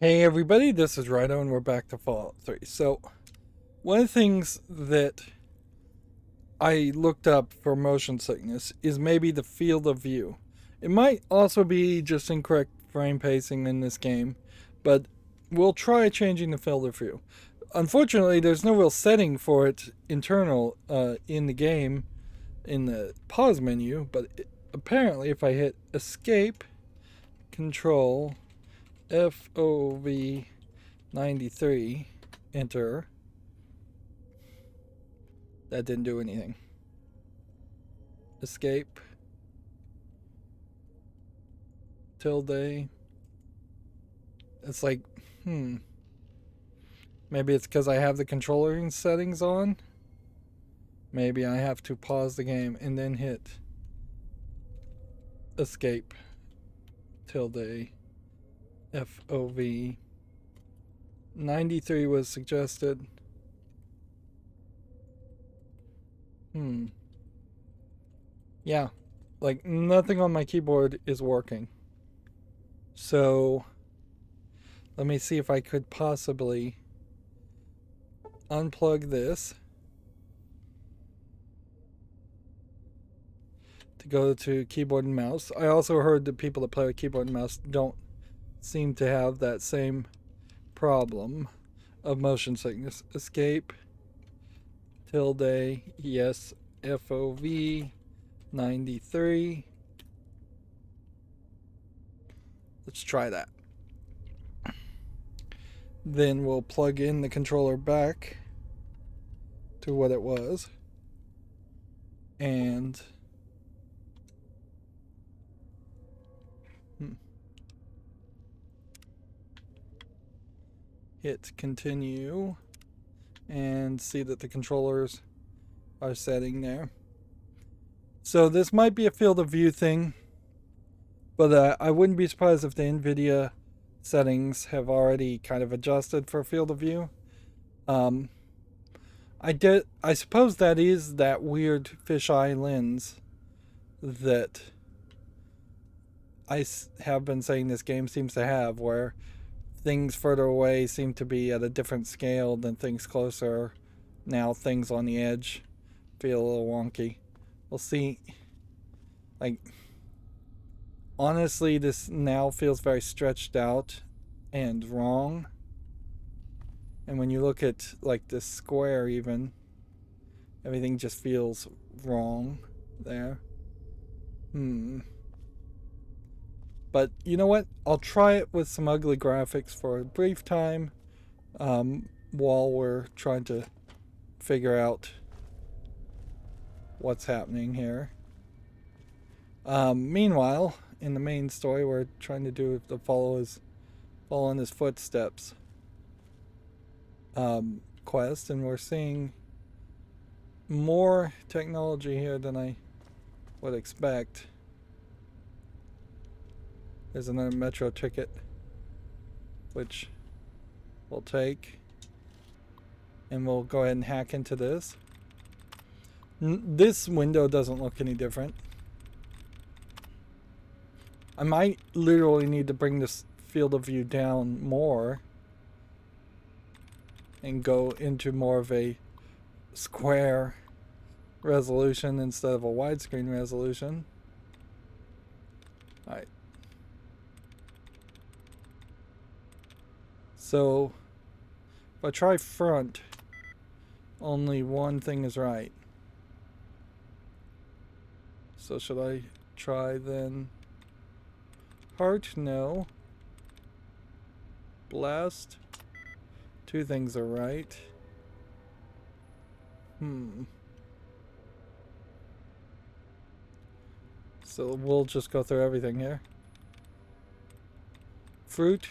Hey everybody, this is Rydo and we're back to Fallout 3. So, one of the things that I looked up for motion sickness is maybe the field of view. It might also be just incorrect frame pacing in this game, but we'll try changing the field of view. Unfortunately, there's no real setting for it internal in the game in the pause menu, but apparently if I hit escape, control, FOV 93, enter. That didn't do anything. Escape. Tilde. It's like, maybe it's because I have the controller settings on. Maybe I have to pause the game and then hit escape. Tilde. FOV 93 was suggested. Yeah, like nothing on my keyboard is working. So let me see if I could possibly unplug this to go to keyboard and mouse. I also heard that people that play with keyboard and mouse don't seem to have that same problem of motion sickness. Escape, tilde, yes, FOV 93. Let's try that. Then we'll plug in the controller back to what it was. And hit continue and see that the controllers are setting there. So this might be a field of view thing, but I wouldn't be surprised if the NVIDIA settings have already kind of adjusted for field of view. I suppose that is that weird fisheye lens that I have been saying this game seems to have, where things further away seem to be at a different scale than things closer. Now things on the edge feel a little wonky. We'll see. Like, honestly, this now feels very stretched out and wrong. And when you look at, like, this square even, everything just feels wrong there. But you know what? I'll try it with some ugly graphics for a brief time while we're trying to figure out what's happening here. Meanwhile, in the main story, we're trying to do the follow in his footsteps quest, and we're seeing more technology here than I would expect. There's another metro ticket, which we'll take, and we'll go ahead and hack into this. This window doesn't look any different. I might literally need to bring this field of view down more and go into more of a square resolution instead of a widescreen resolution. Alright. So, if I try front, only one thing is right. So should I try then heart? No. Blast. Two things are right. So we'll just go through everything here. Fruit.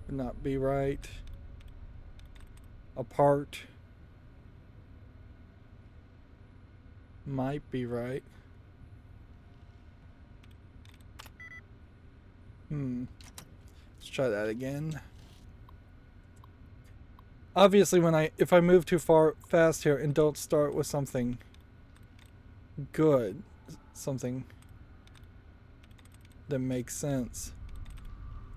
Would not be right. Apart. Might be right. Let's try that again. Obviously, if I move too fast here and don't start with something good, something that makes sense,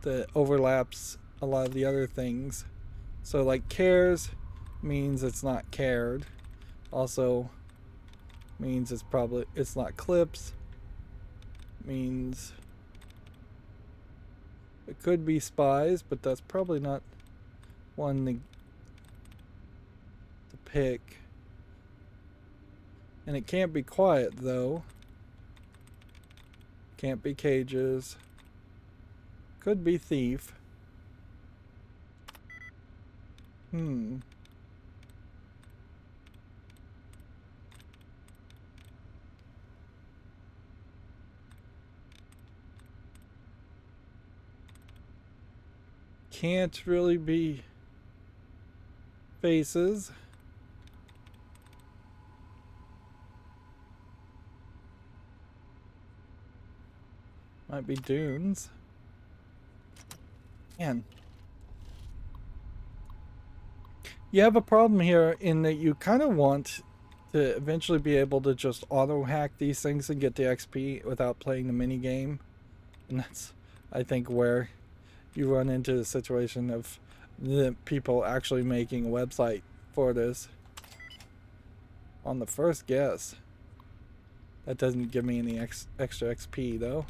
that overlaps a lot of the other things. So like cares means it's not cared. Also means it's not clips. Means it could be spies, but that's probably not one to pick. And it can't be quiet though. Can't be cages. Could be thief. Can't really be faces. Might be dunes. Man. You have a problem here in that you kind of want to eventually be able to just auto hack these things and get the XP without playing the mini game. And that's, I think, where you run into the situation of the people actually making a website for this. On the first guess. That doesn't give me any extra XP though.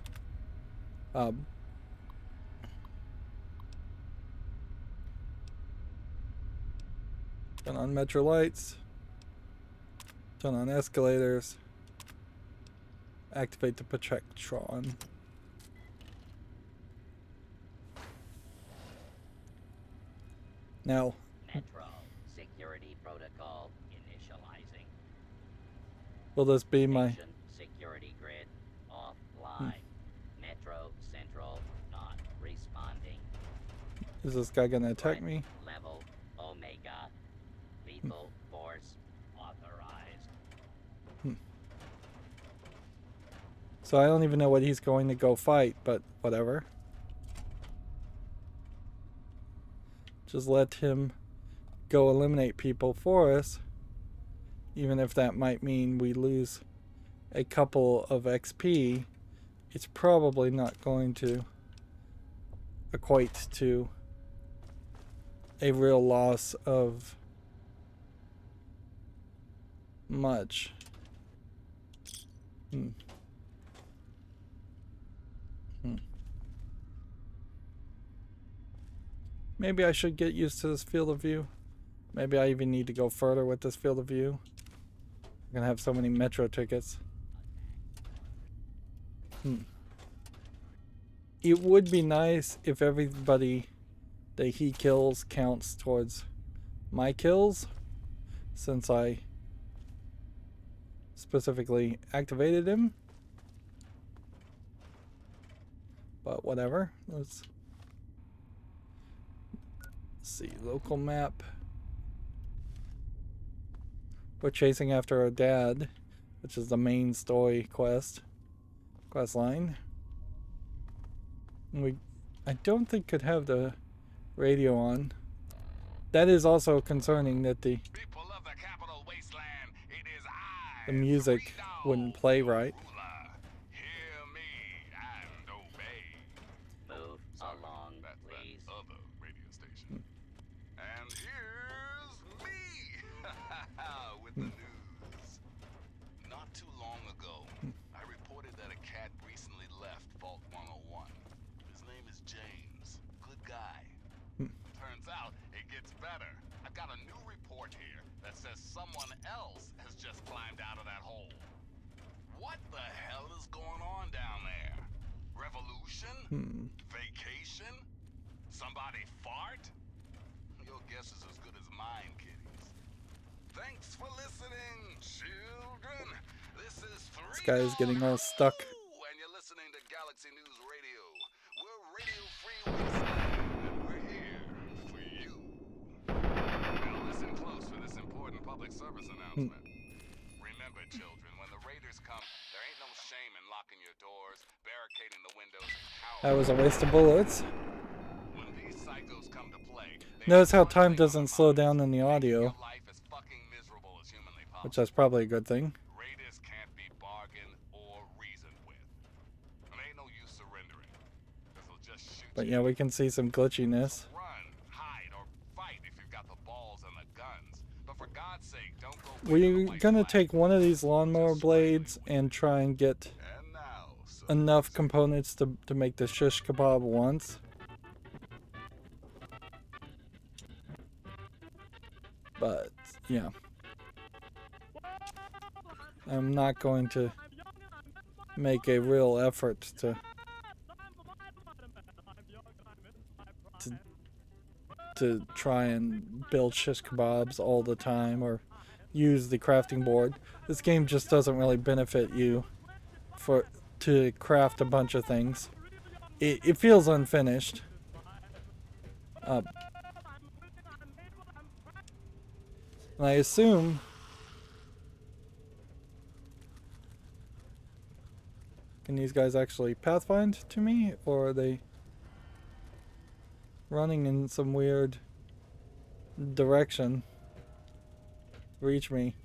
Turn on metro lights. Turn on escalators. Activate the projectron. Now. Metro security protocol initializing. Will this be my security grid offline? Metro Central not responding. Is this guy gonna attack me? Level Omega. Lethal force authorized. So I don't even know what he's going to go fight, but whatever. Just let him go eliminate people for us. Even if that might mean we lose a couple of XP, it's probably not going to equate to a real loss of much. Maybe I should get used to this field of view. Maybe I even need to go further with this field of view. I'm gonna have so many metro tickets. It would be nice if everybody that he kills counts towards my kills, since I specifically activated him. But whatever. Let's see, local map. We're chasing after our dad, which is the main story quest line. And I don't think could have the radio on. That is also concerning that the music wouldn't play right. Move along, please. And here's me with the news. Not too long ago, I reported that a cat recently left Vault 101. His name is James. Good guy. Turns out it gets better. I've got a new report here that says someone else has just climbed out of that hole. What the hell is going on down there? Revolution? Vacation? Somebody fart? Your guess is as good as mine, kiddies. Thanks for listening, children. This is This guy is getting all stuck. And you're listening to Galaxy News Radio. We're Radio Free Wasteland, and we're here for you. Now listen close for this important public service announcement. Remember, children, when the raiders come, there ain't no shame in locking your doors, barricading the windows, and That was a waste of bullets. when these psychos come to play, Notice how time doesn't slow down in the audio, life as fucking miserable as humanly possible. which is probably a good thing. Raiders can't be bargained or reasoned with. And ain't no use surrendering. just shoot But you. yeah, we can see some glitchiness. Run, hide, or fight if you've got the balls and the guns. But for God's sake, don't go We're gonna take one of these lawnmower blades and try and get And now, so enough components to make the shish kebab once. But yeah, I'm not going to make a real effort to try and build shish kebabs all the time or use the crafting board. This game just doesn't really benefit you to craft a bunch of things. It feels unfinished. And I assume can these guys actually pathfind to me, or are they running in some weird direction? Reach me.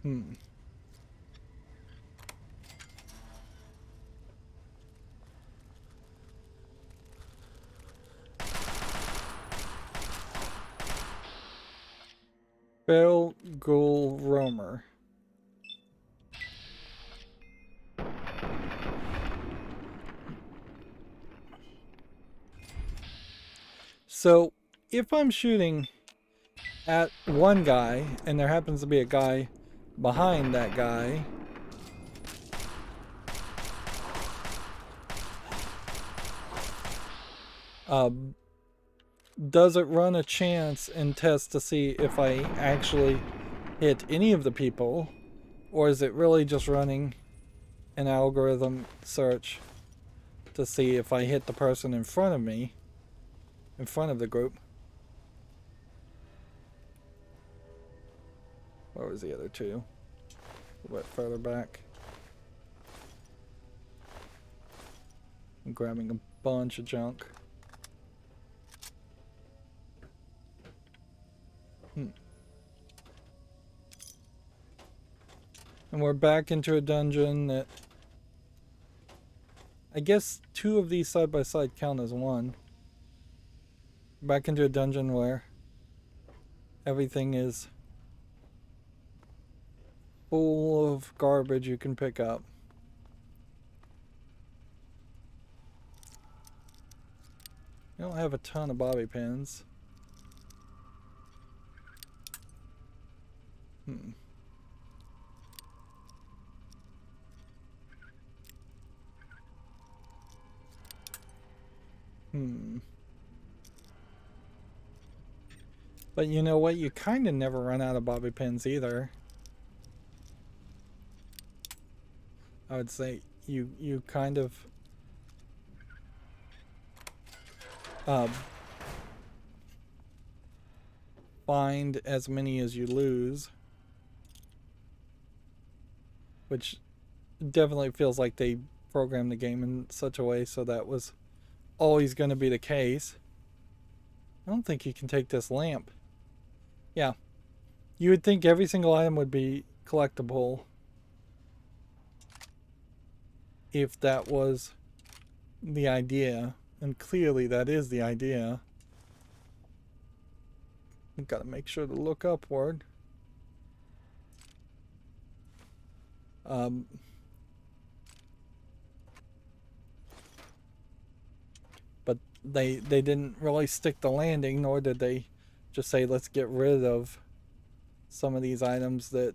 Hmm. Feral Ghoul Roamer. So, if I'm shooting at one guy, and there happens to be a guy behind that guy, does it run a chance and test to see if I actually hit any of the people, or is it really just running an algorithm search to see if I hit the person in front of me, in front of the group? Where was the other two? A bit further back. I'm grabbing a bunch of junk. And we're back into a dungeon that I guess two of these side by side count as one. Back into a dungeon where everything is full of garbage you can pick up. I don't have a ton of bobby pins. But you know what? You kind of never run out of bobby pins either. I would say you kind of find as many as you lose, which definitely feels like they programmed the game in such a way so that was always going to be the case. I don't think you can take this lamp. Yeah, you would think every single item would be collectible if that was the idea, and clearly that is the idea. I've got to make sure to look upward. But they didn't really stick the landing, nor did they just say let's get rid of some of these items that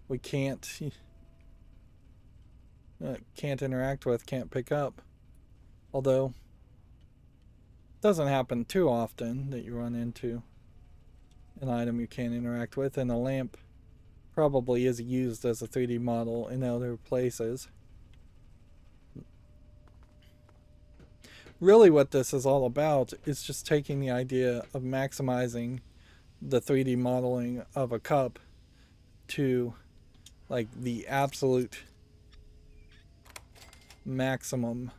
we can't interact with, can't pick up. Although it doesn't happen too often that you run into an item you can't interact with, and a lamp probably is used as a 3D model in other places. Really what this is all about is just taking the idea of maximizing the 3D modeling of a cup to like the absolute maximum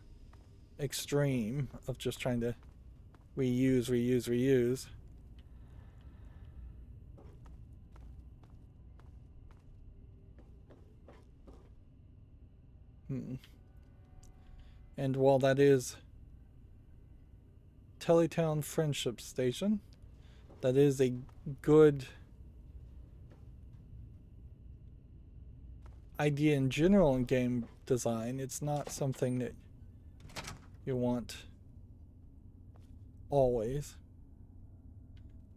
extreme of just trying to reuse. And while that is Teletown Friendship Station, that is a good idea in general in game design. It's not something that you want always.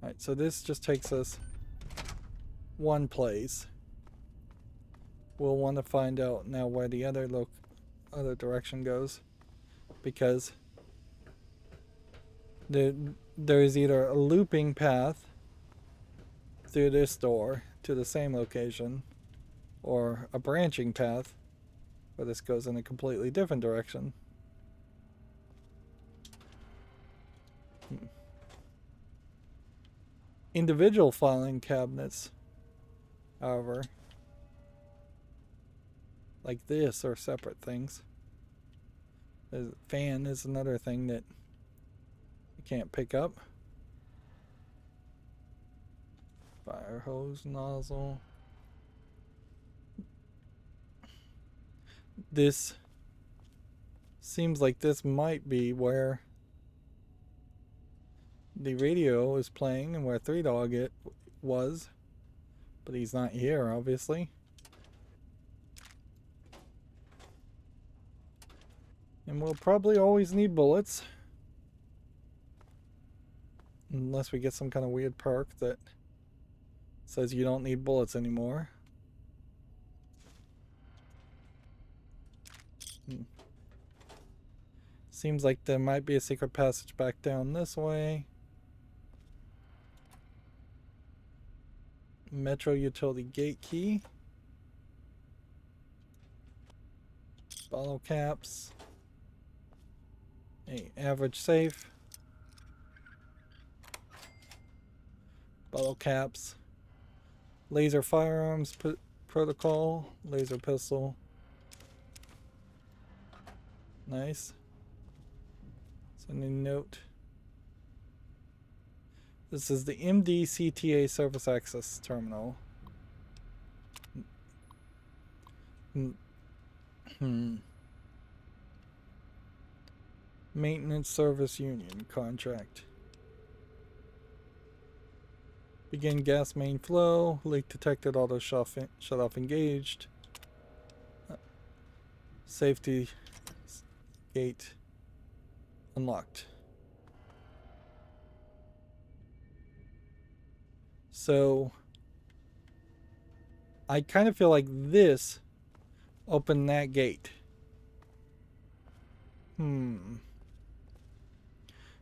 Alright, so this just takes us one place. We'll want to find out now where the other direction goes, because there is either a looping path through this door to the same location, or a branching path where this goes in a completely different direction. Individual filing cabinets, however, like this, are separate things. The fan is another thing that you can't pick up. Fire hose nozzle. This seems like this might be where the radio is playing and where Three Dog was, but he's not here, obviously. And we'll probably always need bullets, unless we get some kind of weird perk that says you don't need bullets anymore. Seems like there might be a secret passage back down this way. Metro utility gate key. Bottle caps. A average safe. Bottle caps. Laser firearms protocol. Laser pistol. Nice. Sending note. This is the MDCTA Service Access Terminal. Maintenance Service Union contract. Begin gas main flow. Leak detected. Auto shut off engaged. Safety gate unlocked. So I kind of feel like this opened that gate.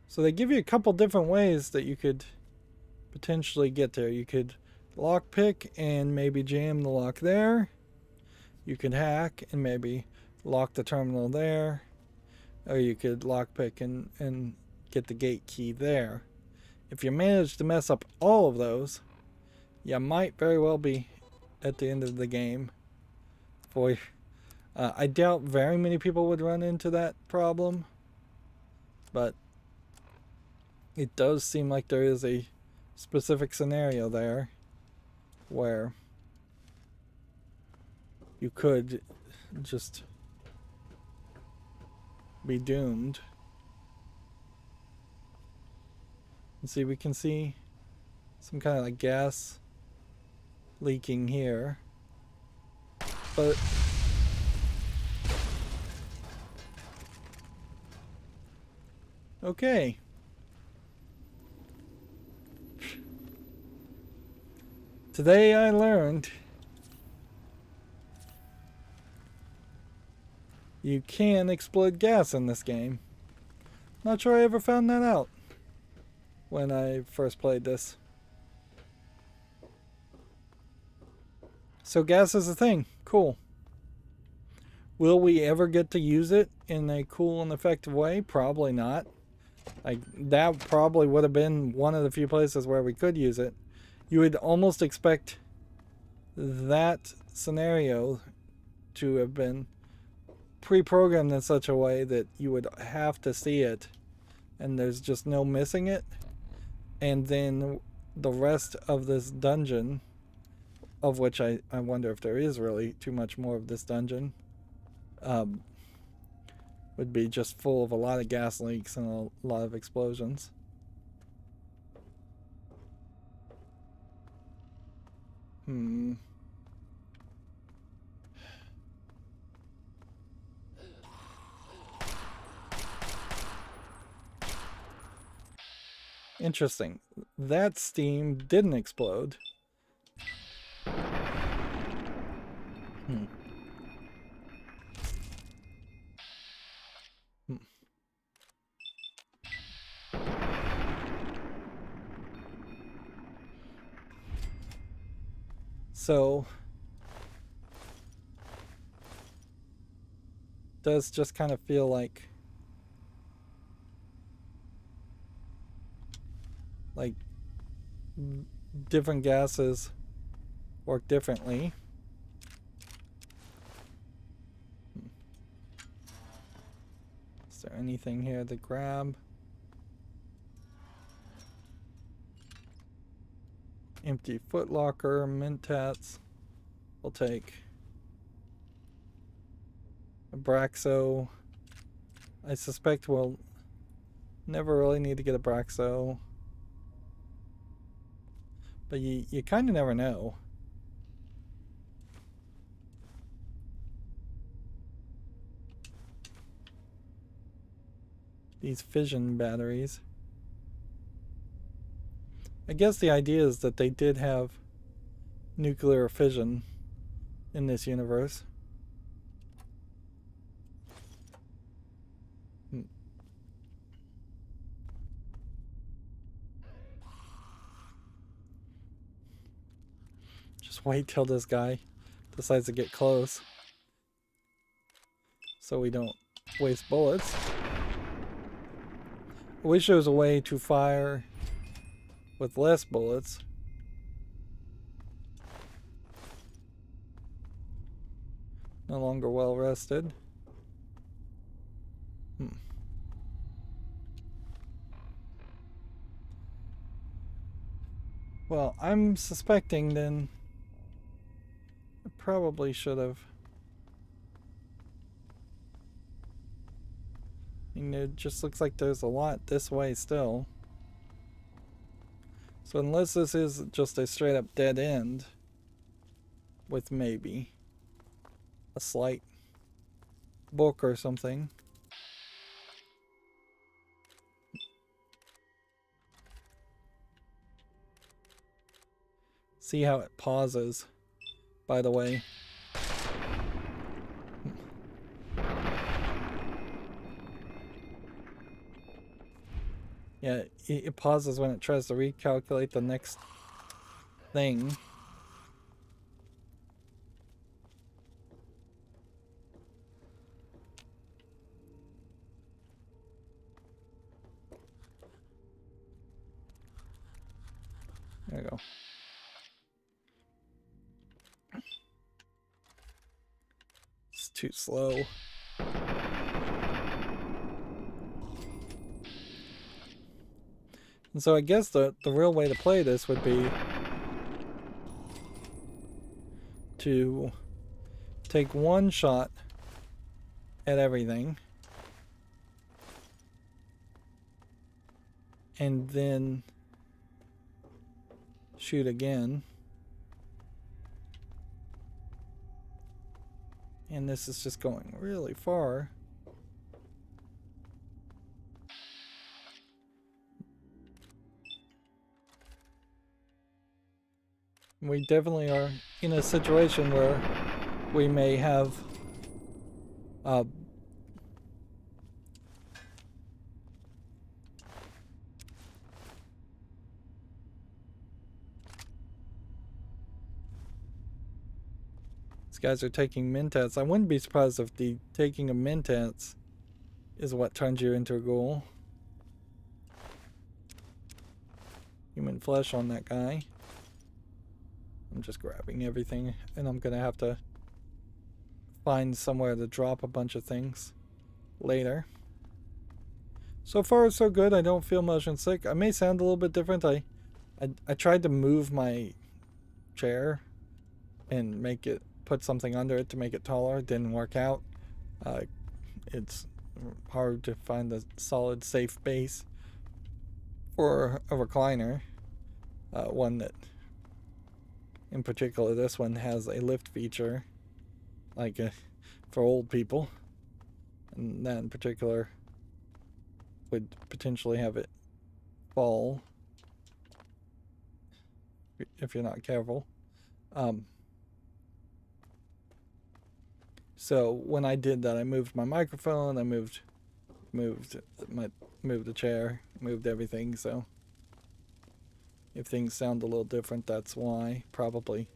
So they give you a couple different ways that you could potentially get there. You could lockpick and maybe jam the lock there. You could hack and maybe lock the terminal there. Or you could lockpick and get the gate key there. If you manage to mess up all of those, you might very well be at the end of the game. Boy, I doubt very many people would run into that problem, but it does seem like there is a specific scenario there where you could just be doomed. And see, we can see some kind of like gas leaking here, but okay. Today I learned you can explode gas in this game. Not sure I ever found that out when I first played this. So gas is a thing. Cool. Will we ever get to use it in a cool and effective way? Probably not. Like, that probably would have been one of the few places where we could use it. You would almost expect that scenario to have been pre-programmed in such a way that you would have to see it and there's just no missing it. And then the rest of this dungeon, of which I wonder if there is really too much more of this dungeon, would be just full of a lot of gas leaks and a lot of explosions. Interesting. That steam didn't explode. So does just kind of feel like different gases work differently. Is there anything here to grab? Empty footlocker, mentats. We'll take a Braxo. I suspect we'll never really need to get a Braxo. But you kind of never know. These fission batteries. I guess the idea is that they did have nuclear fission in this universe. Just wait till this guy decides to get close so we don't waste bullets. I wish there was a way to fire with less bullets. No longer well rested. Well, I'm suspecting then I probably should have. It just looks like there's a lot this way still. So unless this is just a straight up dead end with maybe a slight book or something. See how it pauses, by the way. Yeah, it pauses when it tries to recalculate the next thing. There we go. It's too slow. And so I guess the real way to play this would be to take one shot at everything and then shoot again. And this is just going really far. We definitely are in a situation where we may have these guys are taking mentats. I wouldn't be surprised if the taking of mentats is what turns you into a ghoul. Human flesh on that guy. I'm just grabbing everything, and I'm gonna have to find somewhere to drop a bunch of things later. So far so good. I don't feel motion sick. I may sound a little bit different. I tried to move my chair and make it, put something under it to make it taller. It didn't work out. It's hard to find a solid, safe base for a recliner. One that, in particular, this one has a lift feature, like for old people, and that in particular would potentially have it fall if you're not careful. So when I did that, I moved my microphone, I moved the chair, moved everything. So if things sound a little different, that's why. Probably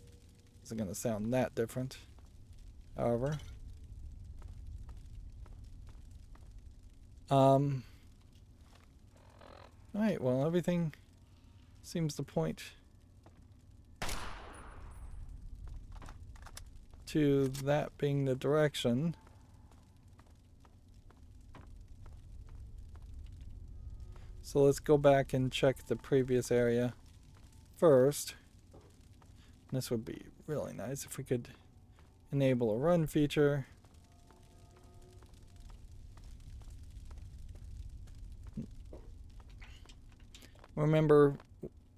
isn't going to sound that different. However, all right. Well, everything seems to point to that being the direction. So let's go back and check the previous area first. This would be really nice if we could enable a run feature. Remember,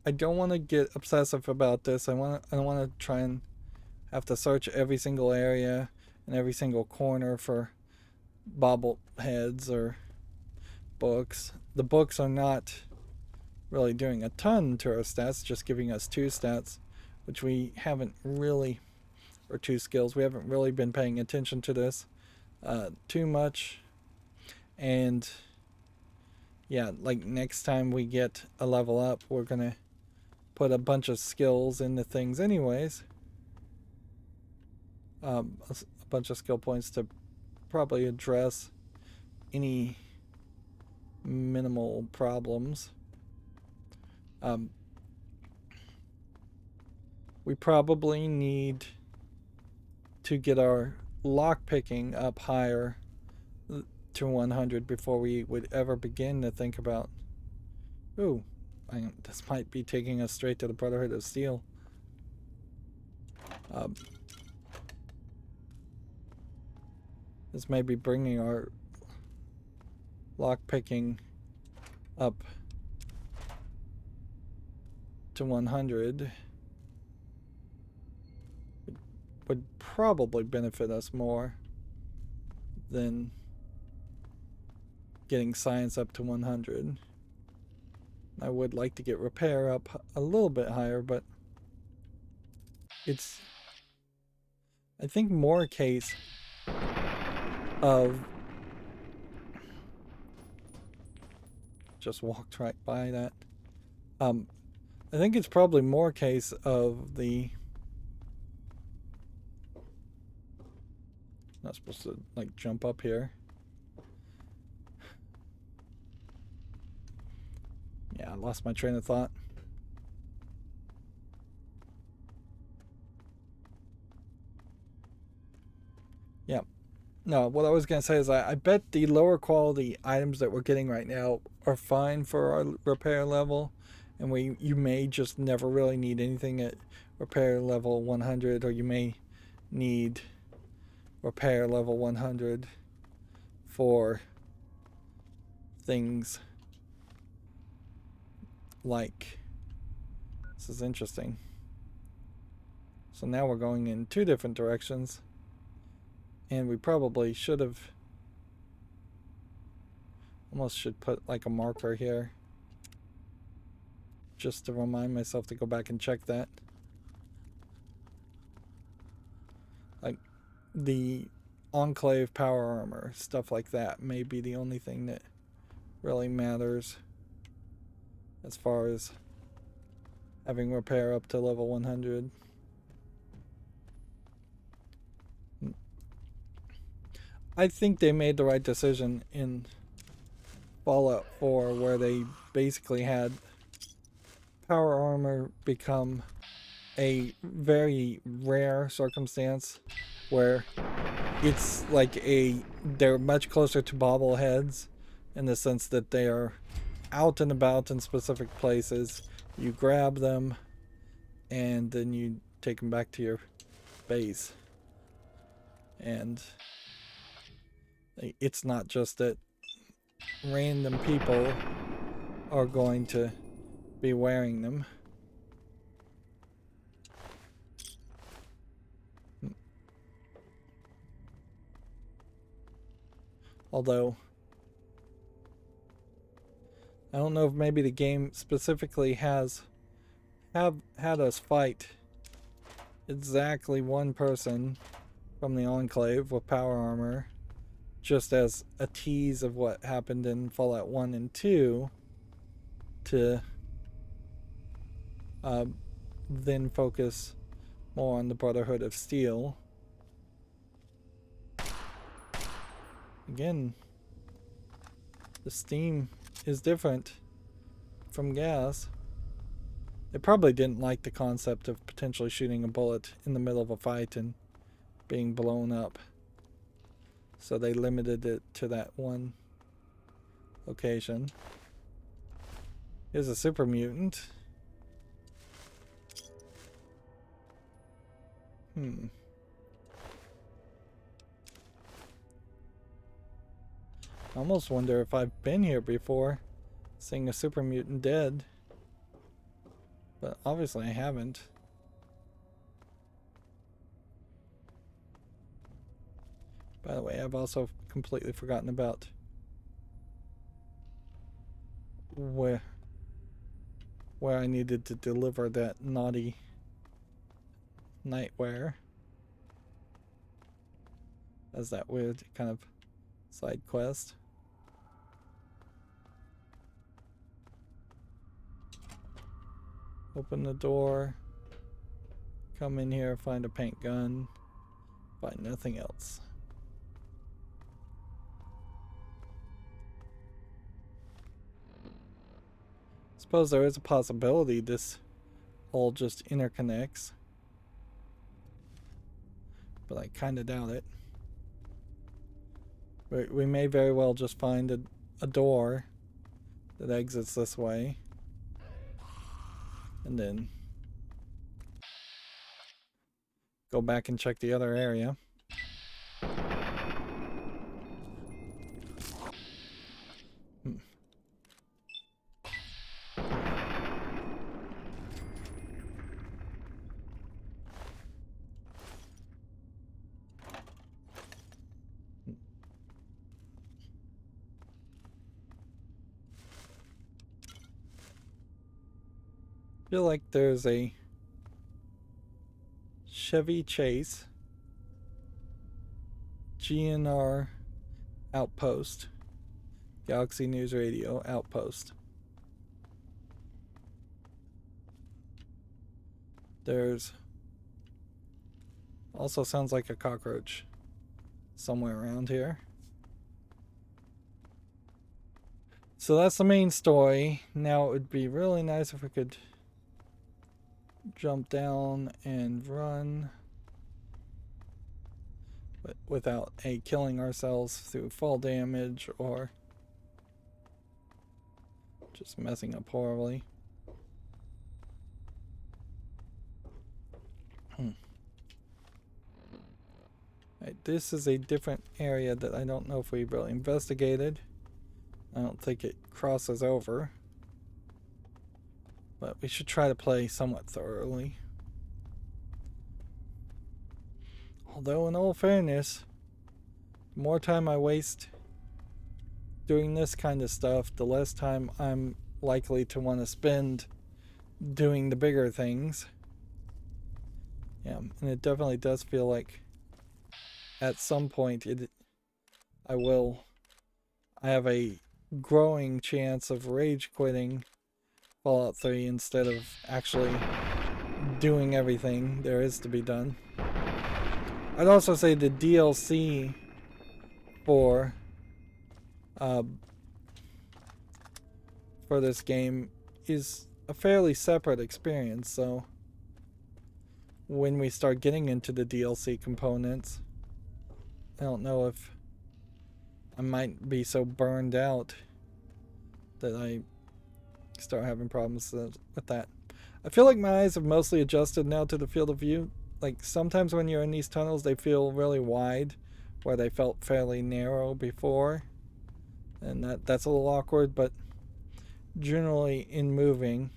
I don't want to get obsessive about this. I don't want to try and have to search every single area and every single corner for bobbleheads or books. The books are not really doing a ton to our stats, just giving us 2 stats, which we haven't really, or 2 skills. We haven't really been paying attention to this too much. And yeah, like next time we get a level up, we're gonna put a bunch of skills into things anyways. A bunch of skill points to probably address any minimal problems. We probably need to get our lock picking up higher to 100 before we would ever begin to think about, ooh, this might be taking us straight to the Brotherhood of Steel. This may be bringing our lock picking up to 100. Would probably benefit us more than getting science up to 100. I would like to get repair up a little bit higher, but it's, I think, more a case of, just walked right by that. I think it's probably more a case of the, not supposed to like jump up here. Yeah, I lost my train of thought. Yeah. No, what I was going to say is I bet the lower quality items that we're getting right now are fine for our repair level. And you may just never really need anything at repair level 100, or you may need repair level 100 for things like, this is interesting. So now we're going in 2 different directions, and we probably should have, almost should put like a marker here just to remind myself to go back and check that. Like the Enclave power armor, stuff like that may be the only thing that really matters as far as having repair up to level 100. I think they made the right decision in Fallout 4, where they basically had power armor become a very rare circumstance, where it's like they're much closer to bobbleheads in the sense that they are out and about in specific places. You grab them and then you take them back to your base. And It's not just that random people are going to be wearing them. Although, I don't know if maybe the game specifically have had us fight exactly one person from the Enclave with power armor, just as a tease of what happened in Fallout 1 and 2, to then focus more on the Brotherhood of Steel. Again, the steam is different from gas. They probably didn't like the concept of potentially shooting a bullet in the middle of a fight and being blown up. So they limited it to that one location. Here's a super mutant. I almost wonder if I've been here before, seeing a super mutant dead. But obviously I haven't. By the way, I've also completely forgotten about where I needed to deliver that naughty nightwear. As that weird kind of side quest. Open the door. Come in here, find a paint gun. Find nothing else. Suppose there is a possibility this all just interconnects. But I kinda doubt it. We may very well just find a door that exits this way. And then go back and check the other area. Feel like there's a Chevy Chase GNR outpost, Galaxy News Radio outpost. There's also sounds like a cockroach somewhere around here. So that's the main story. Now it would be really nice if we could jump down and run without killing ourselves through fall damage or just messing up horribly. Right, this is a different area that I don't know if we really investigated. I don't think it crosses over. But we should try to play somewhat thoroughly. Although, in all fairness, the more time I waste doing this kind of stuff, the less time I'm likely to want to spend doing the bigger things. Yeah, and it definitely does feel like at some point I have a growing chance of rage quitting Fallout 3 instead of actually doing everything there is to be done. I'd also say the DLC for this game is a fairly separate experience, so when we start getting into the DLC components, I don't know if I might be so burned out that I start having problems with that. I feel like my eyes have mostly adjusted now to the field of view. Like sometimes when you're in these tunnels they feel really wide, where they felt fairly narrow before, and that's a little awkward, but generally in moving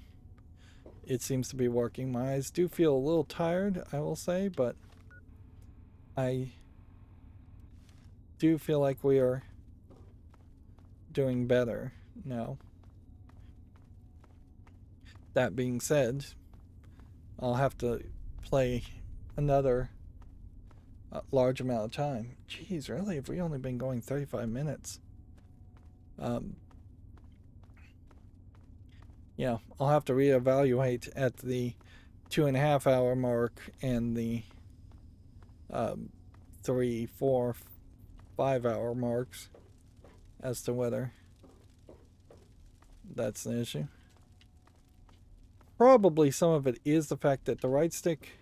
it seems to be working. My eyes do feel a little tired, I will say, but I do feel like we are doing better now. That being said, I'll have to play another large amount of time. Jeez, really? Have we only been going 35 minutes? Yeah, I'll have to reevaluate at the 2.5 hour mark and the 3, 4, 5 hour marks as to whether that's an issue. Probably some of it is the fact that the right stick,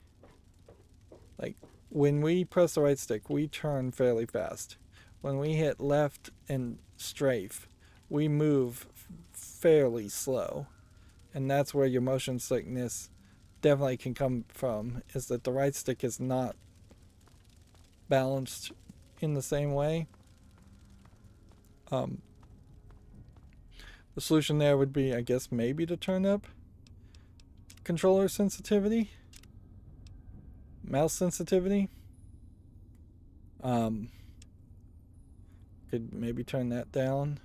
like when we press the right stick, we turn fairly fast. When we hit left and strafe, we move fairly slow. And that's where your motion sickness definitely can come from, is that the right stick is not balanced in the same way. The solution there would be, I guess, maybe to turn up controller sensitivity, mouse sensitivity. Could maybe turn that down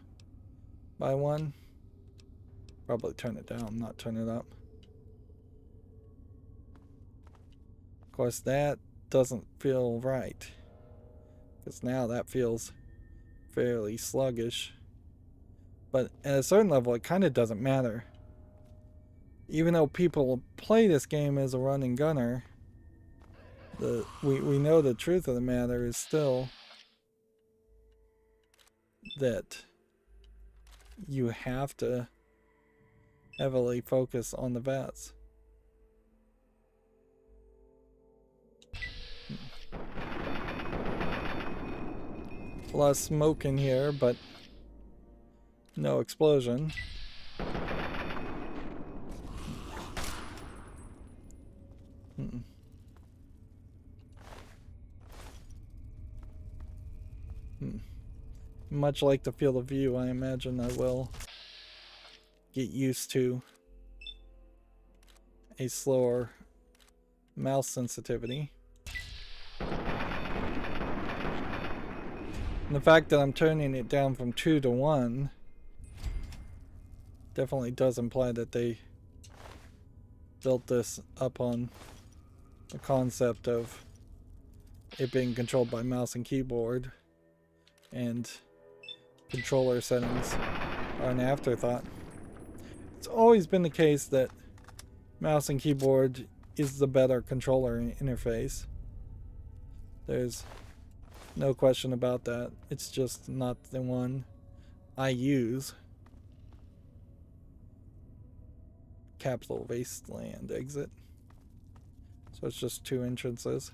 by 1. Probably turn it down, not turn it up. Of course, that doesn't feel right, because now that feels fairly sluggish. But at a certain level, it kind of doesn't matter. Even though people play this game as a run and gunner, we know the truth of the matter is still that you have to heavily focus on the VATS. A lot of smoke in here, but no explosion. Much like the field of view, I imagine I will get used to a slower mouse sensitivity. And the fact that I'm turning it down from 2 to 1 definitely does imply that they built this up on the concept of it being controlled by mouse and keyboard, and controller settings are an afterthought. It's always been the case that mouse and keyboard is the better controller interface. There's no question about that. It's just not the one I use. Capital Wasteland exit. So it's just 2 entrances.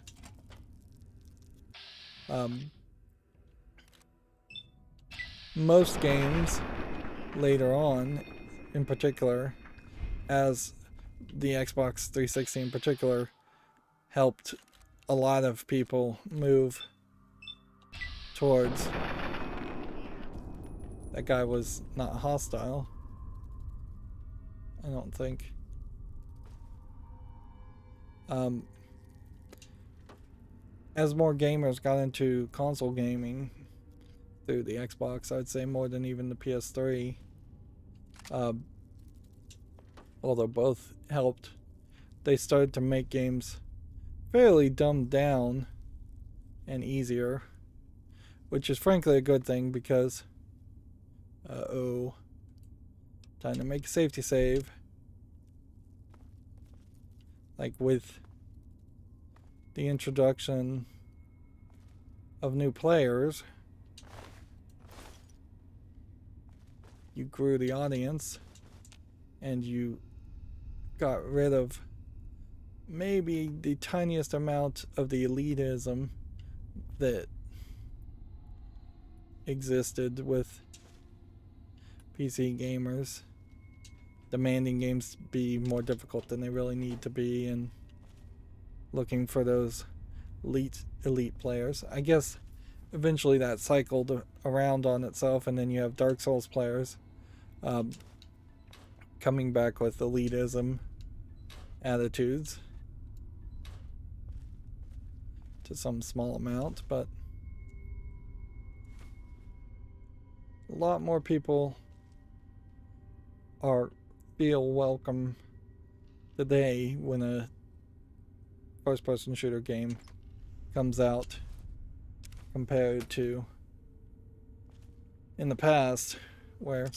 Most games later on, in particular, as the Xbox 360 in particular helped a lot of people move towards, that guy was not hostile, I don't think. As more gamers got into console gaming through the Xbox, I'd say more than even the PS3, although both helped, they started to make games fairly dumbed down and easier, which is frankly a good thing, because time to make a safety save. Like with the introduction of new players, you grew the audience and you got rid of maybe the tiniest amount of the elitism that existed with PC gamers demanding games be more difficult than they really need to be, and looking for those elite players. I guess eventually that cycled around on itself, and then you have Dark Souls players coming back with elitism attitudes to some small amount, but a lot more people feel welcome today when a first-person shooter game comes out compared to in the past, where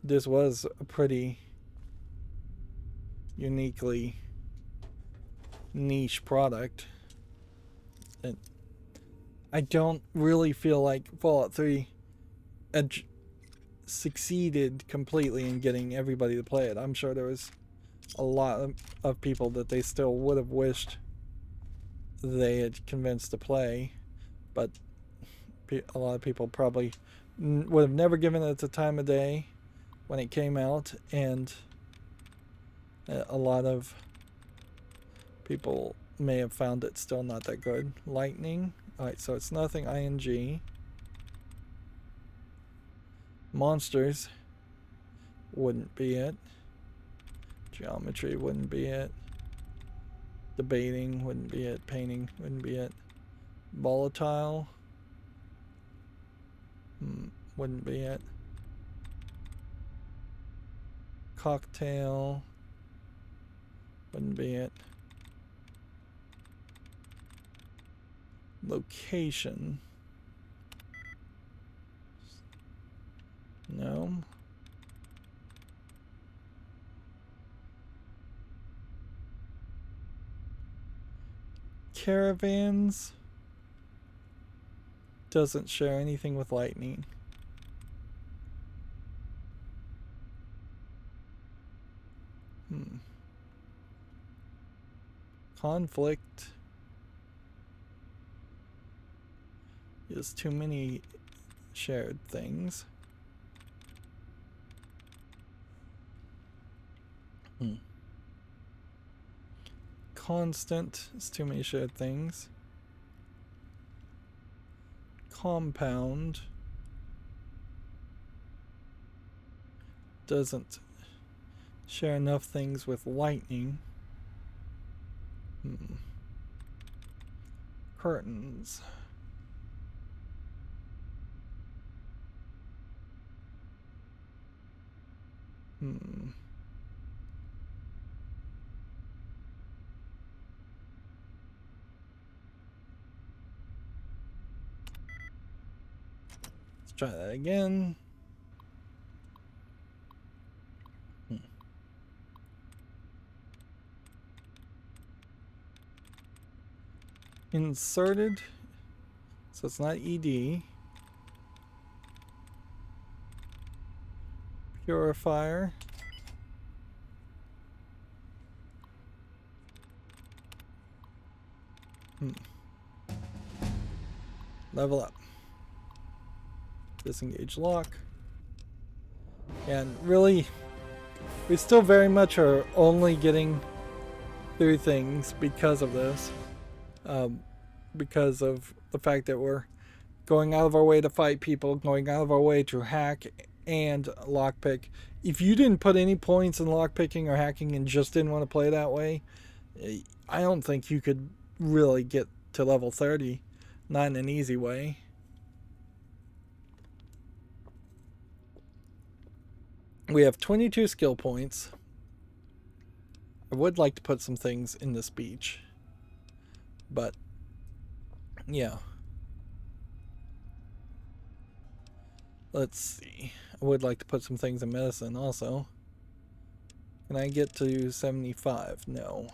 this was a pretty uniquely niche product. And I don't really feel like Fallout 3 succeeded completely in getting everybody to play it. I'm sure there was a lot of people that they still would have wished they had convinced to play, but a lot of people probably would have never given it the time of day when it came out, and a lot of people may have found it still not that good. Lightning. Alright, so it's nothing ing. Monsters wouldn't be it. Geometry wouldn't be it. Debating wouldn't be it. Painting wouldn't be it. Volatile wouldn't be it. Cocktail wouldn't be it. Location. No. Caravans doesn't share anything with lightning. Conflict is too many shared things. Constant is too many shared things. Compound doesn't share enough things with lightning. Curtains. Let's try that again. Inserted, so it's not ED. Purifier. Level up. Disengage lock. And really, we still very much are only getting through things because of this. Because of the fact that we're going out of our way to fight people, going out of our way to hack and lockpick. If you didn't put any points in lockpicking or hacking and just didn't want to play that way, I don't think you could really get to level 30. Not in an easy way. We have 22 skill points. I would like to put some things in this beach, but yeah. Let's see. I would like to put some things in medicine also. Can I get to 75? No.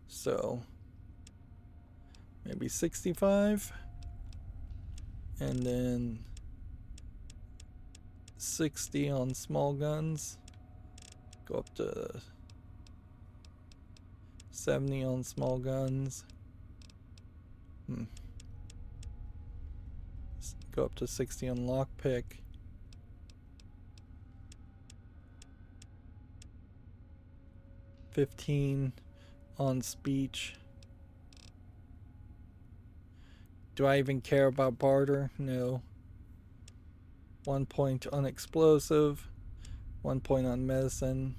So maybe 65, and then 60 on small guns. Go up to 70 on small guns. Go up to 60 on lockpick. 15 on speech. Do I even care about barter? No. 1 point on explosive, 1 point on medicine,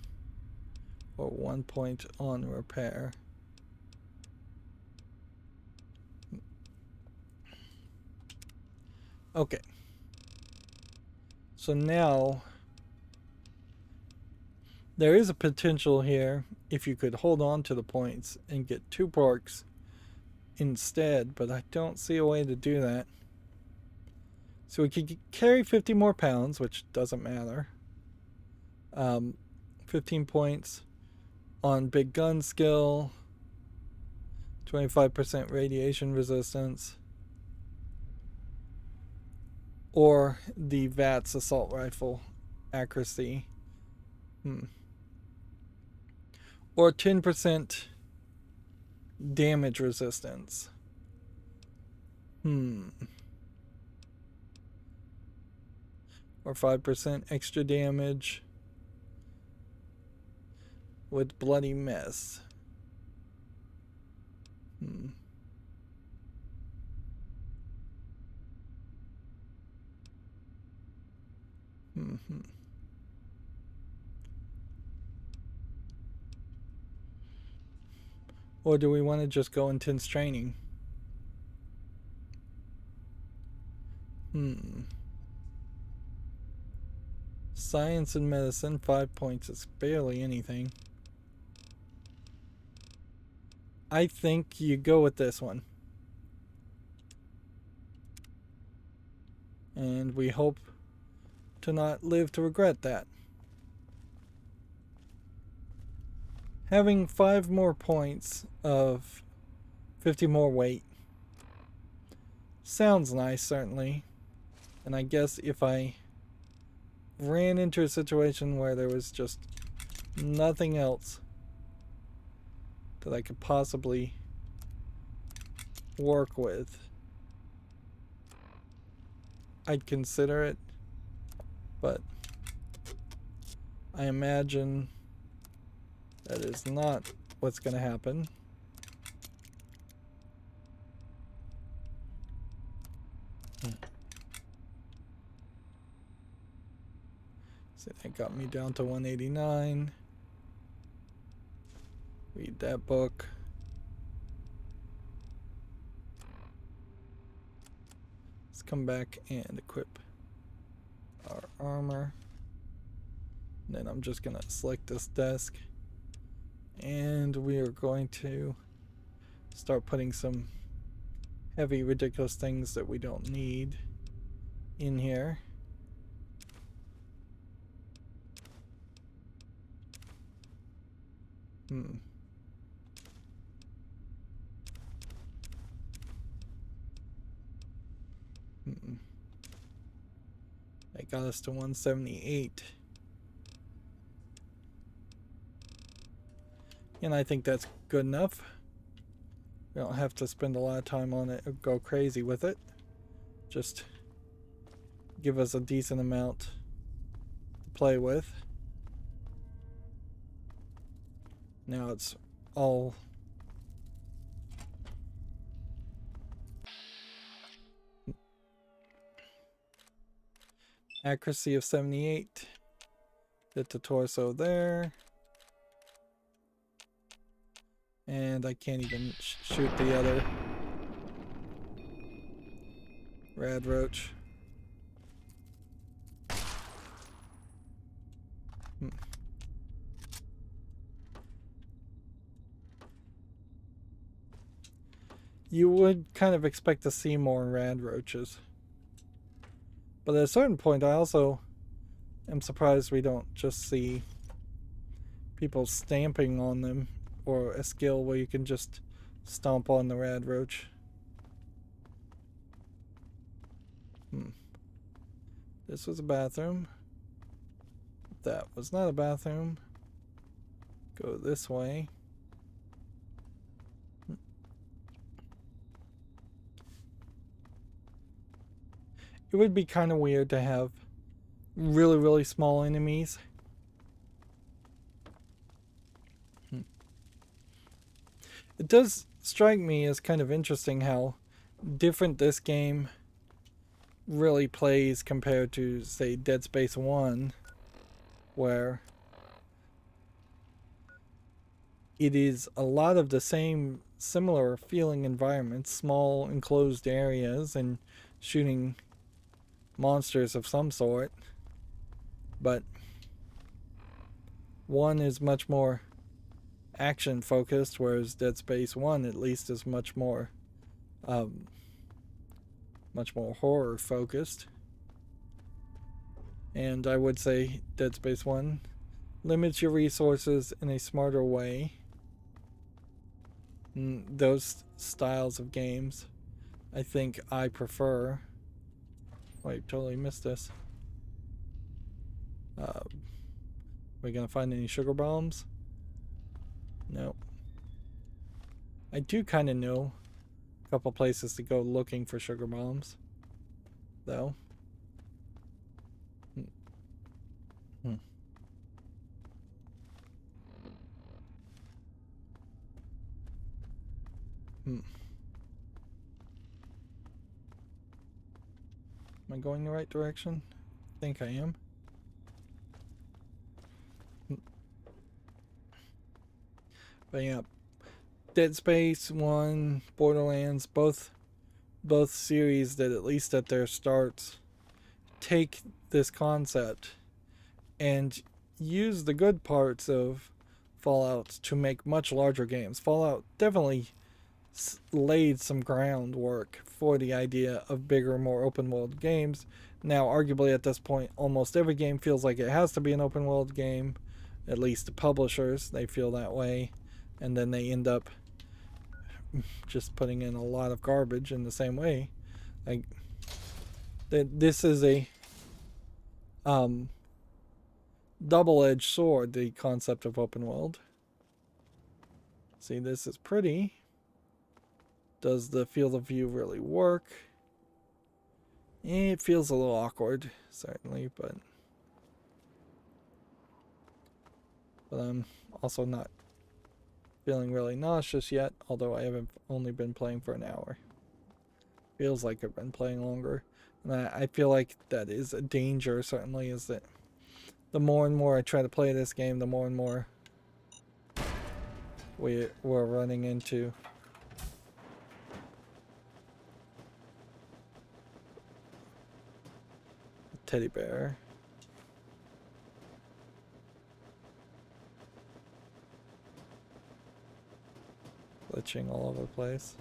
or 1 point on repair. Okay. So now there is a potential here if you could hold on to the points and get 2 perks instead, but I don't see a way to do that. So we could carry 50 more pounds, which doesn't matter. 15 points on big gun skill, 25% radiation resistance, or the VATS assault rifle accuracy. Or 10% damage resistance. Or 5% extra damage with bloody mess. Or do we want to just go intense training? Science and medicine, 5 points is barely anything. I think you go with this one. And we hope to not live to regret that. Having 5 more points of 50 more weight sounds nice, certainly. And I guess if I ran into a situation where there was just nothing else that I could possibly work with, I'd consider it, but I imagine that is not what's going to happen. So that got me down to 189. Read that book. Let's come back and equip our armor. Then I'm just going to select this desk. And we are going to start putting some heavy, ridiculous things that we don't need in here. That got us to 178. And I think that's good enough. We don't have to spend a lot of time on it or go crazy with it. Just give us a decent amount to play with. Now it's all accuracy of 78. Hit the torso there. And I can't even shoot the other rad roach. You would kind of expect to see more rad roaches. But at a certain point, I also am surprised we don't just see people stamping on them, or a skill where you can just stomp on the rad roach. This was a bathroom. That was not a bathroom. Go this way. It would be kind of weird to have really, really small enemies. It does strike me as kind of interesting how different this game really plays compared to, say, Dead Space 1, where it is a lot of the same similar feeling environments, small enclosed areas and shooting monsters of some sort, but one is much more action focused, whereas Dead Space 1 at least is much more horror focused. And I would say Dead Space 1 limits your resources in a smarter way. Those styles of games I think I prefer. Wait, totally missed this. Are we gonna find any sugar bombs? No. I do kind of know a couple places to go looking for sugar bombs, though. Am I going the right direction? I think I am. But yeah, Dead Space 1, Borderlands, both series that at least at their starts take this concept and use the good parts of Fallout to make much larger games. Fallout definitely laid some groundwork for the idea of bigger, more open world games. Now, arguably at this point, almost every game feels like it has to be an open world game. At least the publishers, they feel that way. And then they end up just putting in a lot of garbage in the same way. Like, this is a double-edged sword, the concept of open world. See, this is pretty. Does the field of view really work? It feels a little awkward, certainly, but I'm also not feeling really nauseous yet, although I haven't only been playing for an hour. Feels like I've been playing longer. And I feel like that is a danger, certainly, is that the more and more I try to play this game, the more and more we're running into a teddy bear. Glitching all over the place.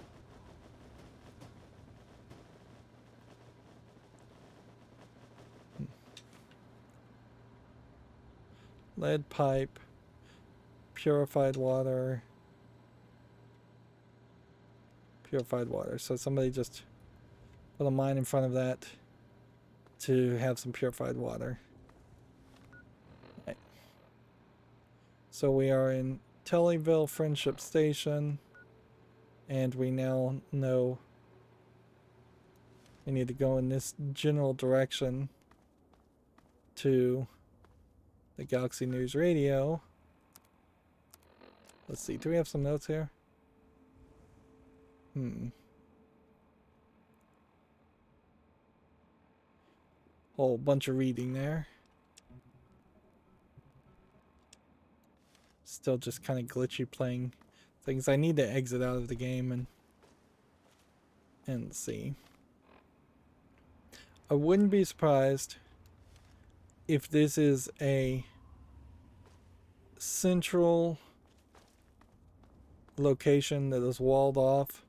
Lead pipe, purified water. So somebody just put a mine in front of that to have some purified water. Right. So we are in Tellyville Friendship Station, and we now know we need to go in this general direction to the Galaxy News Radio. Let's see, do we have some notes here? Whole bunch of reading there. Still just kind of glitchy playing things. I need to exit out of the game and see. I wouldn't be surprised if this is a central location that is walled off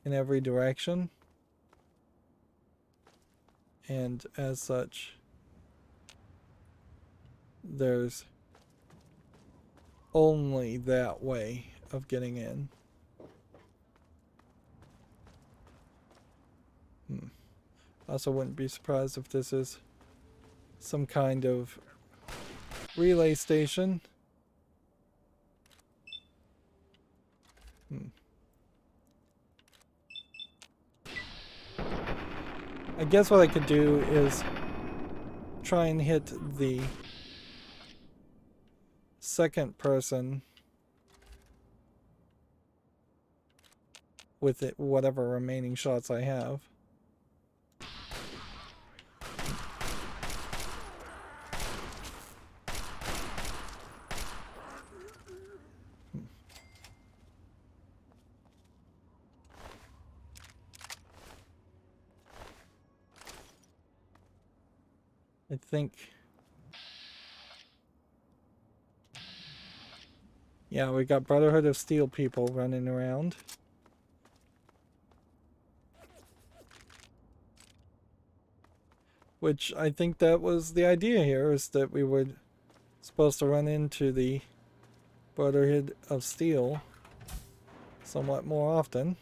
in every direction, and as such there's only that way of getting in. I also wouldn't be surprised if this is some kind of relay station. I guess what I could do is try and hit the second person with it, whatever remaining shots I have. I think, yeah, we got Brotherhood of Steel people running around. Which I think that was the idea here, is that we were supposed to run into the Brotherhood of Steel somewhat more often.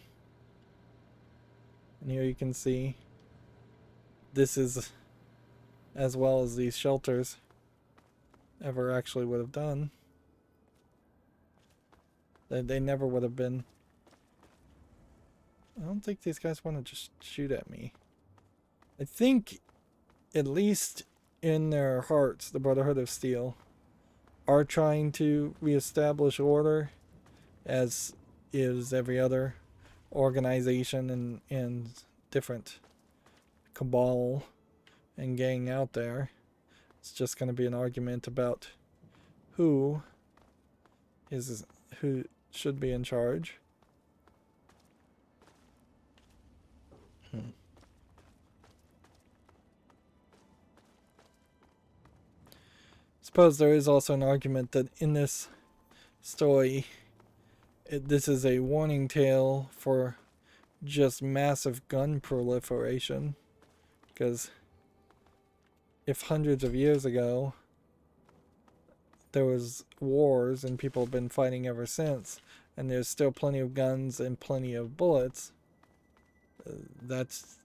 And here you can see this is as well as these shelters ever actually would have done. They never would have been. I don't think these guys want to just shoot at me. I think, at least in their hearts, the Brotherhood of Steel are trying to reestablish order, as is every other organization and different cabal and gang out there. It's just going to be an argument about who should be in charge. Suppose there is also an argument that in this story, this is a warning tale for just massive gun proliferation, because if hundreds of years ago there was wars and people have been fighting ever since, and there's still plenty of guns and plenty of bullets, that's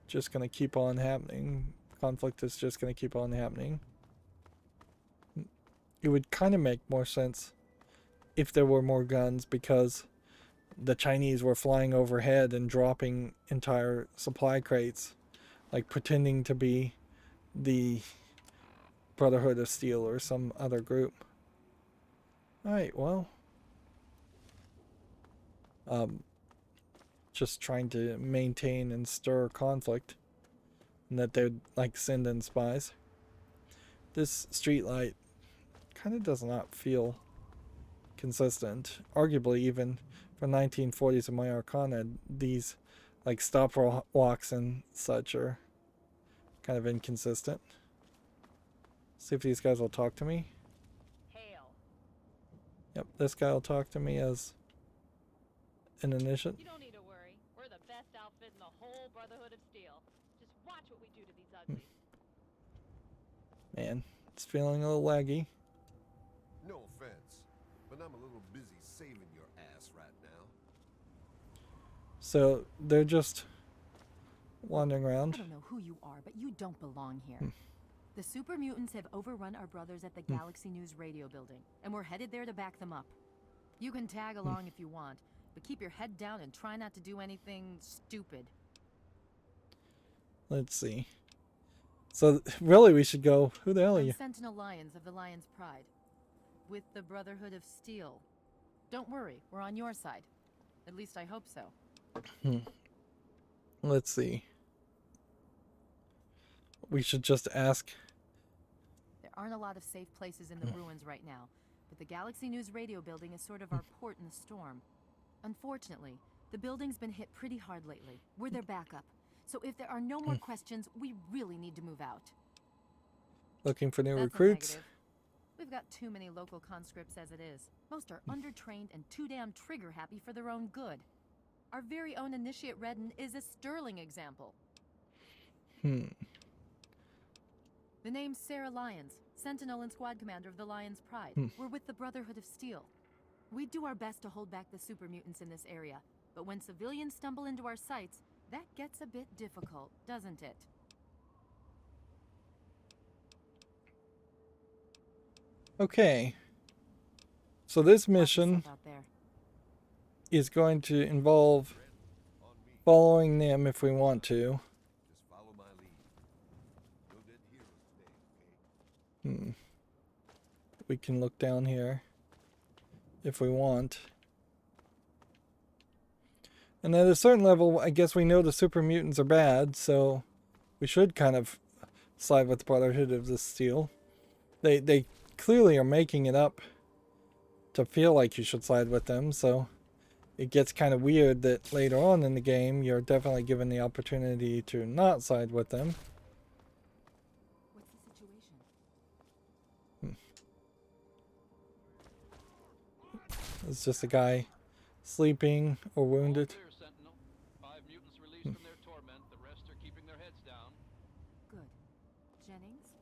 just going to keep on happening. Conflict is just going to keep on happening. It would kind of make more sense if there were more guns, because the Chinese were flying overhead and dropping entire supply crates, like pretending to be the Brotherhood of Steel or some other group. Alright, well, just trying to maintain and stir conflict, and that they'd like send in spies. This streetlight kind of does not feel consistent. Arguably, even for 1940s Americana, these like stop walks and such are kind of inconsistent. See if these guys will talk to me. Hail. Yep, this guy will talk to me as an initiate. You don't need to worry. We're the best outfit in the whole Brotherhood of Steel. Just watch what we do to these uglies. Man, it's feeling a little laggy. No offense, but I'm a little busy saving your ass right now. So they're just wandering around. I don't know who you are, but you don't belong here. The super mutants have overrun our brothers at the Galaxy News radio building, and we're headed there to back them up. You can tag along if you want, but keep your head down and try not to do anything stupid. Let's see. So really we should go, who the hell are I'm you? Sentinel Lions of the Lion's Pride, with the Brotherhood of Steel. Don't worry, we're on your side. At least I hope so. Let's see. We should just ask. There aren't a lot of safe places in the ruins right now, but the Galaxy News radio building is sort of our port in the storm. Unfortunately, the building's been hit pretty hard lately. We're their backup. So if there are no more questions, we really need to move out. Looking for new That's a recruits. negative. We've got too many local conscripts as it is. Most are undertrained and too damn trigger happy for their own good. Our very own initiate Redden is a sterling example. The name's Sarah Lyons, Sentinel and Squad Commander of the Lion's Pride. We're with the Brotherhood of Steel. We do our best to hold back the super mutants in this area, but when civilians stumble into our sights, that gets a bit difficult, doesn't it? Okay. So this Watch mission yourself out there. is going to involve following them if we want to. Just follow my lead. No dead heroes today, okay? We can look down here if we want. And at a certain level, I guess we know the super mutants are bad, so we should kind of side with the Brotherhood of the Steel. They clearly are making it up to feel like you should side with them, so it gets kind of weird that later on in the game you're definitely given the opportunity to not side with them. What's the situation? It's just a guy sleeping or wounded. All clear, Sentinel. 5 mutants released from their torment. The rest are keeping their heads down. Good. Jennings?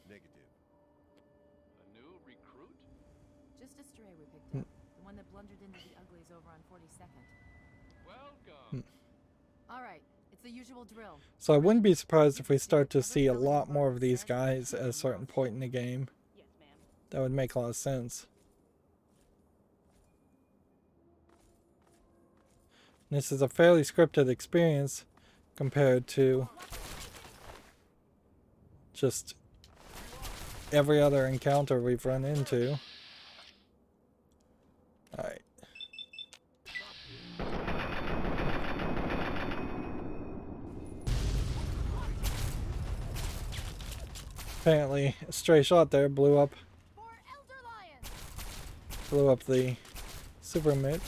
Negative. A new recruit? Just a stray we picked up. The one that blundered into the uglies over on 42nd. Welcome. All right, it's the usual drill. So I wouldn't be surprised if we start to see a lot more of these guys at a certain point in the game. Yes, ma'am. That would make a lot of sense. This is a fairly scripted experience compared to just every other encounter we've run into. Alright. Apparently, a stray shot there blew up the super mid.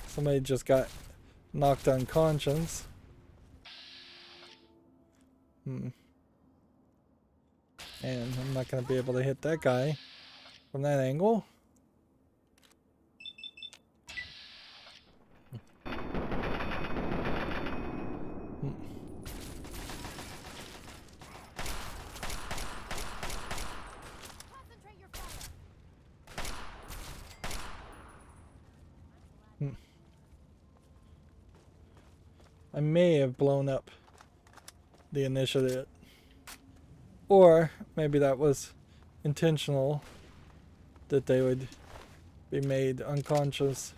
Somebody just got knocked unconscious. And I'm not going to be able to hit that guy from that angle. Concentrate your fire. I may have blown up the initiative. Or maybe that was intentional, that they would be made unconscious.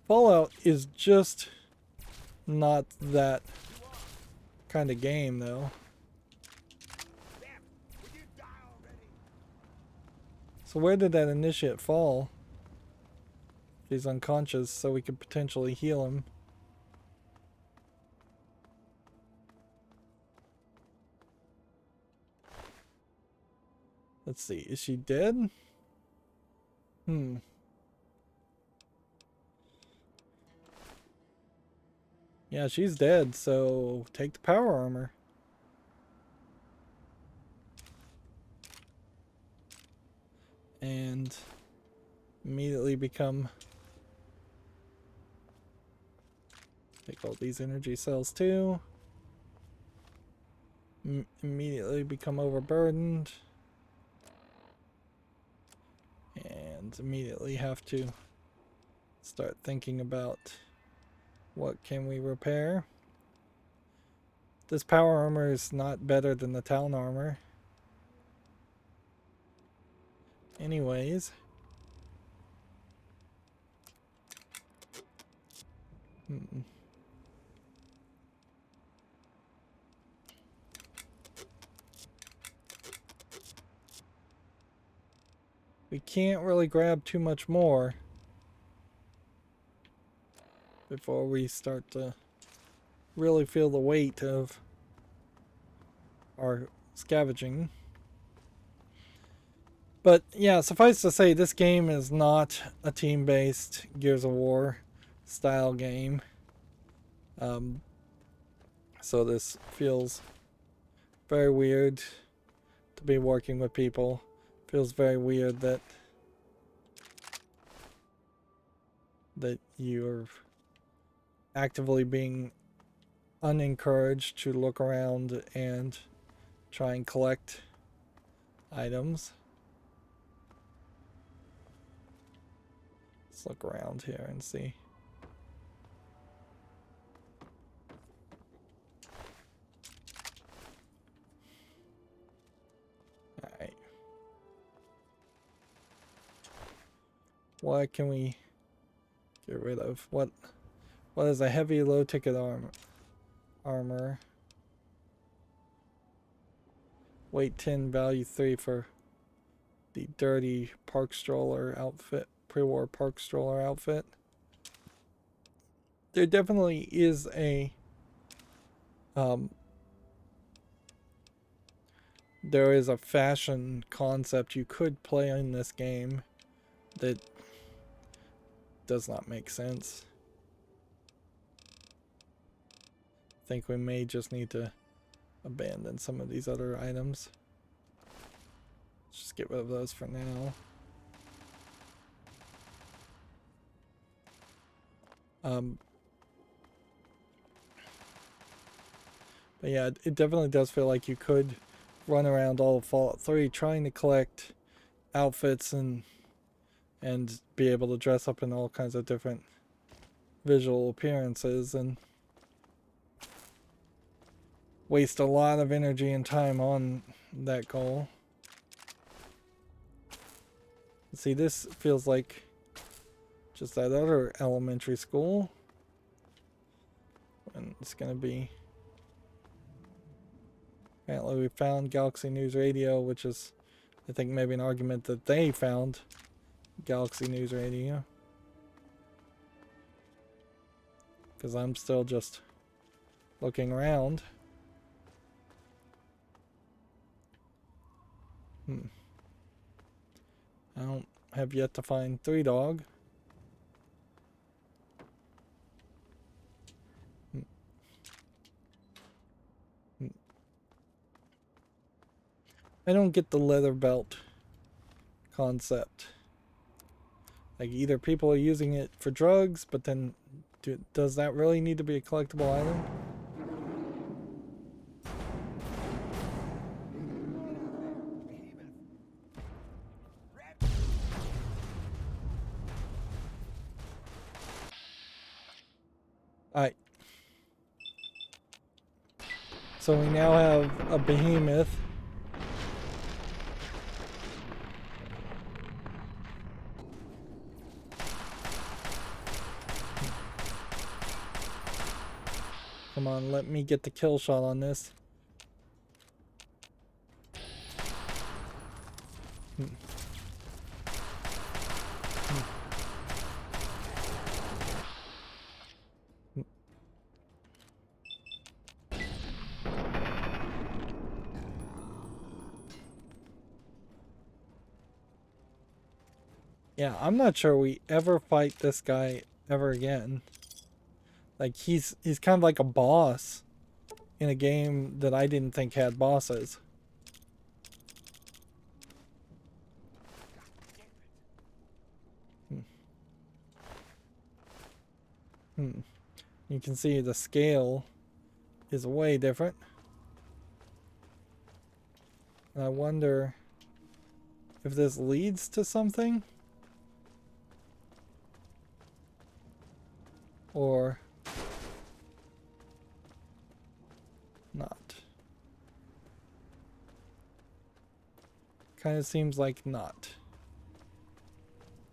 Fallout is just not that kind of game, though. So where did that initiate fall? He's unconscious, so we could potentially heal him. Let's see, is she dead? Yeah, she's dead, so take the power armor. And immediately become... Take all these energy cells too. Immediately become overburdened. And immediately have to start thinking about what can we repair. This power armor is not better than the town armor. Anyways. We can't really grab too much more before we start to really feel the weight of our scavenging. But yeah, suffice to say, this game is not a team-based Gears of War style game. So this feels very weird to be working with people. Feels very weird that you're actively being unencouraged to look around and try and collect items. Let's look around here and see. Alright. What can we get rid of? What is a heavy low ticket armor? Weight 10, value 3 for the dirty park stroller outfit, pre-war park stroller outfit. There definitely is a there is a fashion concept you could play in this game that does not make sense. I think we may just need to abandon some of these other items. Let's just get rid of those for now. But yeah, it definitely does feel like you could run around all of Fallout 3 trying to collect outfits and be able to dress up in all kinds of different visual appearances and waste a lot of energy and time on that goal. See, this feels like just that other elementary school. And it's gonna be... Apparently we found Galaxy News Radio, which is, I think, maybe an argument that they found Galaxy News Radio. Because I'm still just looking around. I don't have yet to find 3 Dog. I don't get the leather belt concept. Like, either people are using it for drugs, but then does that really need to be a collectible item? Alright. So we now have a behemoth. Come on, let me get the kill shot on this. Yeah, I'm not sure we ever fight this guy ever again. Like, he's kind of like a boss in a game that I didn't think had bosses. You can see the scale is way different. And I wonder if this leads to something? Or not. Kind of seems like not.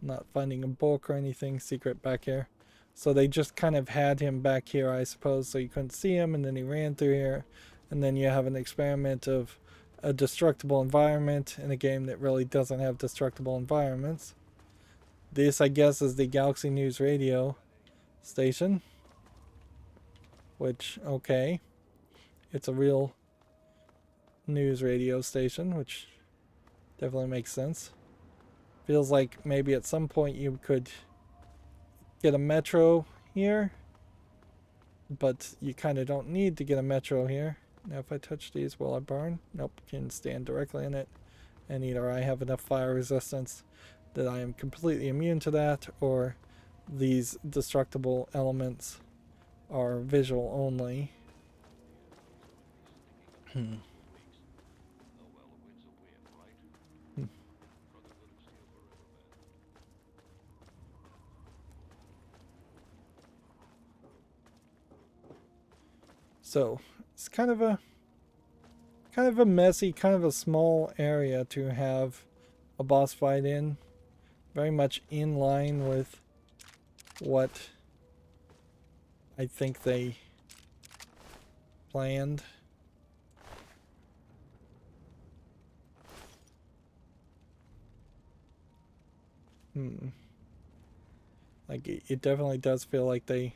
Not finding a book or anything secret back here. So they just kind of had him back here, I suppose, so you couldn't see him, and then he ran through here. And then you have an experiment of a destructible environment in a game that really doesn't have destructible environments. This, I guess, is the Galaxy News Radio station. Which, okay. It's a real news radio station, which definitely makes sense. Feels like maybe at some point you could get a metro here, but you kind of don't need to get a metro here. Now if I touch these, will I burn? Nope, can stand directly in it. And either I have enough fire resistance that I am completely immune to that, or these destructible elements are visual only. So it's kind of a messy, kind of a small area to have a boss fight in. Very much in line with what I think they planned. Like it definitely does feel like they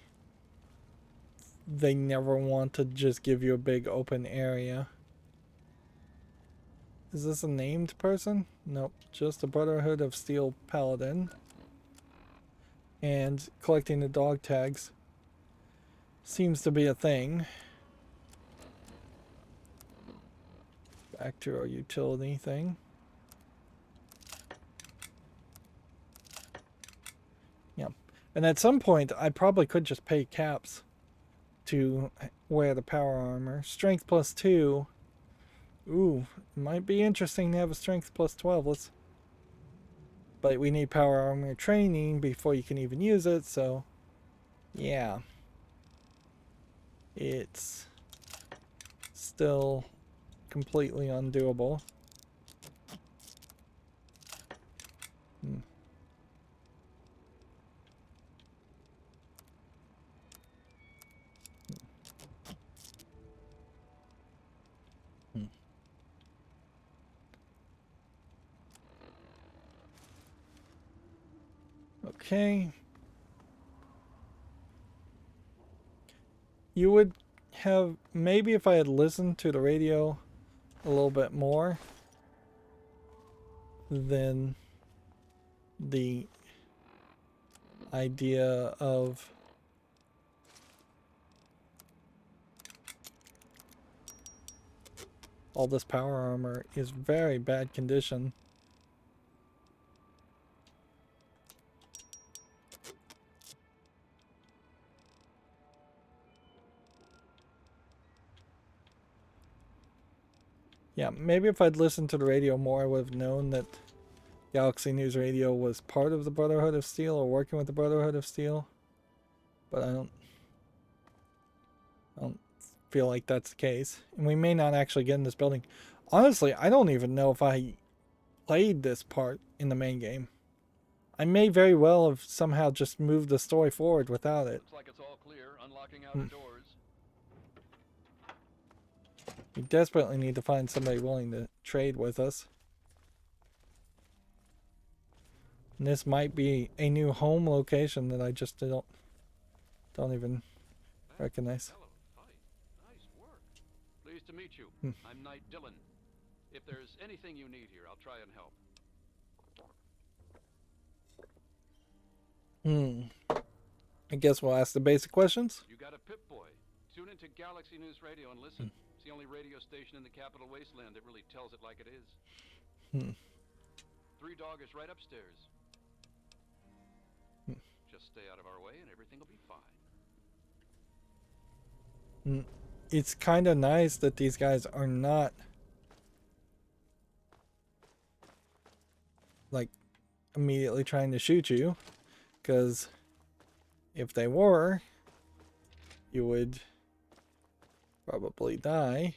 never want to just give you a big open area. Is this a named person? Nope, just a Brotherhood of Steel Paladin. And collecting the dog tags seems to be a thing. Back to our utility thing. Yeah. And at some point, I probably could just pay caps to wear the power armor. Strength plus 2. Ooh, might be interesting to have a strength plus 12. But we need power armor training before you can even use it, so yeah. It's still completely undoable. Okay. You would have, maybe if I had listened to the radio a little bit more, then the idea of all this power armor is very bad condition. Yeah, maybe if I'd listened to the radio more, I would have known that Galaxy News Radio was part of the Brotherhood of Steel or working with the Brotherhood of Steel. But I don't feel like that's the case. And we may not actually get in this building. Honestly, I don't even know if I played this part in the main game. I may very well have somehow just moved the story forward without it. Looks like it's all clear. Unlocking outer doors. We desperately need to find somebody willing to trade with us. And this might be a new home location that I just don't even recognize. Hello, hi. Nice work. Pleased to meet you. I'm Knight Dillon. If there's anything you need here, I'll try and help. I guess we'll ask the basic questions. You got a Pip-Boy. Tune into Galaxy News Radio and listen. It's the only radio station in the Capital Wasteland that really tells it like it is. 3 Dog is right upstairs. Just stay out of our way and everything will be fine. It's kind of nice that these guys are not like immediately trying to shoot you, because if they were, you would probably die.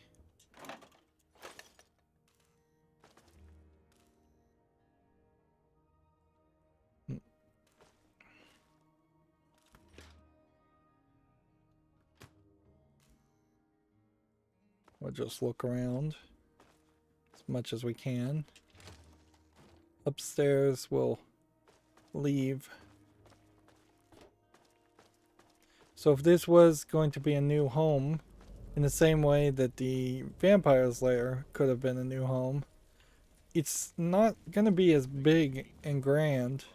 We'll just look around as much as we can. Upstairs, we'll leave. So if this was going to be a new home, in the same way that the Vampire's Lair could have been a new home, it's not going to be as big and grand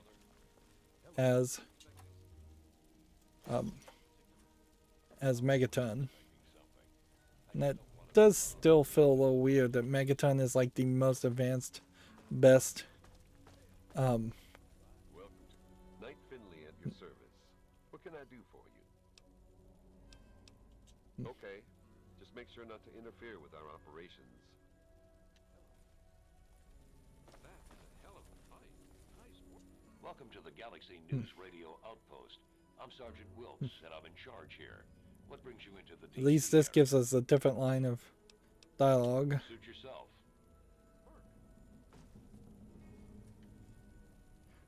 as Megaton. And that does still feel a little weird that Megaton is like the most advanced, best. Welcome to Knight Finley at your service. What can I do for you? Okay, just make sure not to interfere with our operations. That's a hell of a fight. Nice work. Welcome to the Galaxy News Radio Outpost. I'm Sergeant Wilkes, and I'm in charge here. What brings you into the At least this gives us a different line of dialogue. Suit yourself.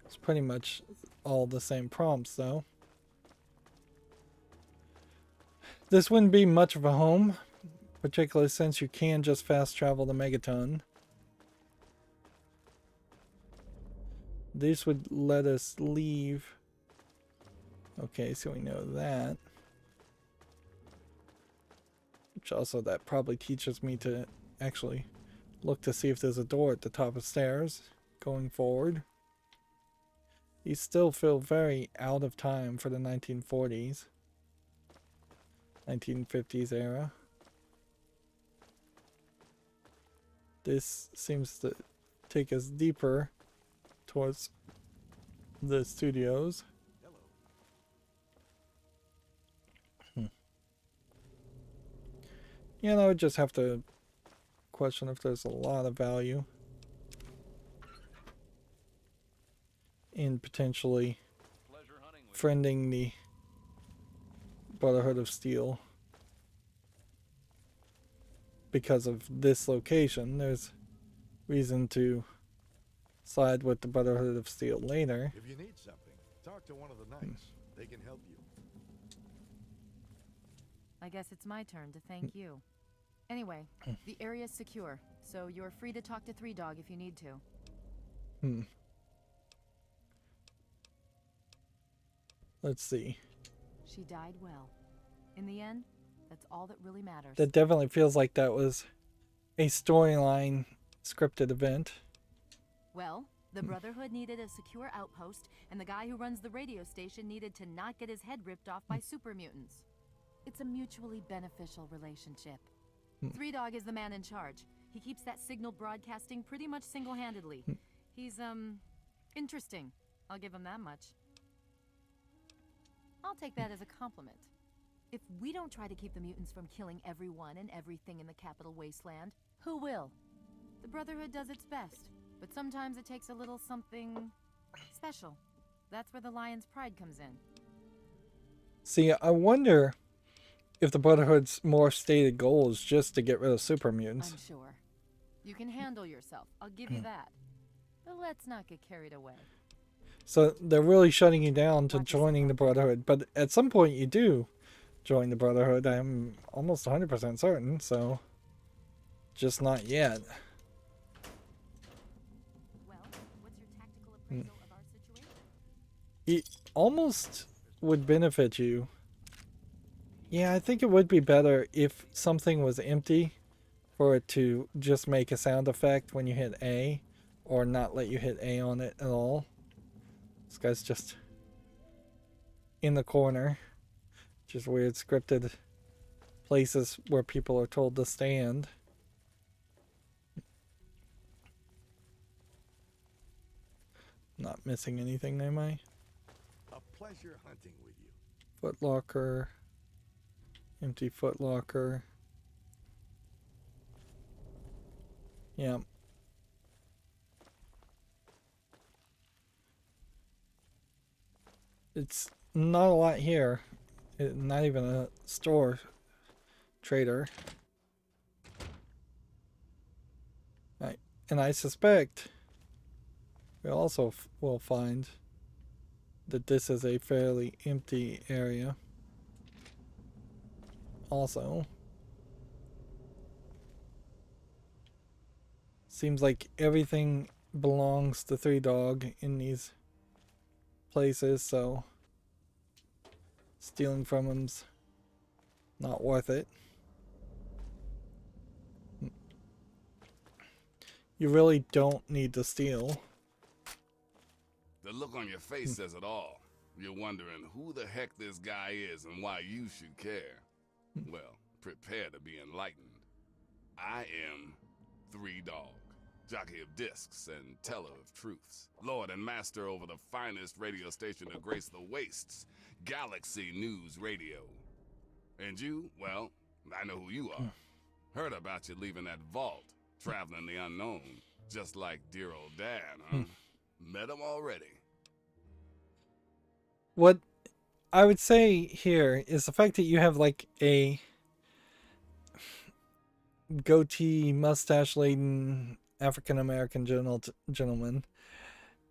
It's pretty much all the same prompts, though. This wouldn't be much of a home, particularly since you can just fast travel to Megaton. This would let us leave. Okay, so we know that. Which also, that probably teaches me to actually look to see if there's a door at the top of stairs going forward. These still feel very out of time for the 1940s. 1950s era. This seems to take us deeper towards the studios. Yeah, I would just have to question if there's a lot of value in potentially friending the Brotherhood of Steel. Because of this location, there's reason to side with the Brotherhood of Steel later. If you need something, talk to one of the knights. They can help you. I guess it's my turn to thank you. Anyway, the area's secure, so you're free to talk to Three Dog if you need to. Let's see. She died well. In the end, that's all that really matters. That definitely feels like that was a storyline scripted event. Well, the Brotherhood needed a secure outpost, and the guy who runs the radio station needed to not get his head ripped off by super mutants. It's a mutually beneficial relationship. Three Dog is the man in charge. He keeps that signal broadcasting pretty much single-handedly. He's, interesting. I'll give him that much. I'll take that as a compliment. If we don't try to keep the mutants from killing everyone and everything in the capital wasteland, who will? The Brotherhood does its best, but sometimes it takes a little something special. That's where the Lion's pride comes in. See, I wonder if the Brotherhood's more stated goal is just to get rid of super mutants. I'm sure. You can handle yourself, I'll give you that. But let's not get carried away. So they're really shutting you down to joining the Brotherhood, but at some point you do join the Brotherhood. I'm almost 100% certain, so just not yet. Well, what's your tactical appraisal of our situation? It almost would benefit you. Yeah, I think it would be better if something was empty for it to just make a sound effect when you hit A, or not let you hit A on it at all. This guy's just in the corner. Just weird scripted places where people are told to stand. Not missing anything, am I? A pleasure hunting with you. Footlocker. Empty footlocker. Yeah. It's not a lot here. Not even a store trader. Right. And I suspect we also will find that this is a fairly empty area. Also, seems like everything belongs to Three Dog in these places, so stealing from him's not worth it. You really don't need to steal. The look on your face says it all. You're wondering who the heck this guy is and why you should care. Well, prepare to be enlightened. I am Three Dog, jockey of discs and teller of truths, lord and master over the finest radio station to grace the wastes, Galaxy News Radio. And you, well, I know who you are. Heard about you leaving that vault, traveling the unknown, just like dear old Dad, huh? Met him already. What I would say here is the fact that you have like a goatee, mustache-laden African-American gentleman,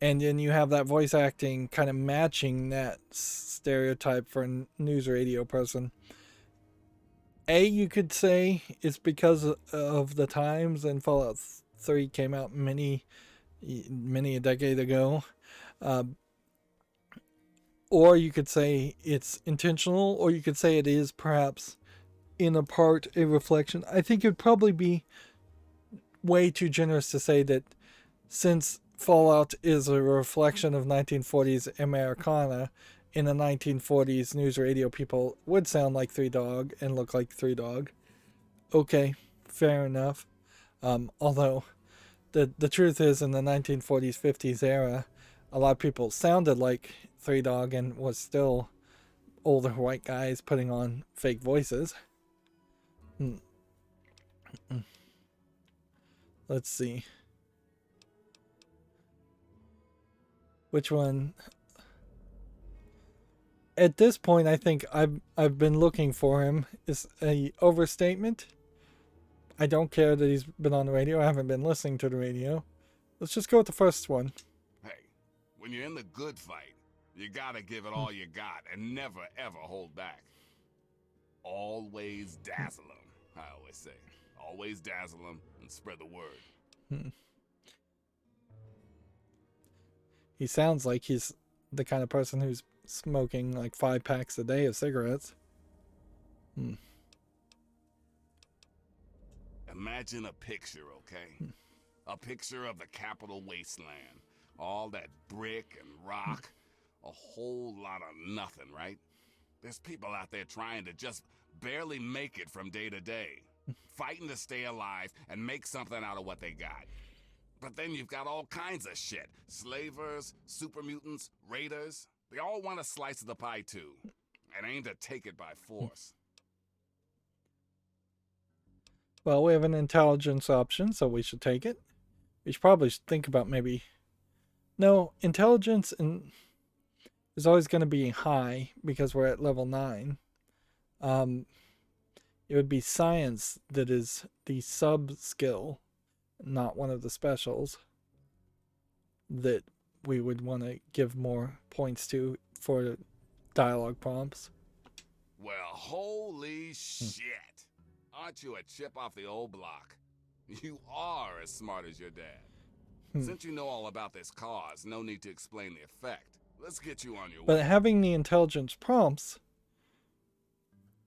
and then you have that voice acting kind of matching that stereotype for a news radio person. You could say it's because of the times, and Fallout 3 came out many a decade ago. Or you could say it's intentional, or you could say it is perhaps in a part a reflection. I think it would probably be way too generous to say that since Fallout is a reflection of 1940s Americana, in the 1940s news radio people would sound like Three Dog and look like Three Dog. Okay, fair enough. Although the truth is, in the 1940s, 50s era, a lot of people sounded like Three Dog and was still older white guys putting on fake voices. Let's see. Which one? At this point, I think I've been looking for him is a overstatement. I don't care that he's been on the radio. I haven't been listening to the radio. Let's just go with the first one. Hey, when you're in the good fight, you gotta give it all you got and never ever hold back. Always dazzle them, I always say. Always dazzle them and spread the word. He sounds like he's the kind of person who's smoking like 5 packs a day of cigarettes. Imagine a picture, okay? A picture of the Capitol wasteland. All that brick and rock. A whole lot of nothing, right? There's people out there trying to just barely make it from day to day. Fighting to stay alive and make something out of what they got. But then you've got all kinds of shit. Slavers, super mutants, raiders. They all want a slice of the pie too. And aim to take it by force. Well, we have an intelligence option, so we should take it. We should probably think about maybe... No, intelligence is always going to be high because we're at level 9. It would be science that is the sub-skill, not one of the specials, that we would want to give more points to for dialogue prompts. Well, holy shit. Aren't you a chip off the old block? You are as smart as your dad. Since you know all about this cause, no need to explain the effect. Let's get you on your way. But having the intelligence prompts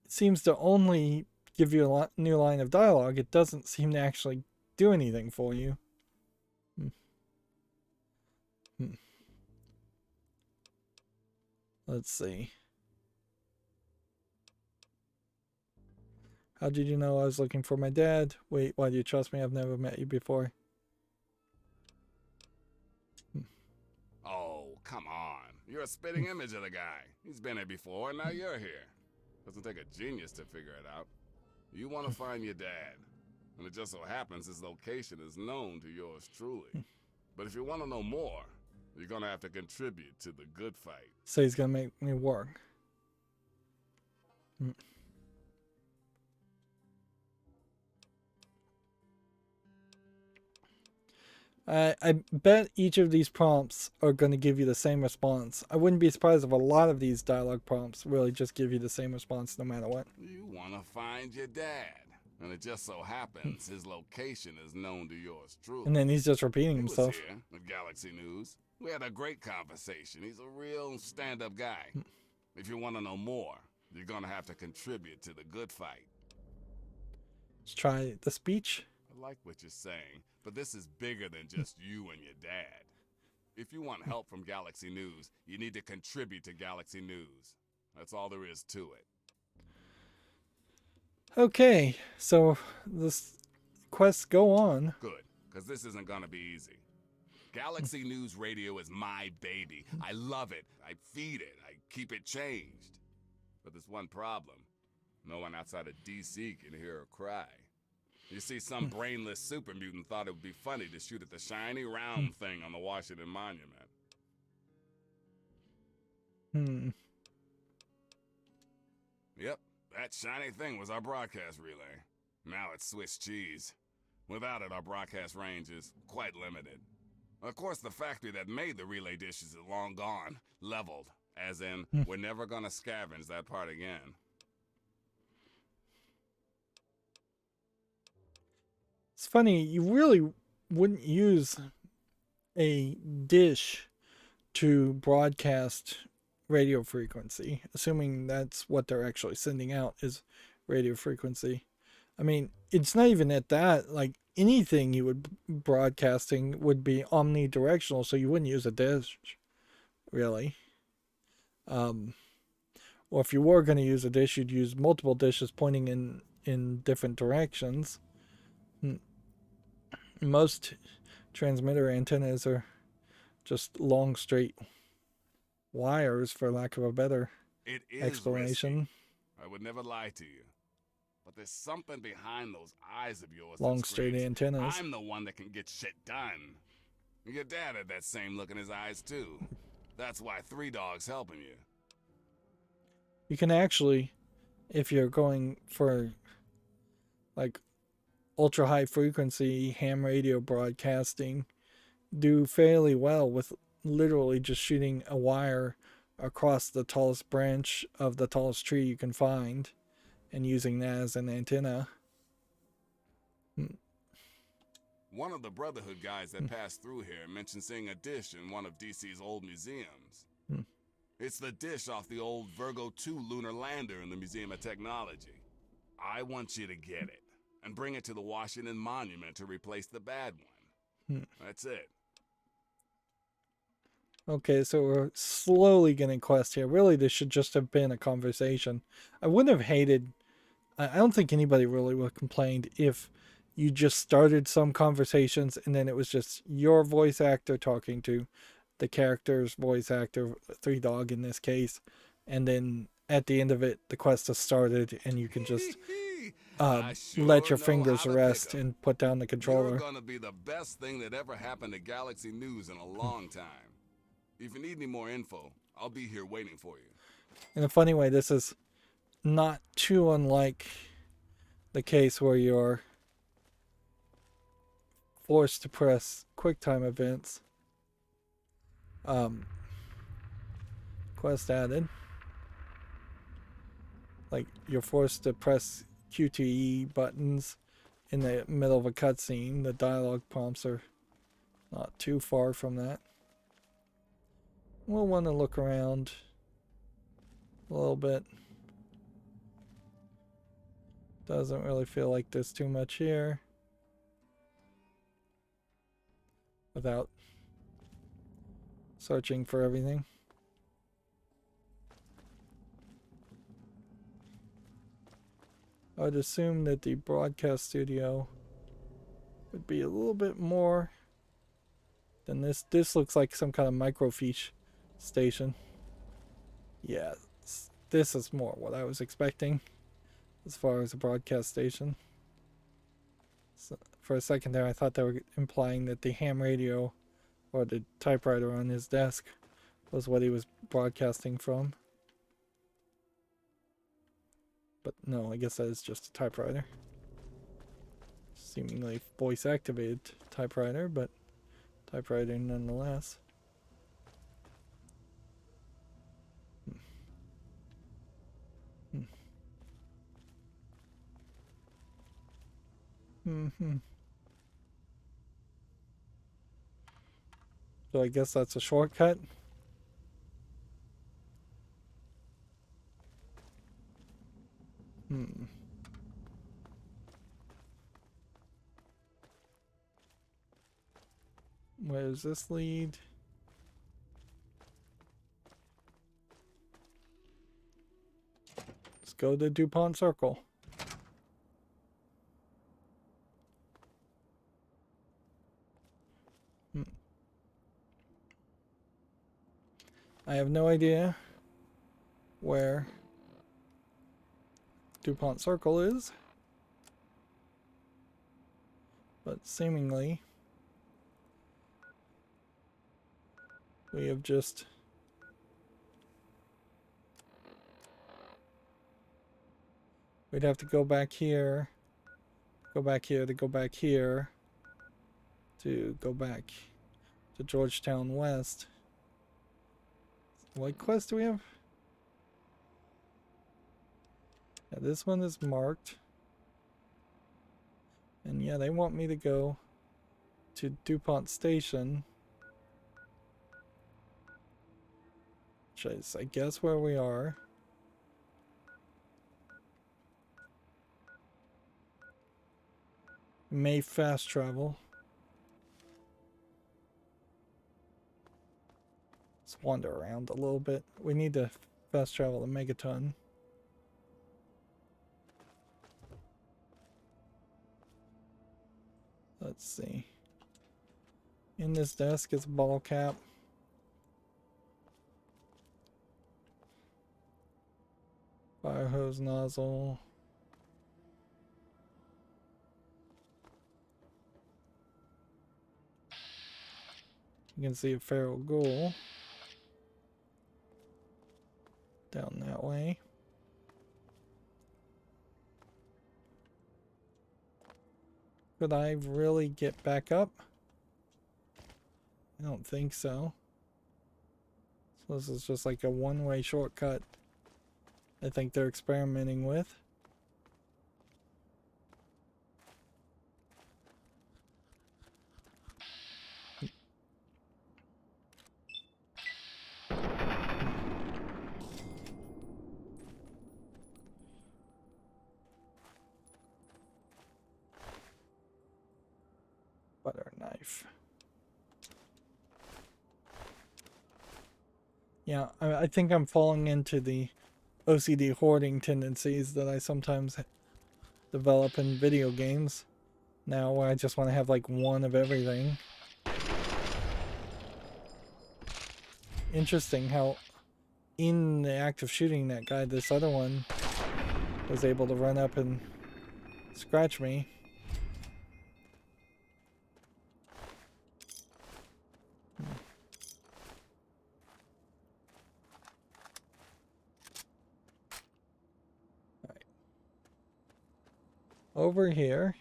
seems to only give you a new line of dialogue. It doesn't seem to actually do anything for you. Let's see. How did you know I was looking for my dad? Wait, why do you trust me? I've never met you before. Oh, come on. You're a spitting image of the guy. He's been here before, and now you're here. Doesn't take a genius to figure it out. You want to find your dad, and it just so happens his location is known to yours truly. But if you want to know more, you're going to have to contribute to the good fight. So he's going to make me work. I bet each of these prompts are going to give you the same response. I wouldn't be surprised if a lot of these dialogue prompts really just give you the same response no matter what. You want to find your dad, and it just so happens his location is known to yours truly. And then he's just repeating He was himself. here at Galaxy News. We had a great conversation. He's a real stand-up guy. If you want to know more, you're going to have to contribute to the good fight. Let's try the speech. I like what you're saying, but this is bigger than just you and your dad. If you want help from Galaxy News, you need to contribute to Galaxy News. That's all there is to it. Okay, so this quest go on. Good, because this isn't going to be easy. Galaxy News Radio is my baby. I love it. I feed it. I keep it changed. But there's one problem. No one outside of DC can hear her cry. You see, some brainless super mutant thought it would be funny to shoot at the shiny round thing on the Washington Monument. Yep, that shiny thing was our broadcast relay. Now it's Swiss cheese. Without it, our broadcast range is quite limited. Of course, the factory that made the relay dishes is long gone, leveled, as in, we're never gonna scavenge that part again. It's funny, you really wouldn't use a dish to broadcast radio frequency, assuming that's what they're actually sending out is radio frequency. I mean, it's not even at that. Like, anything you would broadcasting would be omnidirectional, so you wouldn't use a dish, really. Or if you were going to use a dish, you'd use multiple dishes pointing in different directions. Most transmitter antennas are just long, straight wires, for lack of a better It is explanation. risky. I would never lie to you. But there's something behind those eyes of yours. Long, that straight screams, antennas. I'm the one that can get shit done. Your dad had that same look in his eyes too. That's why Three Dog's helping you. You can actually, if you're going for like ultra high frequency ham radio broadcasting, do fairly well with literally just shooting a wire across the tallest branch of the tallest tree you can find and using that as an antenna. One of the Brotherhood guys that passed through here mentioned seeing a dish in one of DC's old museums. It's the dish off the old Virgo 2 lunar lander in the Museum of Technology. I want you to get it and bring it to the Washington Monument to replace the bad one. That's it. Okay, so we're slowly getting quests here. Really, this should just have been a conversation. I wouldn't have hated... I don't think anybody really would have complained if you just started some conversations and then it was just your voice actor talking to the character's voice actor, Three Dog in this case, and then at the end of it, the quest has started and you can just let your fingers rest and put down the controller. You're gonna be the best thing that ever happened to Galaxy News in a long time. If you need any more info, I'll be here waiting for you. In a funny way, this is not too unlike the case where you're forced to press QuickTime events. Quest added. Like, you're forced to press QTE buttons in the middle of a cutscene. The dialogue prompts are not too far from that. We'll want to look around a little bit. Doesn't really feel like there's too much here without searching for everything. I would assume that the broadcast studio would be a little bit more than this. This looks like some kind of microfiche station. Yeah, this is more what I was expecting as far as a broadcast station. So for a second there, I thought they were implying that the ham radio or the typewriter on his desk was what he was broadcasting from. But no, I guess that is just a typewriter. Seemingly voice activated typewriter, but typewriter nonetheless. So I guess that's a shortcut. Where does this lead? Let's go to DuPont Circle. I have no idea where DuPont Circle is, but seemingly we have just we'd have to go back here, go back here to go back here to go back to Georgetown West. What quest do we have? Yeah, this one is marked. And yeah, they want me to go to DuPont Station. which is, I guess, where we are. May fast travel. Let's wander around a little bit. We need to fast travel the Megaton. Let's see. In this desk is a bottle cap. Fire hose nozzle. You can see a feral ghoul down that way. Could I really get back up? I don't think so. So this is just like a one-way shortcut I think they're experimenting with. Butter knife. Yeah, I think I'm falling into the OCD hoarding tendencies that I sometimes develop in video games now, where I just want to have like one of everything. Interesting how in the act of shooting that guy, this other one was able to run up and scratch me. Over here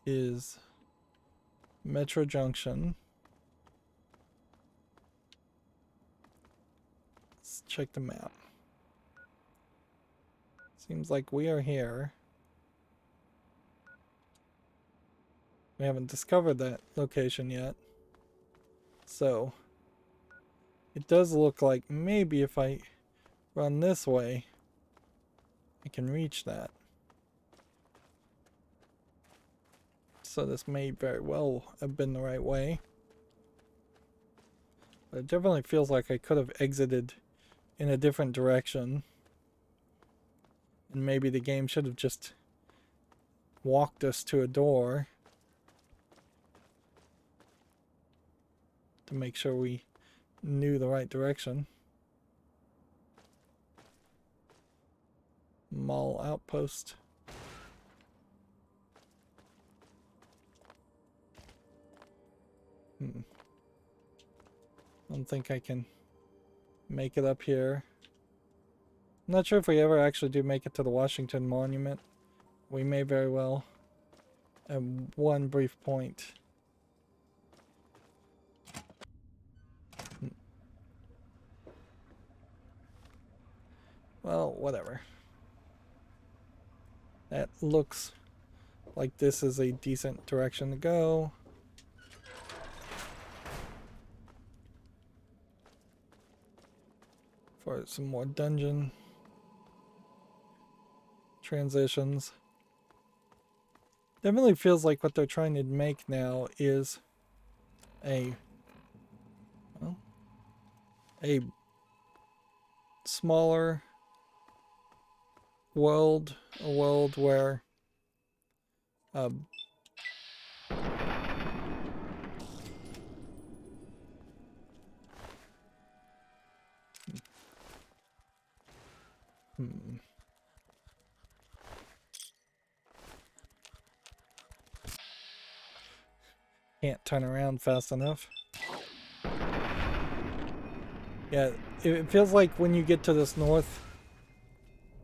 is Metro Junction. Let's check the map. Seems like we are here. We haven't discovered that location yet. So it does look like maybe if I run this way, I can reach that. So this may very well have been the right way. But it definitely feels like I could have exited in a different direction. And maybe the game should have just walked us to a door to make sure we knew the right direction. Mall outpost. I don't think I can make it up here. I'm not sure if we ever actually do make it to the Washington Monument. We may very well at one brief point. Well, whatever. That looks like this is a decent direction to go. For some more dungeon transitions. Definitely feels like what they're trying to make now is a smaller world, a world where can't turn around fast enough. Yeah, it feels like when you get to this north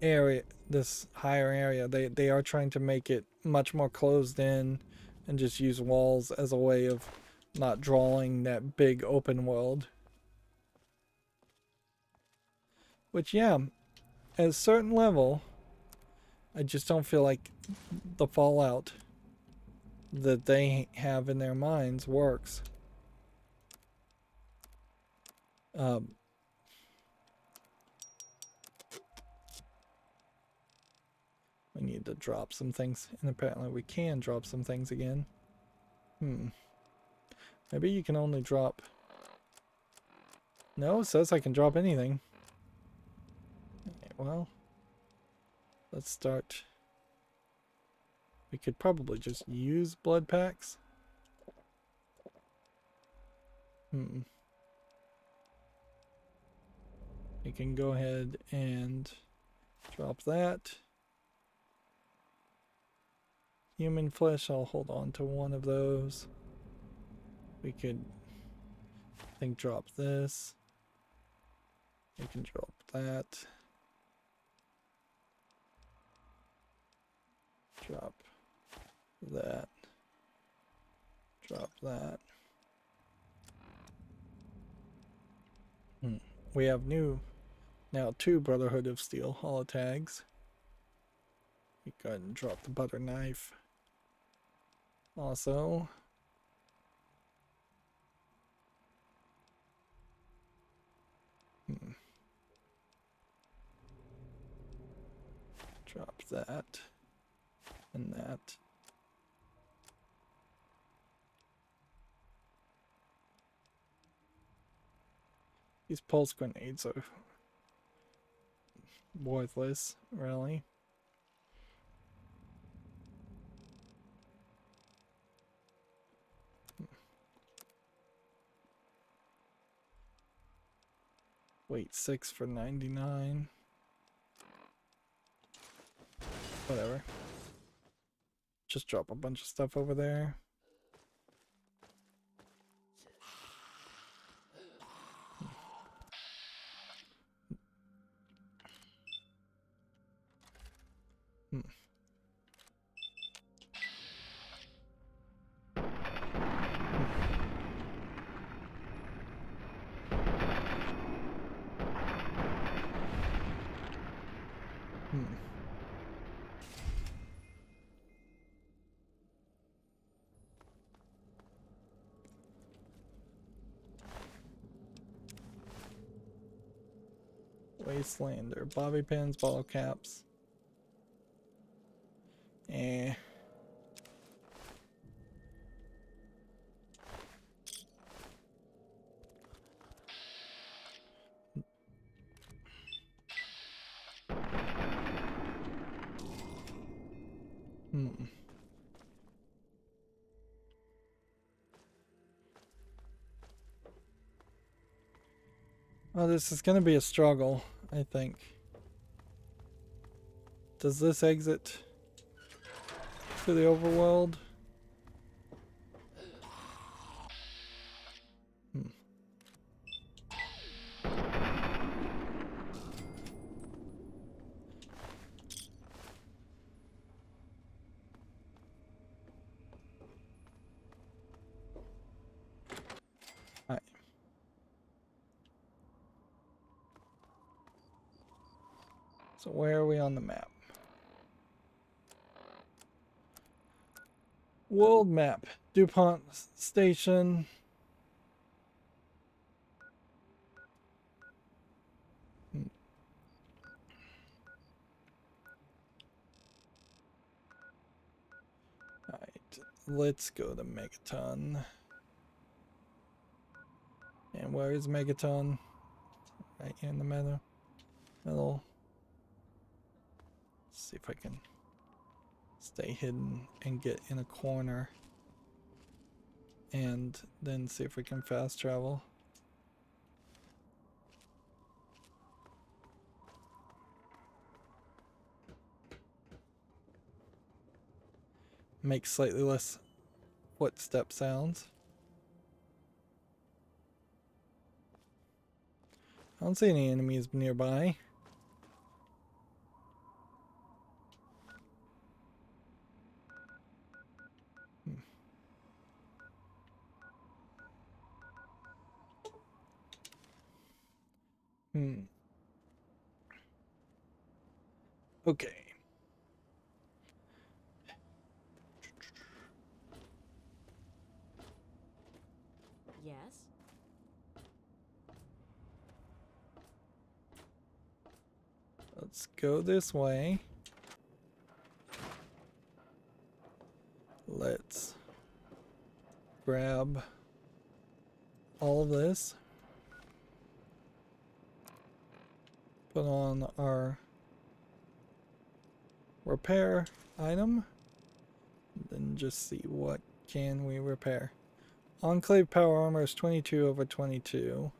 area, this higher area, they are trying to make it much more closed in and just use walls as a way of not drawing that big open world. Which, yeah, at a certain level, I just don't feel like the Fallout that they have in their minds works. We need to drop some things, and apparently we can drop some things again. Maybe you can only drop... No, it says I can drop anything. Okay, well, let's start. We could probably just use blood packs. We can go ahead and drop that. Human flesh, I'll hold on to one of those. We could, I think, drop this. We can drop that. Drop that. Drop that. We have now 2 Brotherhood of Steel holotags. We go ahead and drop the butter knife. Also, drop that and that. These pulse grenades are worthless, really. Wait, 6 for 99. Whatever. Just drop a bunch of stuff over there. Wastelander, bobby pins, bottle caps. Oh, this is going to be a struggle, I think. Does this exit to the overworld? Alright. So where are we on the map? World map. DuPont Station. Alright, let's go to Megaton. And where is Megaton? Right here in the middle. Let's see if I can stay hidden and get in a corner. And then see if we can fast travel. Make slightly less footstep sounds. I don't see any enemies nearby. Okay. Let's go this way. Let's grab all of this. Put on our repair item. Then just see what can we repair. Enclave power armor is 22 over 22.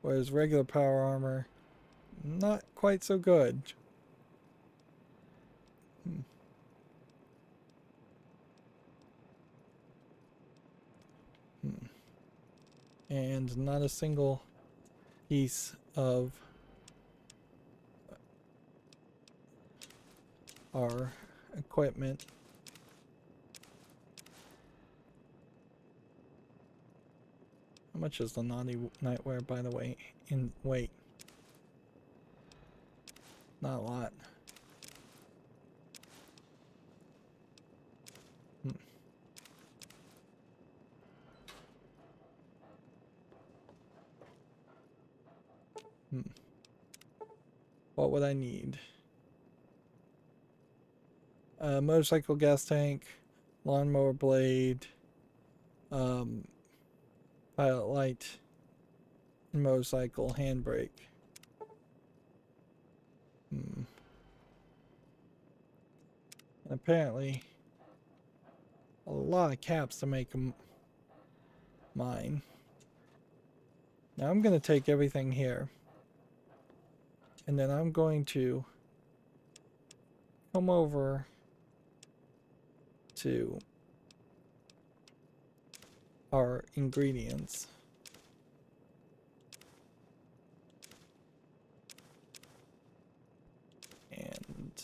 Whereas regular power armor, not quite so good. And not a single piece of our equipment. How much is the naughty nightwear, by the way, in weight? Not a lot. What would I need? Motorcycle gas tank, lawnmower blade, pilot light, and motorcycle handbrake. And apparently, a lot of caps to make them mine. Now I'm going to take everything here. And then I'm going to come over to our ingredients. And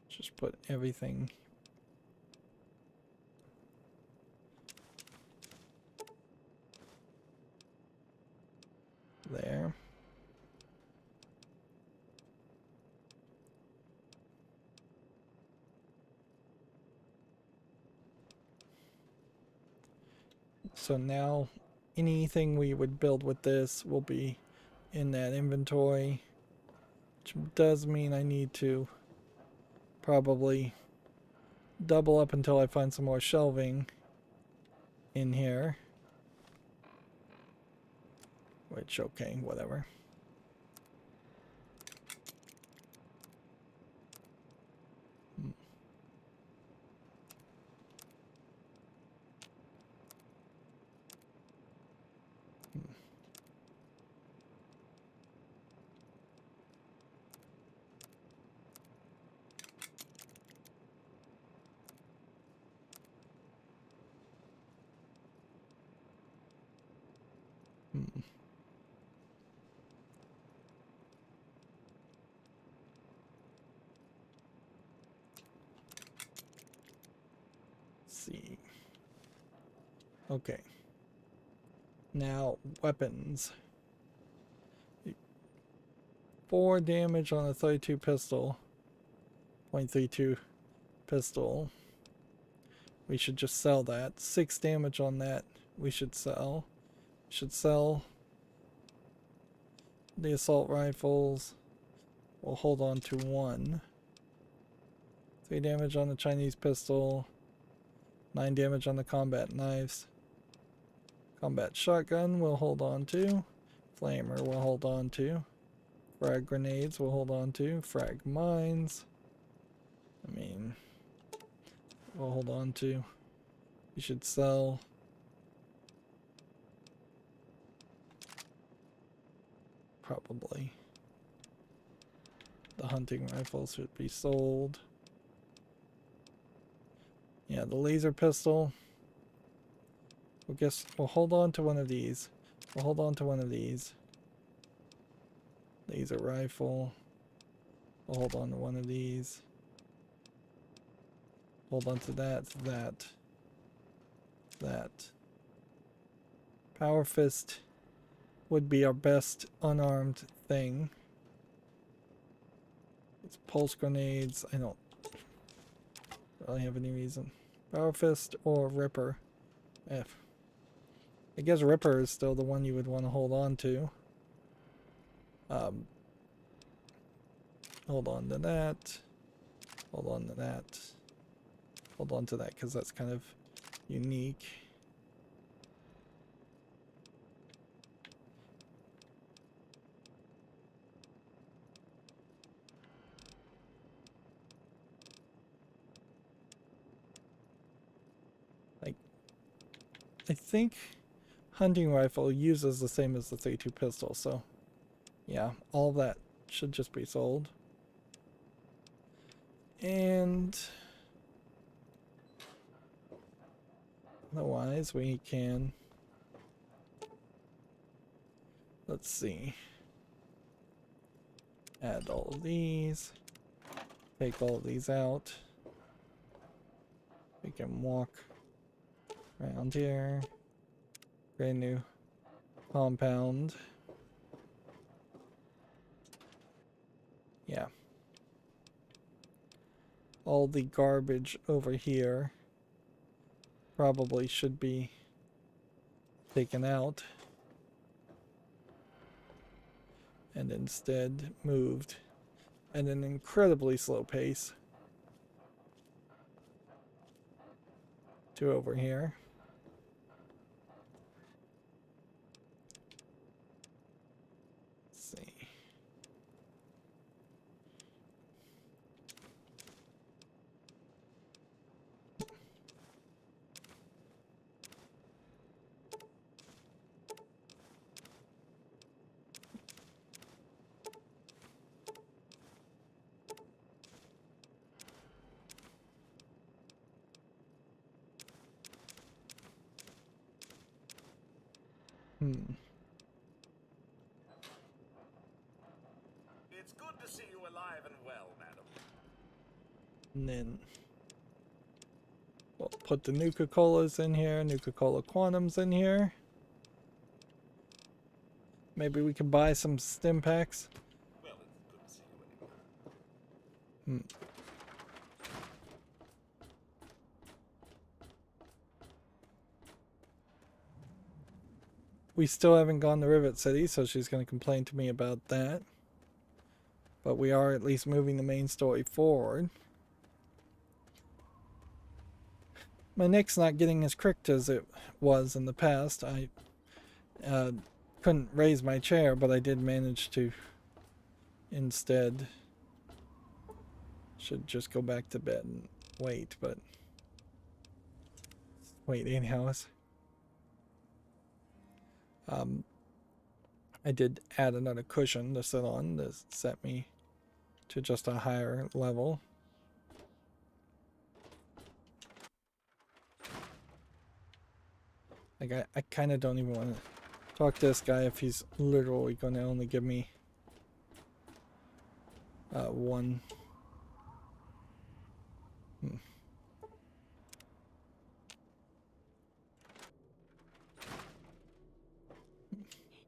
just put everything there. So now anything we would build with this will be in that inventory, which does mean I need to probably double up until I find some more shelving in here. Which, okay, whatever. See. Okay. Now, weapons. 4 damage on a 32 pistol. .32 pistol. We should just sell that. 6 damage on that. We should sell. Should sell the assault rifles. We'll hold on to 1. 3 damage on the Chinese pistol. 9 damage on the combat knives. Combat shotgun we'll hold on to. Flamer we'll hold on to. Frag grenades we'll hold on to. Frag mines. I mean, we'll hold on to. We should sell. Probably. The hunting rifles should be sold. Yeah, the laser pistol. We'll hold on to one of these. We'll hold on to one of these. Laser rifle. We'll hold on to one of these. Hold on to that, that. Power fist would be our best unarmed thing. It's pulse grenades. I don't really have any reason. Power fist or ripper. F. I guess Ripper is still the one you would want to hold on to. Hold on to that. Hold on to that. Hold on to that because that's kind of unique. Like, I think hunting rifle uses the same as the 3.2 pistol, so yeah, all that should just be sold. And otherwise we can, let's see, add all of these, take all of these out. We can walk around here, create a new compound. Yeah. All the garbage over here probably should be taken out and instead moved at an incredibly slow pace to over here. Let's see. It's good to see you alive and well, madam. And then we'll put the Nuka-Colas in here, Nuka-Cola Quantums in here. Maybe we can buy some stim packs. Well, it's good to see you anyway. We still haven't gone to Rivet City, so she's going to complain to me about that. But we are at least moving the main story forward. My neck's not getting as cricked as it was in the past. I couldn't raise my chair, but I did manage to instead. Should just go back to bed and wait, but wait 8 hours. I did add another cushion to sit on to set me to just a higher level. Like, I kind of don't even want to talk to this guy if he's literally going to only give me one.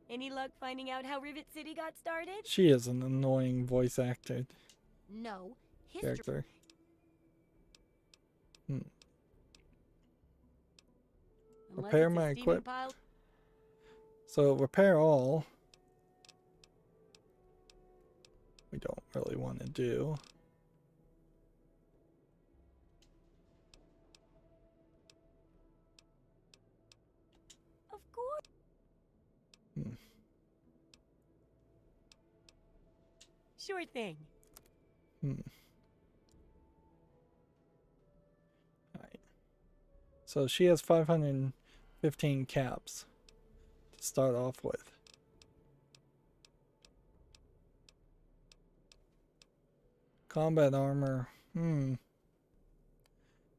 Any luck finding out how Rivet City got started? She is an annoying voice actor No. character. Unless Repair it's a my steaming equip. pile. So repair all. We don't really want to do. Of course. Sure thing. Alright. So she has 515 caps to start off with. Combat armor.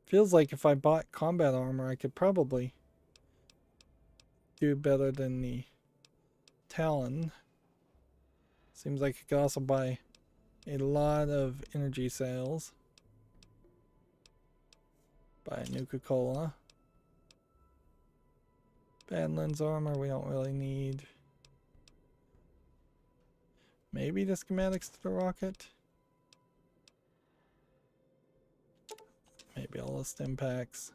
Feels like if I bought combat armor, I could probably do better than the Talon. Seems like I could also buy a lot of energy sales. Buy a Nuka-Cola. Badlands armor we don't really need. Maybe the schematics to the rocket. Maybe all the stim packs.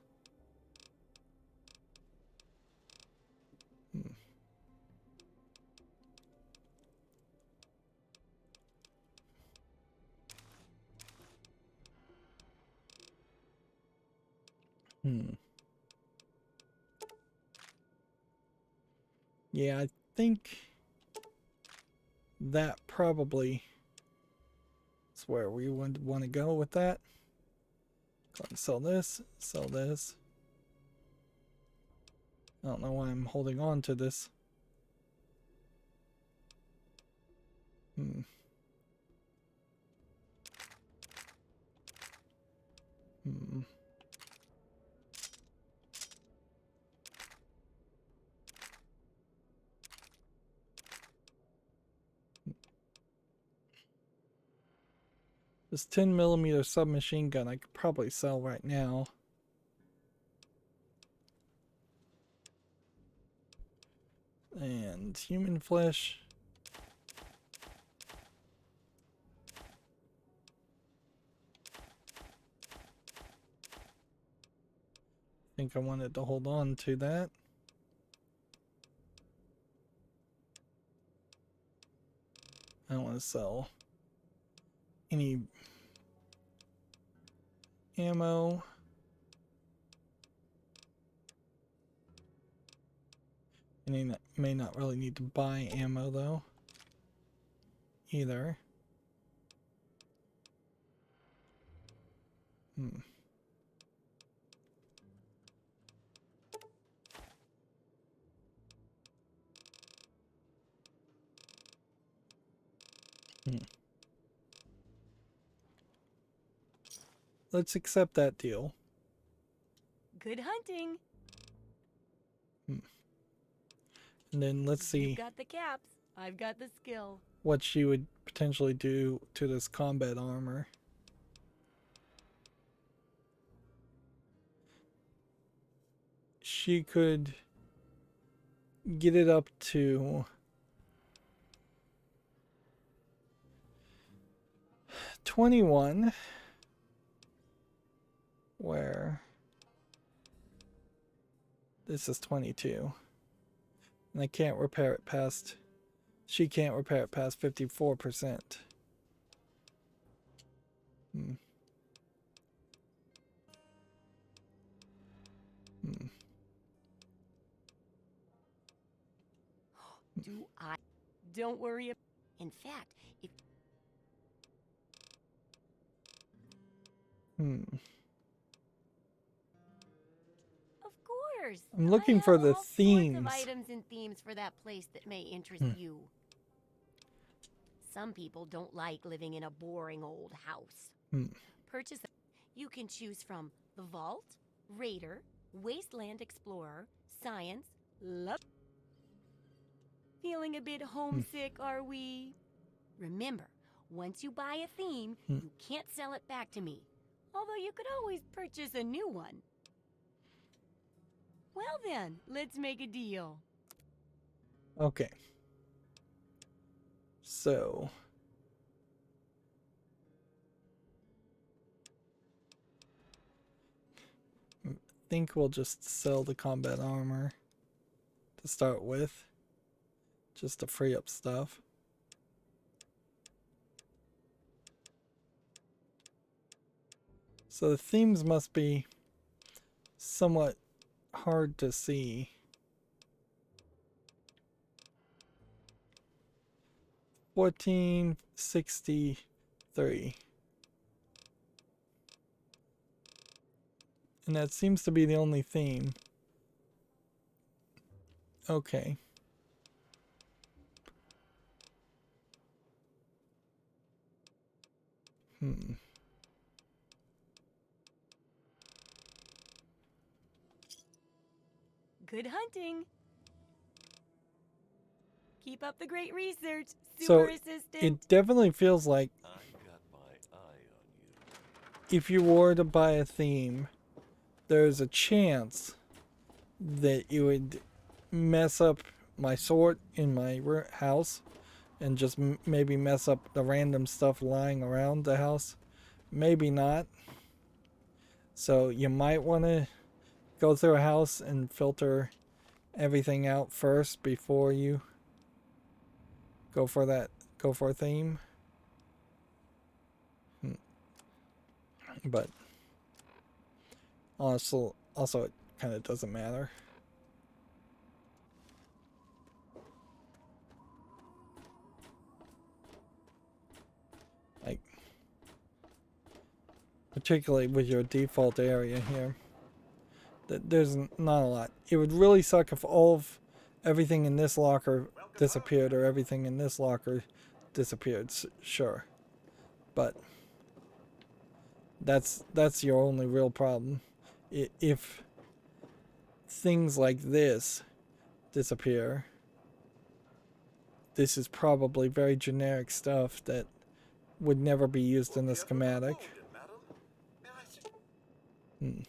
Yeah, I think that probably is where we would want to go with that. Go and sell this, sell this. I don't know why I'm holding on to this. Hmm. This 10mm submachine gun I could probably sell right now. And human flesh. I think I wanted to hold on to that. I don't want to sell any ammo. And I may not really need to buy ammo though. Either. Let's accept that deal. Good hunting. And then let's see You've got the caps. I've got the skill. what she would potentially do to this combat armor. She could get it up to 21, where this is 22, and I can't repair it past, she can't repair it past 54%. Do I? Don't worry. In fact, if of course, I'm looking I for have the all sorts themes. of items and themes for that place that may interest you. Some people don't like living in a boring old house. Purchase. You can choose from the Vault, Raider, Wasteland Explorer, Science, Love. Feeling a bit homesick, are we? Remember, once you buy a theme, you can't sell it back to me. Although you could always purchase a new one. Well then, let's make a deal. Okay. So I think we'll just sell the combat armor to start with, just to free up stuff. So the themes must be somewhat hard to see. 1463. And that seems to be the only theme. Okay. Good hunting. Keep up the great research, So sewer assistant. it definitely feels like I got my eye on you. if you were to buy a theme, there's a chance that you would mess up my sort in my house and just maybe mess up the random stuff lying around the house. Maybe not. So you might want to go through a house and filter everything out first before you go for a theme. But also it kind of doesn't matter. Like, particularly with your default area here, there's not a lot. It would really suck if all of everything in this locker disappeared or everything in this locker disappeared, sure. But that's your only real problem. If things like this disappear, this is probably very generic stuff that would never be used in the schematic. We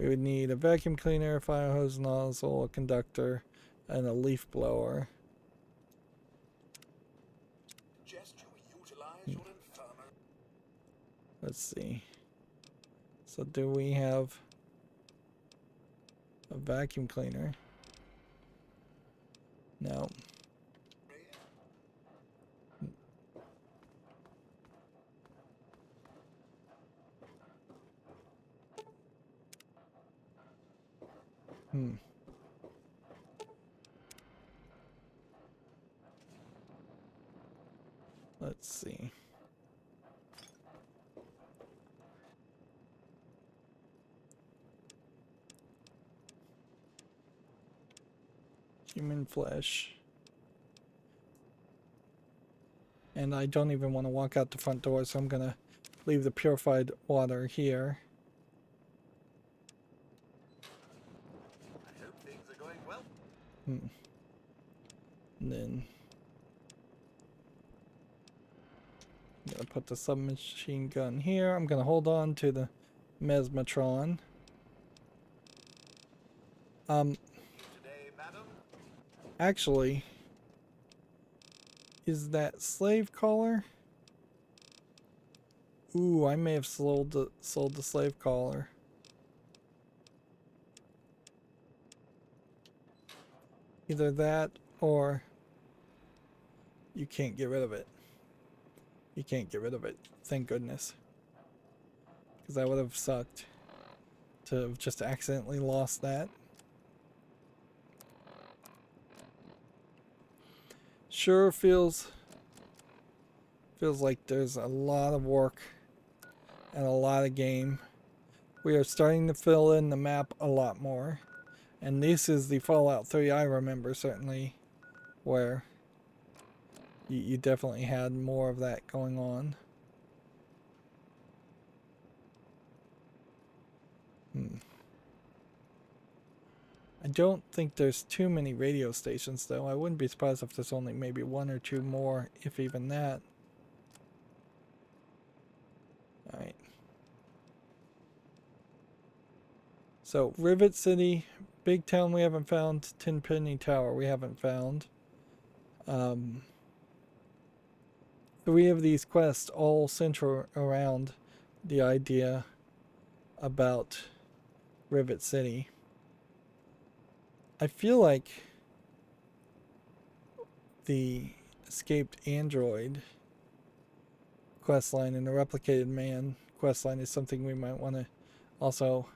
would need a vacuum cleaner, a fire hose nozzle, a conductor, and a leaf blower. Let's see. So do we have a vacuum cleaner? No. Let's see. Human flesh. And I don't even want to walk out the front door, so I'm gonna leave the purified water here. I hope things are going well. And then I'm gonna put the submachine gun here. I'm gonna hold on to the mesmatron. Today, madam. Actually, is that slave collar? Ooh, I may have sold the slave collar. Either that or you can't get rid of it. You can't get rid of it. Thank goodness. Because that would have sucked to have just accidentally lost that. Sure feels like there's a lot of work and a lot of game. We are starting to fill in the map a lot more. And this is the Fallout 3 I remember, certainly, where you definitely had more of that going on. I don't think there's too many radio stations, though. I wouldn't be surprised if there's only maybe one or two more, if even that. Alright. So, Rivet City, Big Town we haven't found, Tenpenny Tower we haven't found. 3 of these quests all center around the idea about Rivet City. I feel like the escaped android questline and the replicated man questline is something we might want to also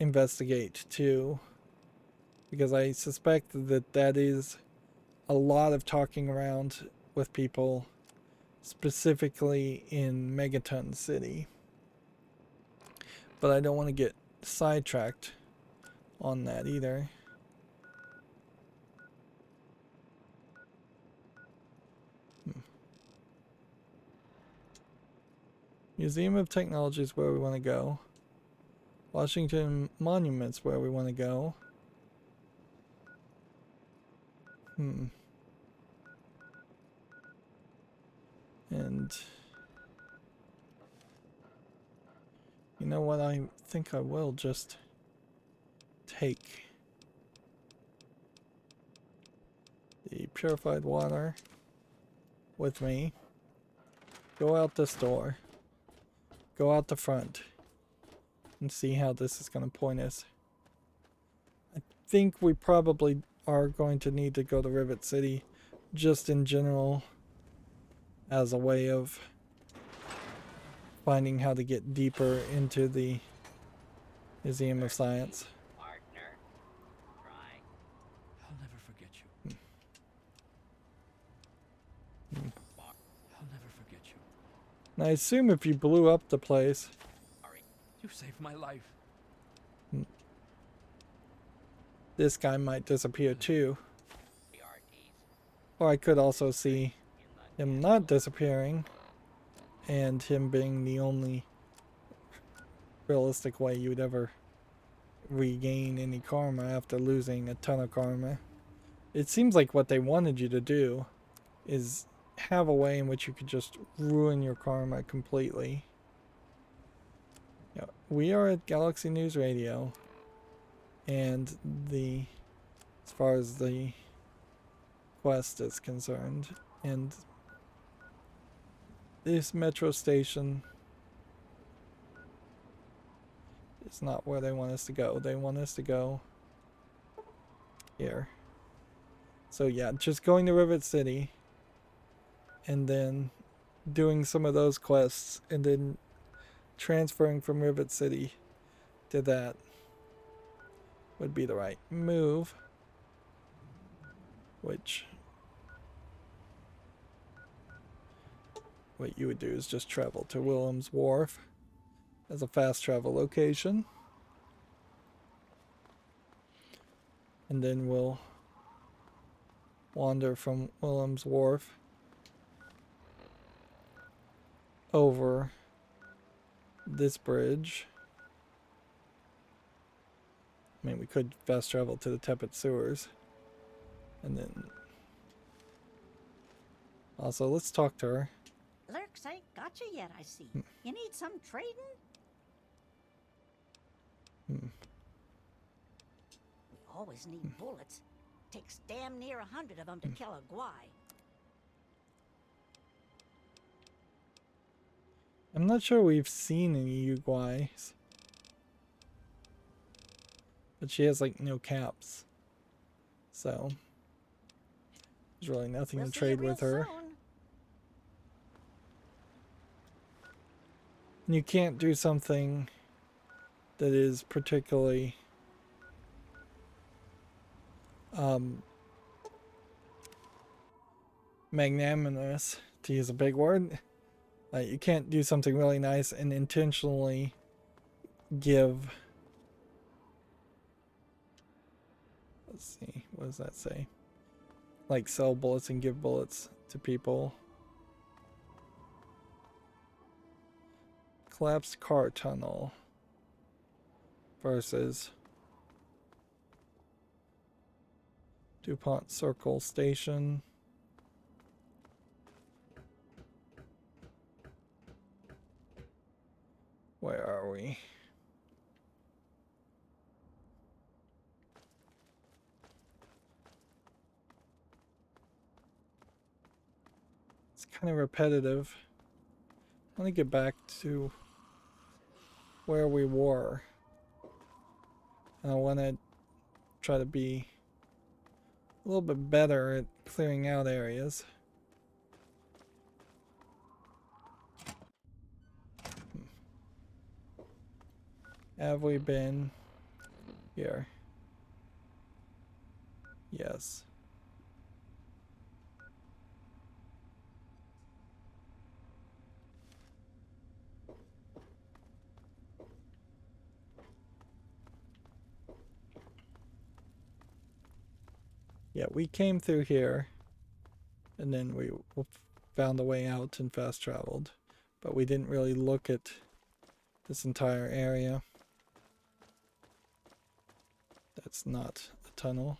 investigate too, because I suspect that that is a lot of talking around with people, specifically in Megaton City. But I don't want to get sidetracked on that either. Museum of Technology is where we want to go. Washington Monument's where we want to go. And you know what? I think I will just take the purified water with me. Go out this door. Go out the front. And see how this is going to point us. I think we probably are going to need to go to Rivet City just in general as a way of finding how to get deeper into the Museum of Science. Partner. Right. I'll never forget you. I'll never forget you. And I assume if you blew up the place, You saved my life. this guy might disappear too. Or I could also see him not disappearing and him being the only realistic way you would ever regain any karma after losing a ton of karma. It seems like what they wanted you to do is have a way in which you could just ruin your karma completely. Yeah, we are at Galaxy News Radio, and as far as the quest is concerned, and this metro station is not where they want us to go. They want us to go here. So yeah, just going to Rivet City and then doing some of those quests and then transferring from Rivet City to that would be the right move. Which what you would do is just travel to Willem's Wharf as a fast travel location. And then we'll wander from Willem's Wharf over this bridge. I mean, we could fast travel to the Tepid Sewers. And then also, let's talk to her. Lurks ain't got you yet, I see. You need some trading? We always need bullets. Takes damn near 100 of them to kill a guai. I'm not sure we've seen any Uguays. But she has like no caps. So there's really nothing to trade with her. And you can't do something that is particularly magnanimous, to use a big word. You can't do something really nice and intentionally give. Let's see, what does that say? Like sell bullets and give bullets to people. Collapsed car tunnel versus DuPont Circle Station. Where are we? It's kind of repetitive. I want to get back to where we were. And I want to try to be a little bit better at clearing out areas. Have we been here? Yes. Yeah, we came through here, and then we found a way out and fast traveled, but we didn't really look at this entire area. That's not a tunnel.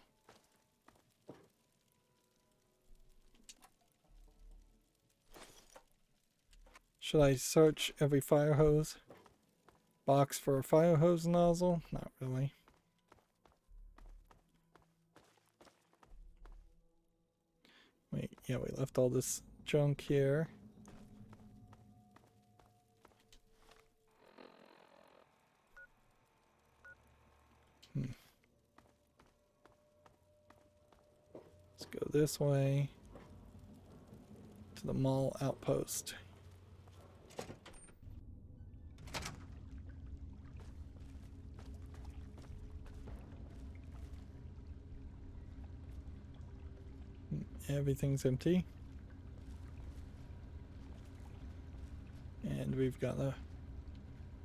Should I search every fire hose box for a fire hose nozzle? Not really. Wait, yeah, we left all this junk here. Let's go this way to the mall outpost. Everything's empty. And we've got a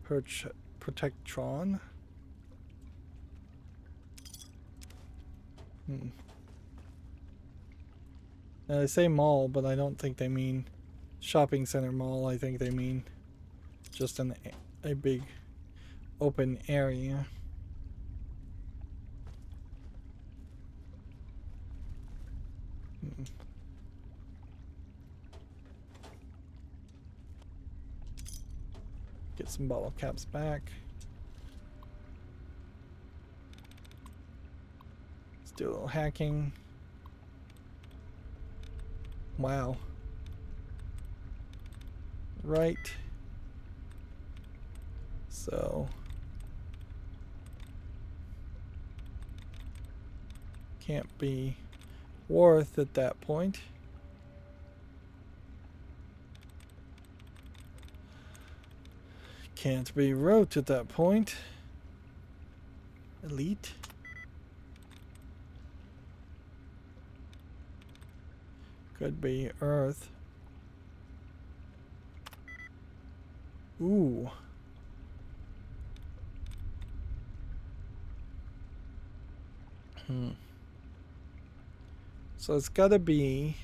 Protectron. Now they say mall, but I don't think they mean shopping center mall. I think they mean just a big open area. Get some bottle caps back. Let's do a little hacking. Wow. Right. So can't be worth at that point. Can't be wrote at that point. Elite. Could be Earth. Ooh. So it's gotta be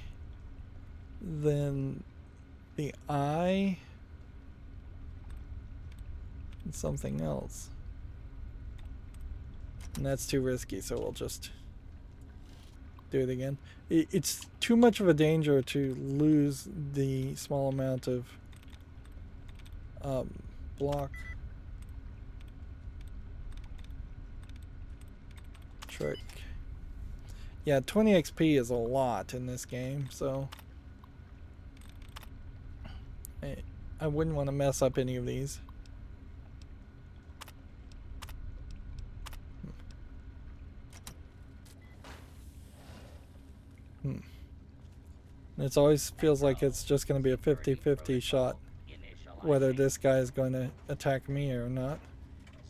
then the eye and something else. And that's too risky, so we'll just do it again. It's too much of a danger to lose the small amount of block trick. Yeah, 20 XP is a lot in this game, so I wouldn't want to mess up any of these. It always feels like it's just going to be a 50-50 shot whether this guy is going to attack me or not.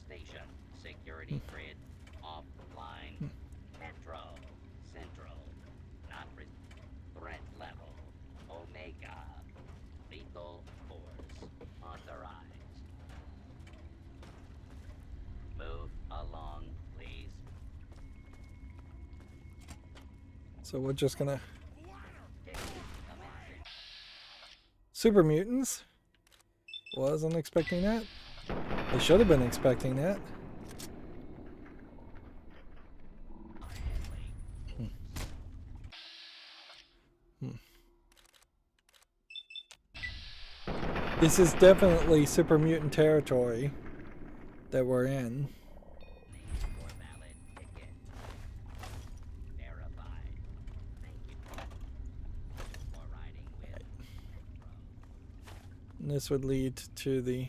Station security grid offline. Metro Central not threat level Omega lethal force authorized. Move along, please. So we're just gonna super mutants. Wasn't expecting that. I should have been expecting that. This is definitely super mutant territory that we're in. And this would lead to the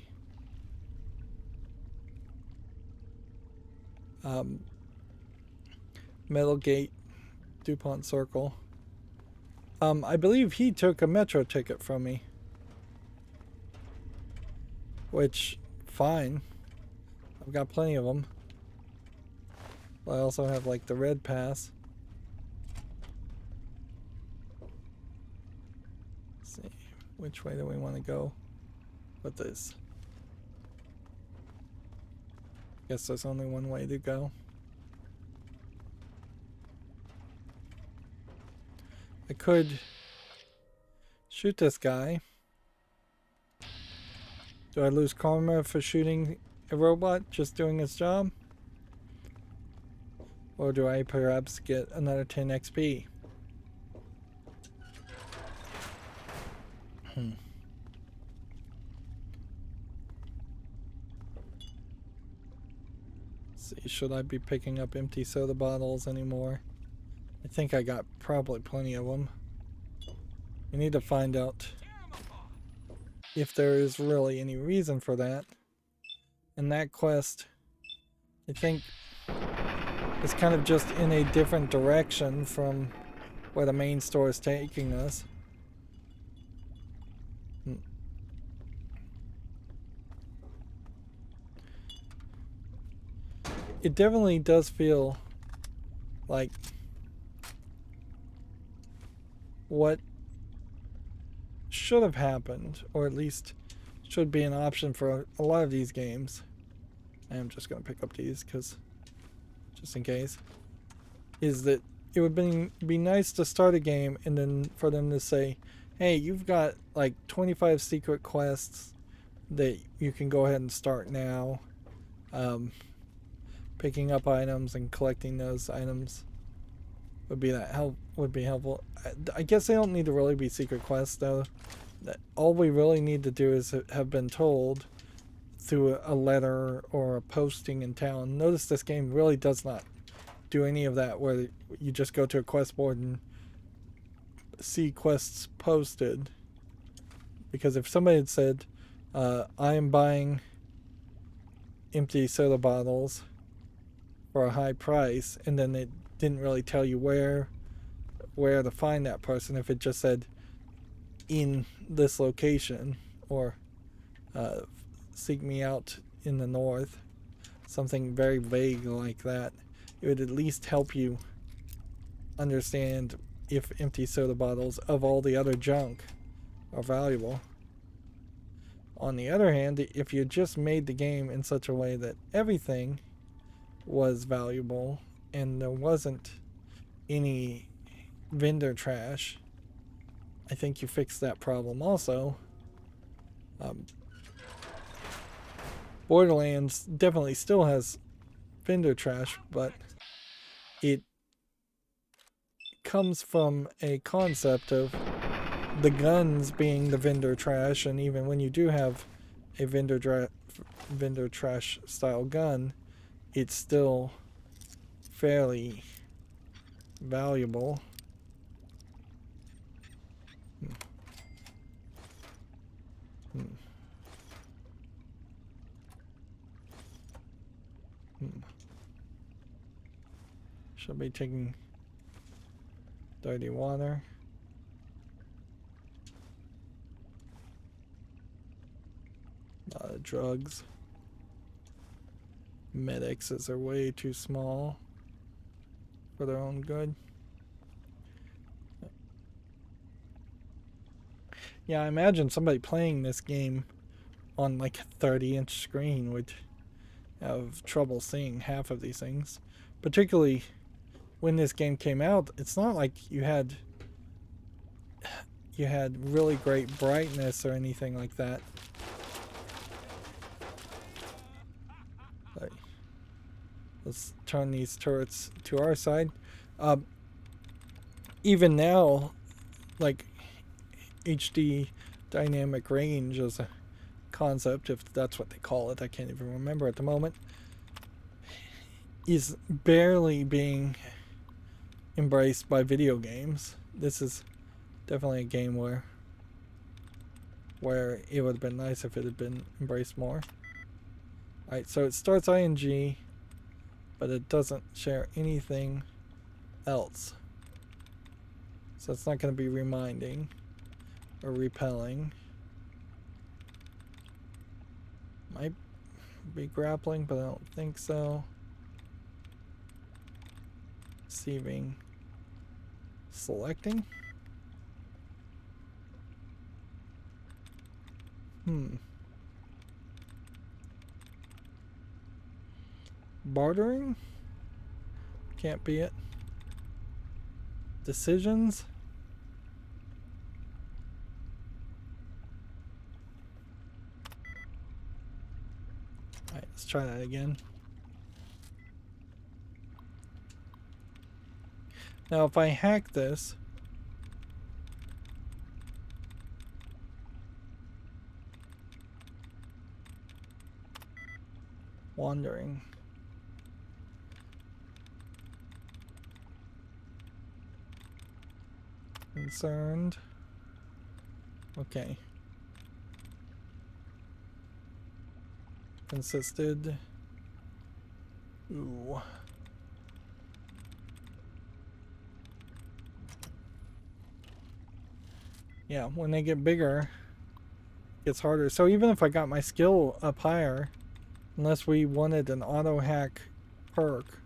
Metal Gate DuPont Circle. I believe he took a metro ticket from me. Which, fine. I've got plenty of them. I also have like the red pass. Let's see, which way do we want to go with this? Guess there's only one way to go. I could shoot this guy. Do I lose karma for shooting a robot just doing its job? Or do I perhaps get another 10 XP? Let's see, should I be picking up empty soda bottles anymore? I think I got probably plenty of them. We need to find out if there is really any reason for that. And that quest, I think, is kind of just in a different direction from where the main store is taking us. It definitely does feel like what should have happened, or at least should be an option for a lot of these games. I'm just going to pick up these because just in case, is that it would be nice to start a game and then for them to say, hey, you've got like 25 secret quests that you can go ahead and start now. Picking up items and collecting those items would be helpful. I guess they don't need to really be secret quests though. All we really need to do is have been told through a letter or a posting in town. Notice this game really does not do any of that where you just go to a quest board and see quests posted. Because if somebody had said, I am buying empty soda bottles for a high price, and then it didn't really tell you where to find that person, if it just said in this location or seek me out in the north, something very vague like that, it would at least help you understand if empty soda bottles of all the other junk are valuable. On the other hand, if you just made the game in such a way that everything was valuable and there wasn't any vendor trash, I think you fixed that problem also. Borderlands definitely still has vendor trash, but it comes from a concept of the guns being the vendor trash, and even when you do have a vendor trash style gun, it's still fairly valuable. Should be taking dirty water. A lot of drugs. Medics are way too small for their own good. Yeah, I imagine somebody playing this game on like a 30-inch screen would have trouble seeing half of these things. Particularly when this game came out, it's not like you had really great brightness or anything like that. Let's turn these turrets to our side. Even now, like HD dynamic range as a concept, if that's what they call it, I can't even remember at the moment, is barely being embraced by video games. This is definitely a game where it would have been nice if it had been embraced more. Alright, so it starts ING, but it doesn't share anything else. So it's not going to be reminding or repelling. Might be grappling, but I don't think so. Receiving. Selecting. Bartering? Can't be it. Decisions? Alright, let's try that again. Now if I hack this, wandering. Concerned. Okay. Consisted. Ooh. Yeah, when they get bigger, it gets harder. So even if I got my skill up higher, unless we wanted an auto hack perk,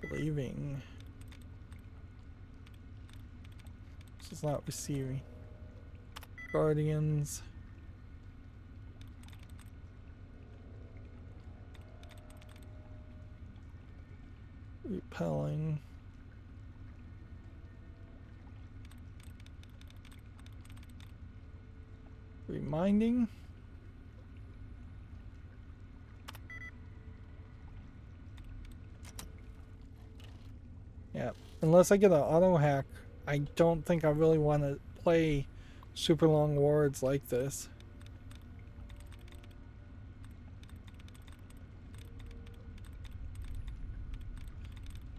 Believing. This is not receiving. Guardians. Repelling. Reminding. Yeah, unless I get an auto hack, I don't think I really want to play super long words like this.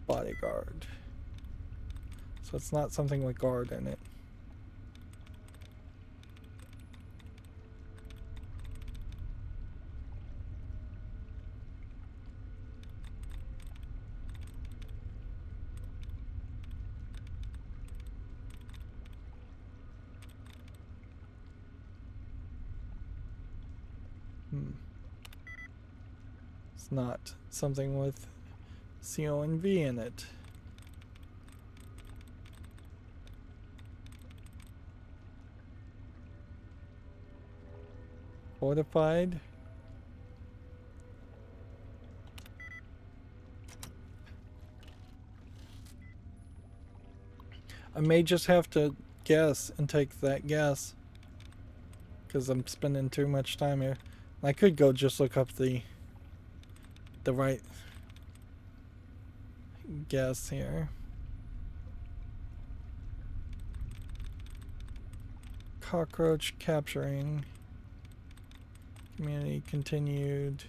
Bodyguard. So it's not something with guard in it. It's not something with C-O-N-V in it. Fortified. I may just have to guess and take that guess because I'm spending too much time here. I could go just look up the right guess here. Cockroach capturing. Community continued.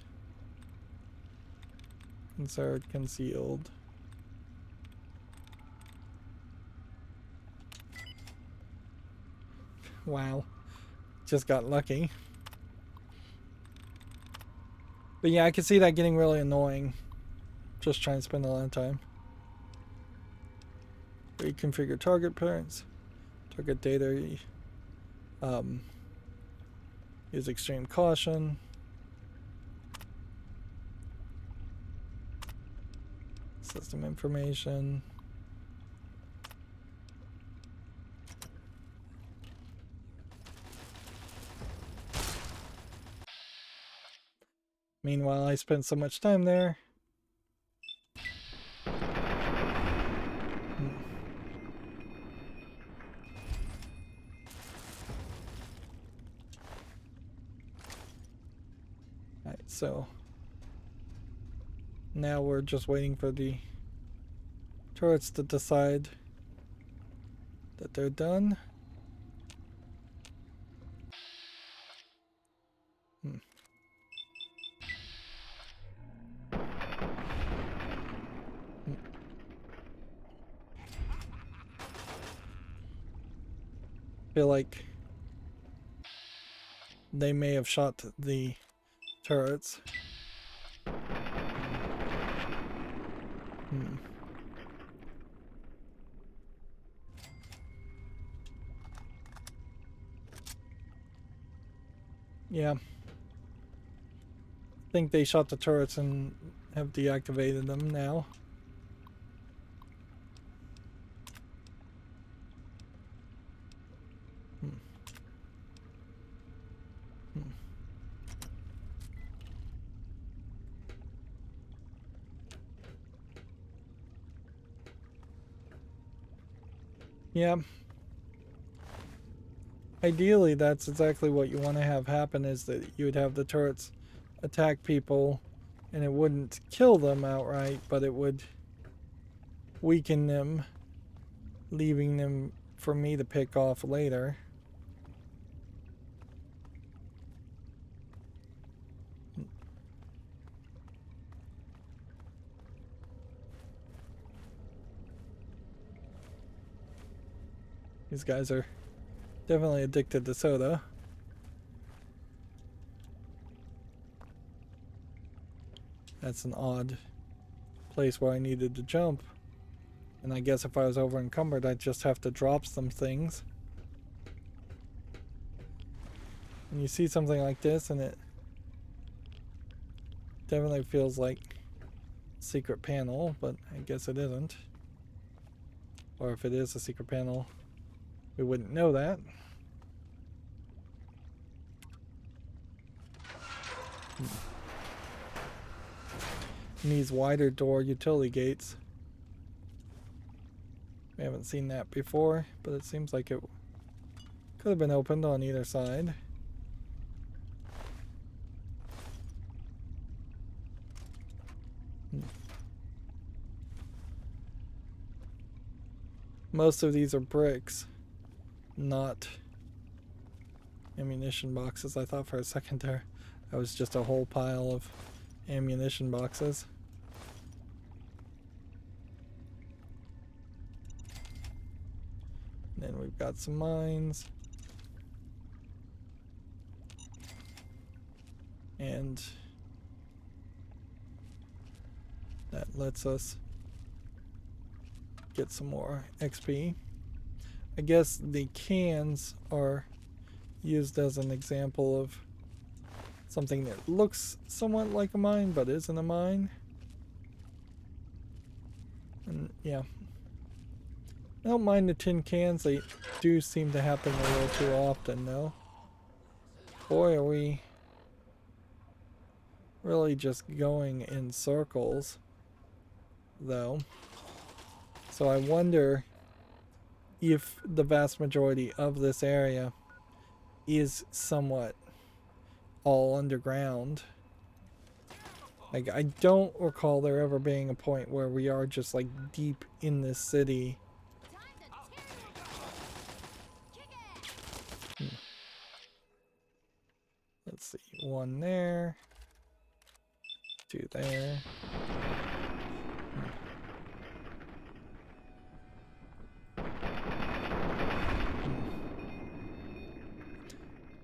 Insert concealed. Wow. Just got lucky. But yeah, I can see that getting really annoying. Just trying to spend a lot of time. Reconfigure target parents. Target data. Use extreme caution. System information. Meanwhile, I spent so much time there. Alright, so now we're just waiting for the turrets to decide that they're done. Feel like they may have shot the turrets. Yeah. I think they shot the turrets and have deactivated them now. Yeah. Ideally, that's exactly what you want to have happen, is that you would have the turrets attack people and it wouldn't kill them outright, but it would weaken them, leaving them for me to pick off later. These guys are definitely addicted to soda. That's an odd place where I needed to jump. And I guess if I was over encumbered, I'd just have to drop some things. When you see something like this and it definitely feels like secret panel, but I guess it isn't. Or if it is a secret panel, we wouldn't know that. And these wider door utility gates. We haven't seen that before, but it seems like it could have been opened on either side. Most of these are bricks, not ammunition boxes. I thought for a second there that was just a whole pile of ammunition boxes. And then we've got some mines. And that lets us get some more XP. I guess the cans are used as an example of something that looks somewhat like a mine but isn't a mine. And yeah, I don't mind the tin cans. They do seem to happen a little too often though. Boy, are we really just going in circles though. So I wonder if the vast majority of this area is somewhat all underground. Like, I don't recall there ever being a point where we are just like deep in this city. Let's see, one there, two there.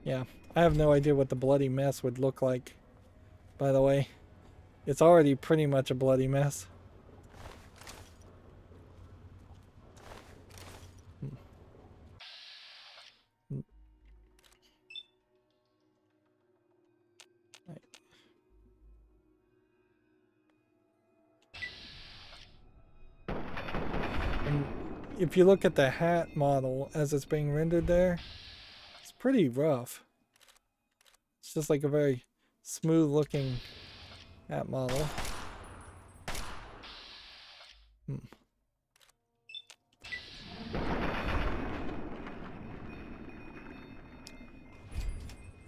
Yeah, I have no idea what the bloody mess would look like, by the way. It's already pretty much a bloody mess. Right. And if you look at the hat model as it's being rendered there, it's pretty rough. It's just like a very smooth looking hat model.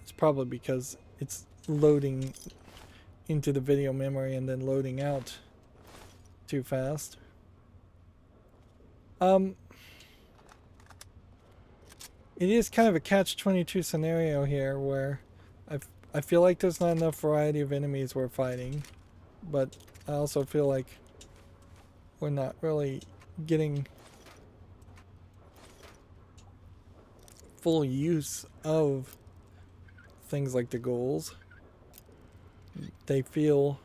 It's probably because it's loading into the video memory and then loading out too fast. It is kind of a catch-22 scenario here where I feel like there's not enough variety of enemies we're fighting, but I also feel like we're not really getting full use of things like the ghouls. They feel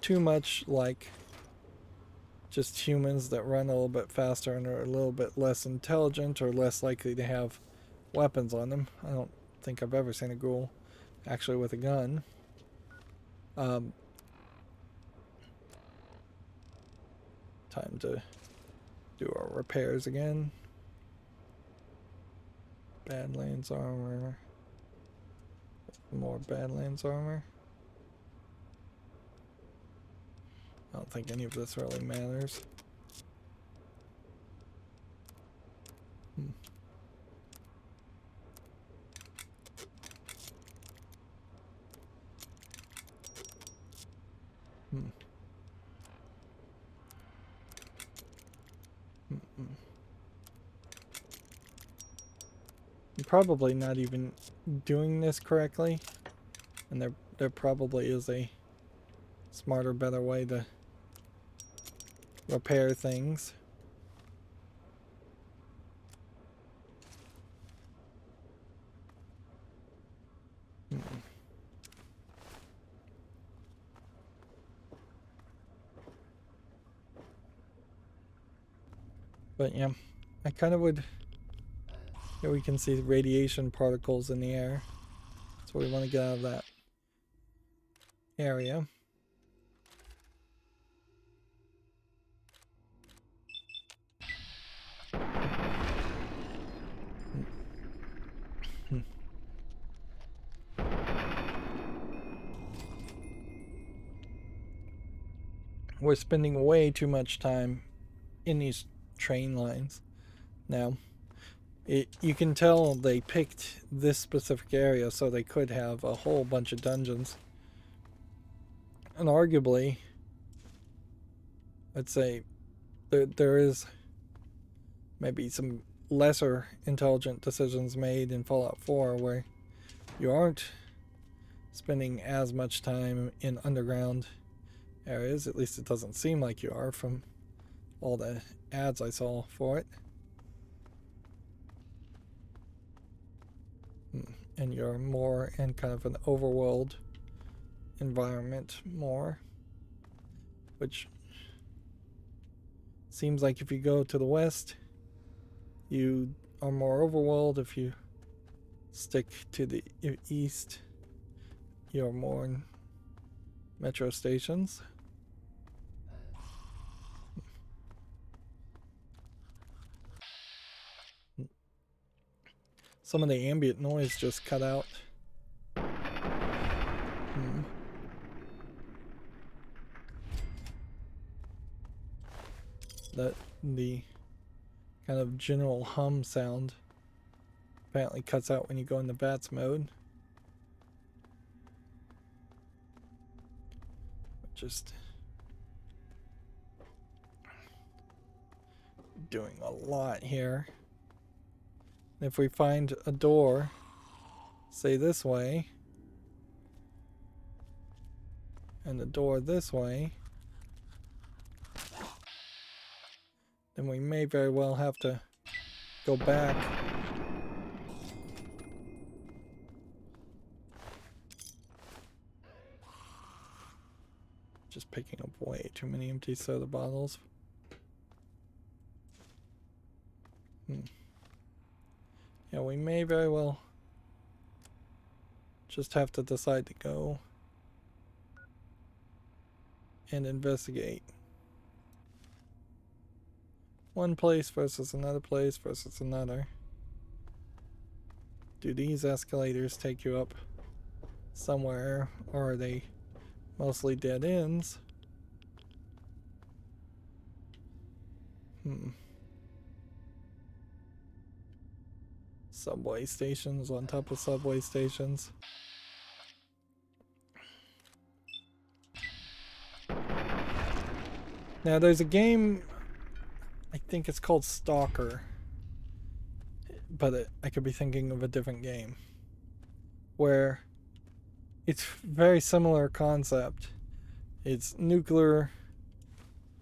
too much like just humans that run a little bit faster and are a little bit less intelligent or less likely to have weapons on them. I don't think I've ever seen a ghoul actually with a gun. Time to do our repairs again. Badlands armor. More Badlands armor. I don't think any of this really matters. I'm probably not even doing this correctly, and there probably is a smarter, better way to repair things. But yeah, I kind of would. Here we can see radiation particles in the air. So we want to get out of that. area. We're spending way too much time in these train lines now. You can tell they picked this specific area so they could have a whole bunch of dungeons. And arguably, I'd say there is maybe some lesser intelligent decisions made in Fallout 4 where you aren't spending as much time in underground areas. At least it doesn't seem like you are from all the ads I saw for it. And you're more in kind of an overworld environment more, which seems like if you go to the west you are more overworld. If you stick to the east you're more in metro stations. Some of the ambient noise just cut out. That the kind of general hum sound apparently cuts out when you go into bats mode. Just doing a lot here. If we find a door, say this way, and a door this way, then we may very well have to go back. Just picking up way too many empty soda bottles. Yeah, we may very well just have to decide to go and investigate. One place versus another place versus another. Do these escalators take you up somewhere, or are they mostly dead ends? Subway stations on top of subway stations. Now there's a game, I think it's called Stalker, but I could be thinking of a different game, where it's very similar concept. It's nuclear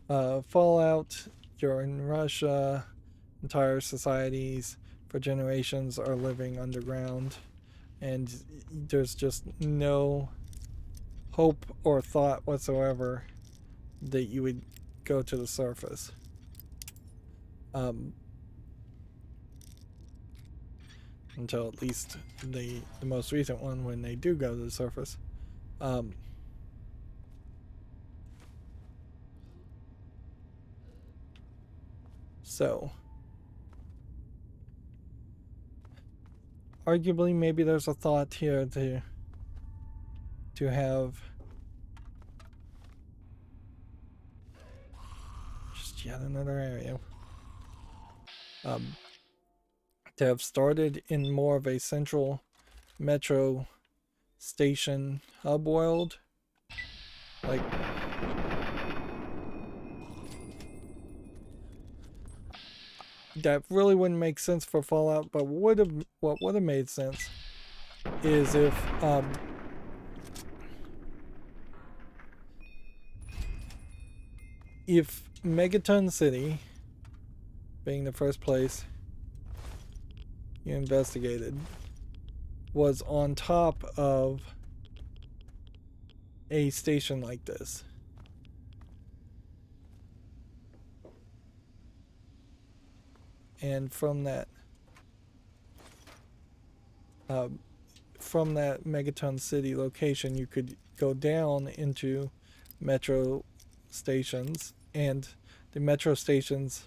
fallout. You're in Russia. Entire societies for generations are living underground, and there's just no hope or thought whatsoever that you would go to the surface. Until at least the most recent one, when they do go to the surface. So arguably maybe there's a thought here to have just yet another area. To have started in more of a central metro station hub world, like that really wouldn't make sense for Fallout, but what would have made sense is if Megaton City, being the first place you investigated, was on top of a station like this. And from that from that Megaton City location, you could go down into metro stations, and the metro stations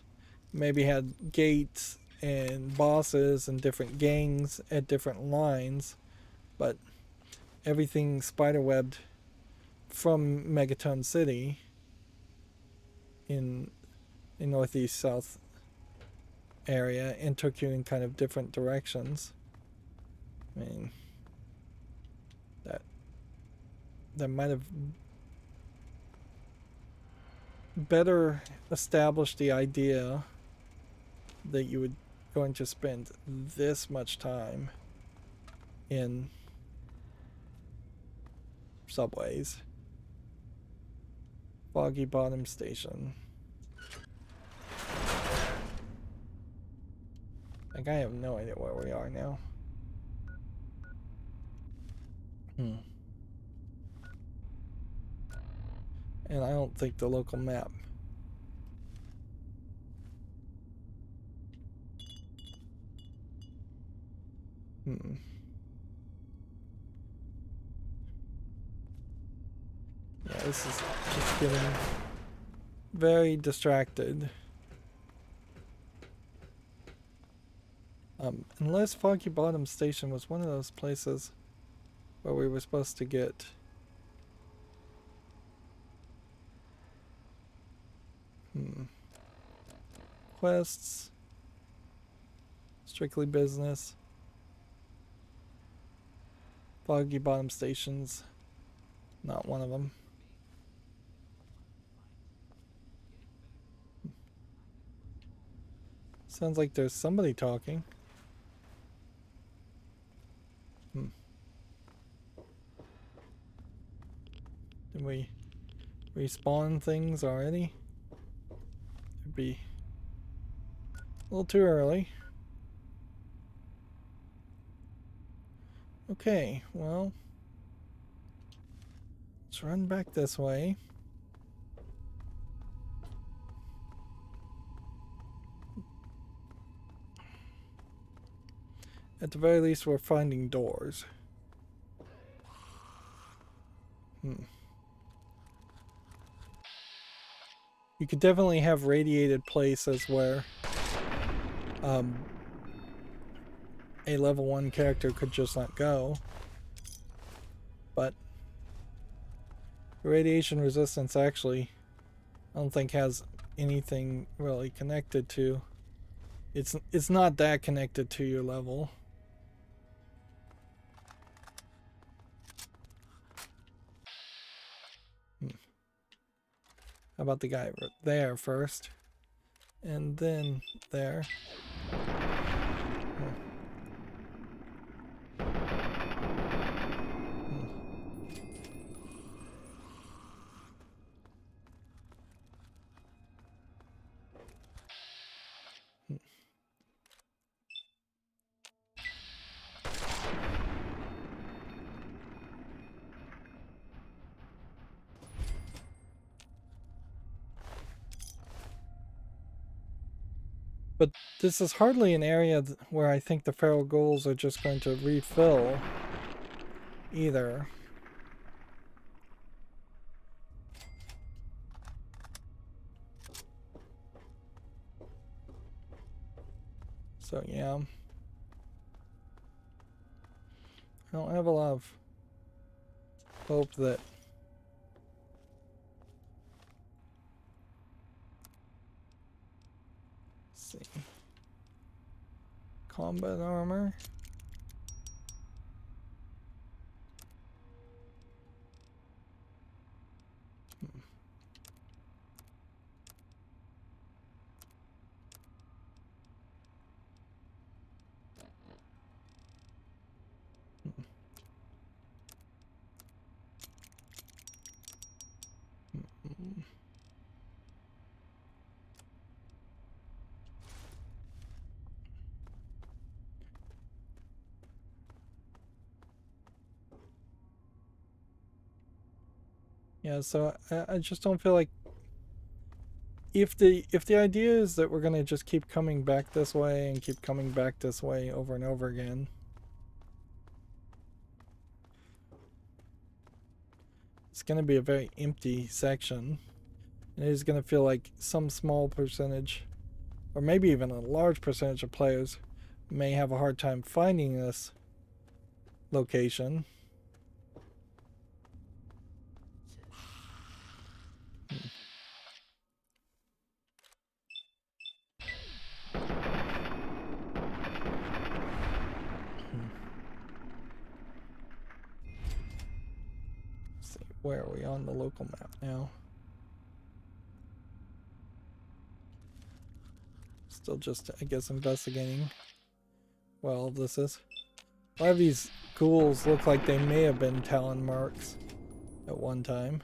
maybe had gates and bosses and different gangs at different lines, but everything spiderwebbed from Megaton City in northeast south area and took you in kind of different directions. I mean, that might have better established the idea that you would going to spend this much time in subways. Foggy Bottom Station. Like, I have no idea where we are now. And I don't think the local map. Yeah, this is just getting very distracted. Unless Foggy Bottom Station was one of those places where we were supposed to get quests, strictly business. Foggy Bottom Station's not one of them. Sounds like there's somebody talking. Did we respawn things already? It'd be a little too early. Okay, well, let's run back this way. At the very least, we're finding doors. You could definitely have radiated places where a level 1 character could just not go. But radiation resistance actually, I don't think has anything really connected to. It's not that connected to your level. How about the guy there first? And then there. But this is hardly an area where I think the feral ghouls are just going to refill either. So yeah, I don't have a lot of hope that see. Combat armor. Yeah, so I just don't feel like if the idea is that we're gonna just keep coming back this way and keep coming back this way over and over again, it's going to be a very empty section. And it is going to feel like some small percentage, or maybe even a large percentage of players may have a hard time finding this location. Let's see, where are we on the local map now? Still just, I guess, investigating what all of this is. A lot of these ghouls look like they may have been Talon marks at one time.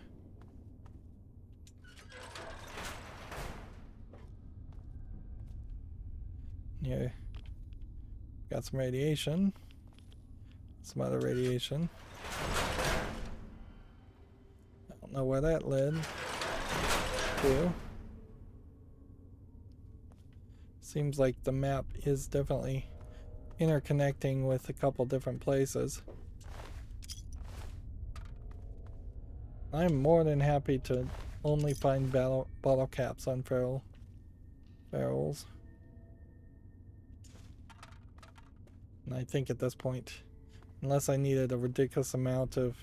Here, got some radiation, some other radiation. I don't know where that led to. Seems like the map is definitely interconnecting with a couple different places. I'm more than happy to only find bottle caps on barrels. And I think at this point, unless I needed a ridiculous amount of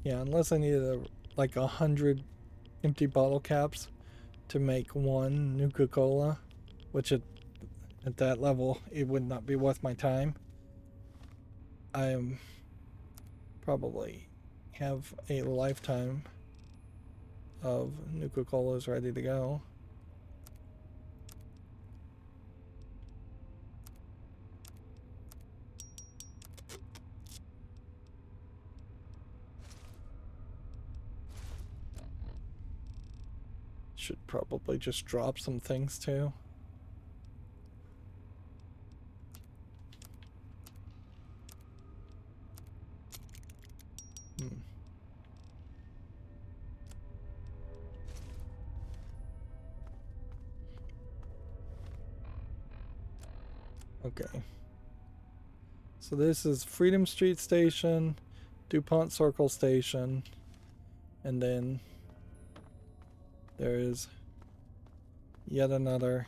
yeah, unless I needed like 100 empty bottle caps to make one Nuka-Cola, which at that level it would not be worth my time. I am probably have a lifetime of Nuka-Colas ready to go. Should probably just drop some things too. Okay. So this is Freedom Street Station, DuPont Circle Station, and then there is yet another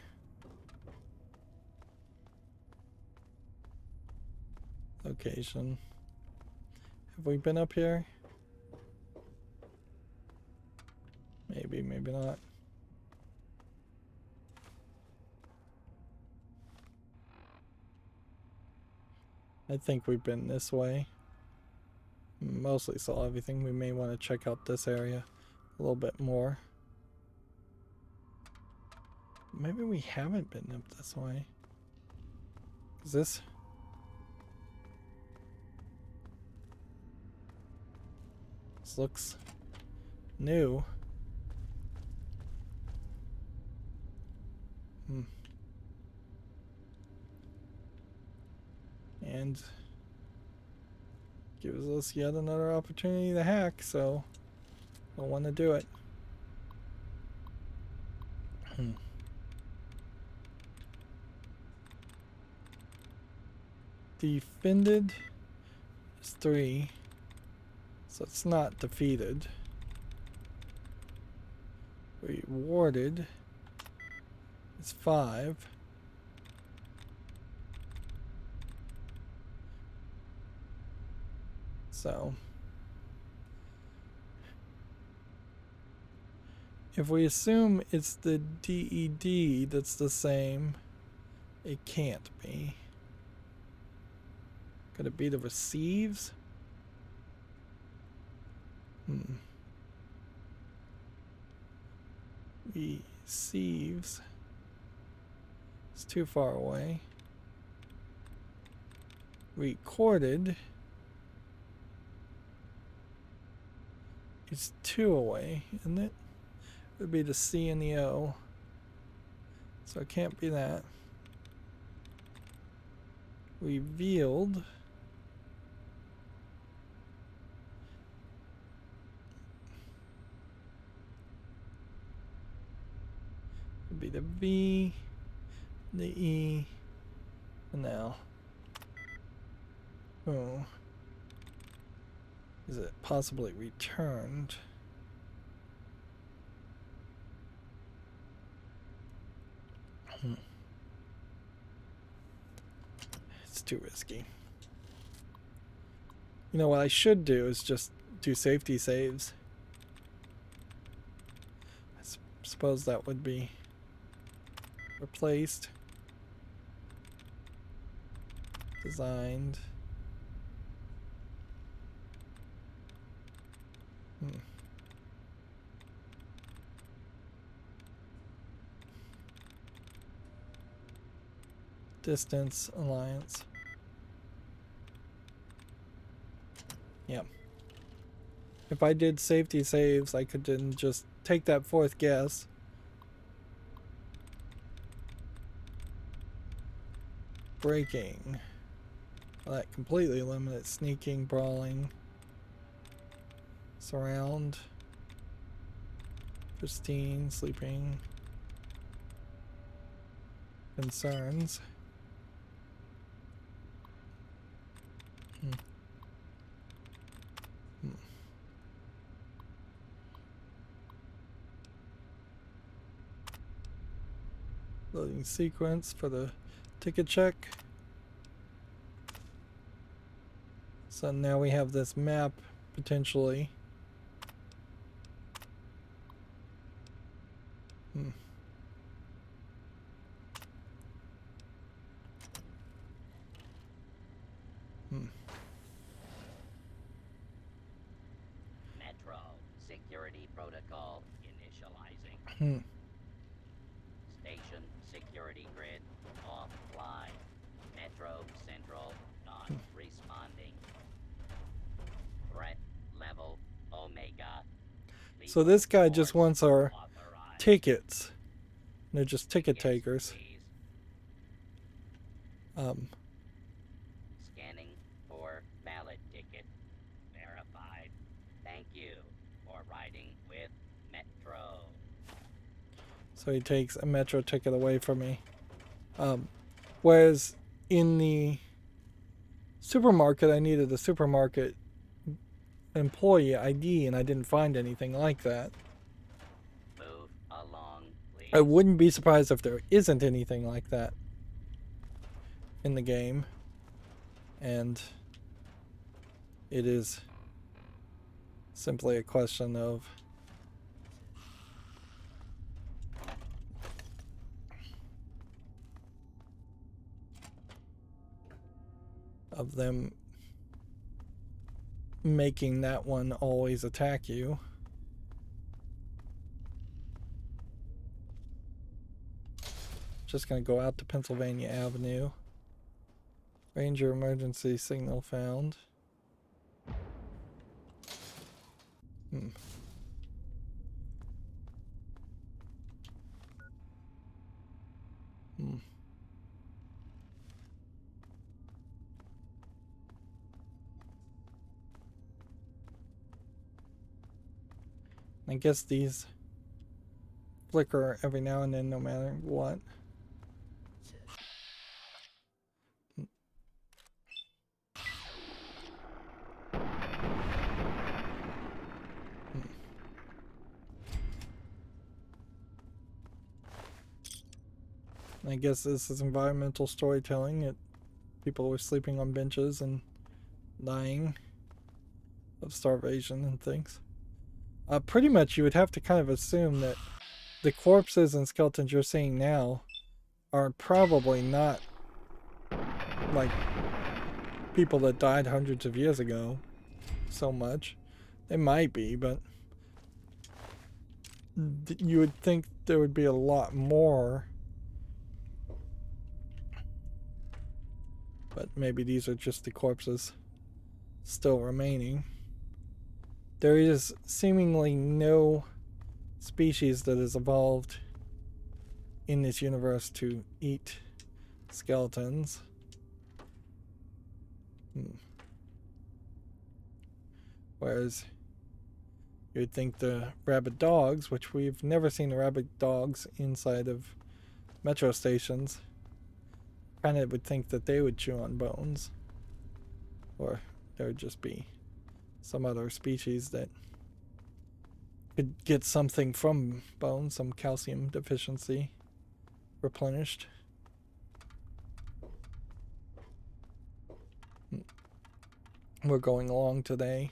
location. Have we been up here? Maybe, maybe not. I think we've been this way. Mostly saw everything. We may want to check out this area a little bit more. Maybe we haven't been up this way. Is this? This looks new. And gives us yet another opportunity to hack, so I want to do it. Defended is 3, so it's not defeated. Rewarded is 5. So if we assume it's the DED that's the same, it can't be. Could it be the receives? Receives. It's too far away. Recorded. It's 2 away, isn't it? It would be the C and the O. So it can't be that. Revealed. would be the V, the E, and the L. Oh. Is it possibly returned? It's too risky. You know what I should do is just do safety saves. I suppose that would be replaced. Designed. Distance, alliance. Yep. If I did safety saves, I could then just take that fourth guess. Breaking. Well, that completely eliminates sneaking, brawling. Surround. Pristine, sleeping. Concerns. Loading sequence for the ticket check. So now we have this map potentially. Metro security protocol initializing. Station security grid offline. Metro Central not responding. Threat level Omega. So this guy just wants our tickets. They're just ticket takers. Scanning for valid ticket. Verified. Thank you for riding with Metro. So he takes a Metro ticket away from me. Whereas in the supermarket, I needed a supermarket employee ID, and I didn't find anything like that. Move along, please. I wouldn't be surprised if there isn't anything like that in the game. And it is simply a question of them making that one always attack you. Just gonna go out to Pennsylvania Avenue. Ranger emergency signal found. I guess these flicker every now and then, no matter what. I guess this is environmental storytelling. People were sleeping on benches and dying of starvation and things. Pretty much you would have to kind of assume that the corpses and skeletons you're seeing now are probably not like people that died hundreds of years ago so much. They might be, but you would think there would be a lot more. But maybe these are just the corpses still remaining. There is seemingly no species that has evolved in this universe to eat skeletons. Whereas You would think the rabid dogs, which we've never seen the rabid dogs inside of metro stations, kind of would think that they would chew on bones. Or there would just be some other species that could get something from bones, some calcium deficiency replenished. We're going along today.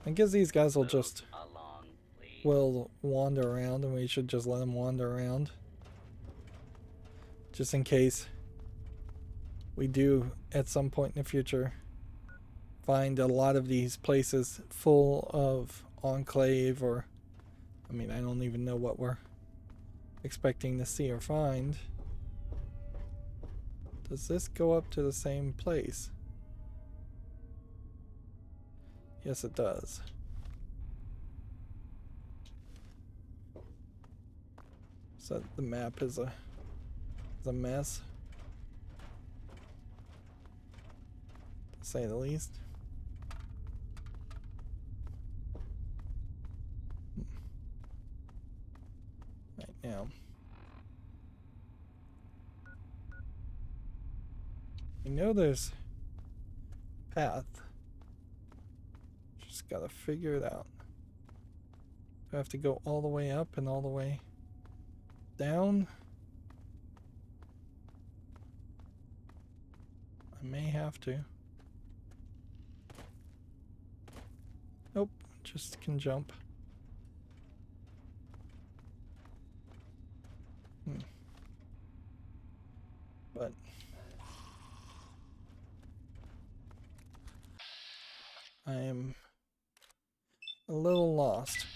I guess these guys will just will wander around, and we should just let them wander around. Just in case we do, at some point in the future, find a lot of these places full of Enclave, or, I mean, I don't even know what we're expecting to see or find. Does this go up to the same place? Yes, it does. So the map is a mess, to say the least. Right now, you know there's a path. Just gotta figure it out. Do I have to go all the way up and all the way down? I may have to. Nope, just can jump. But I am a little lost.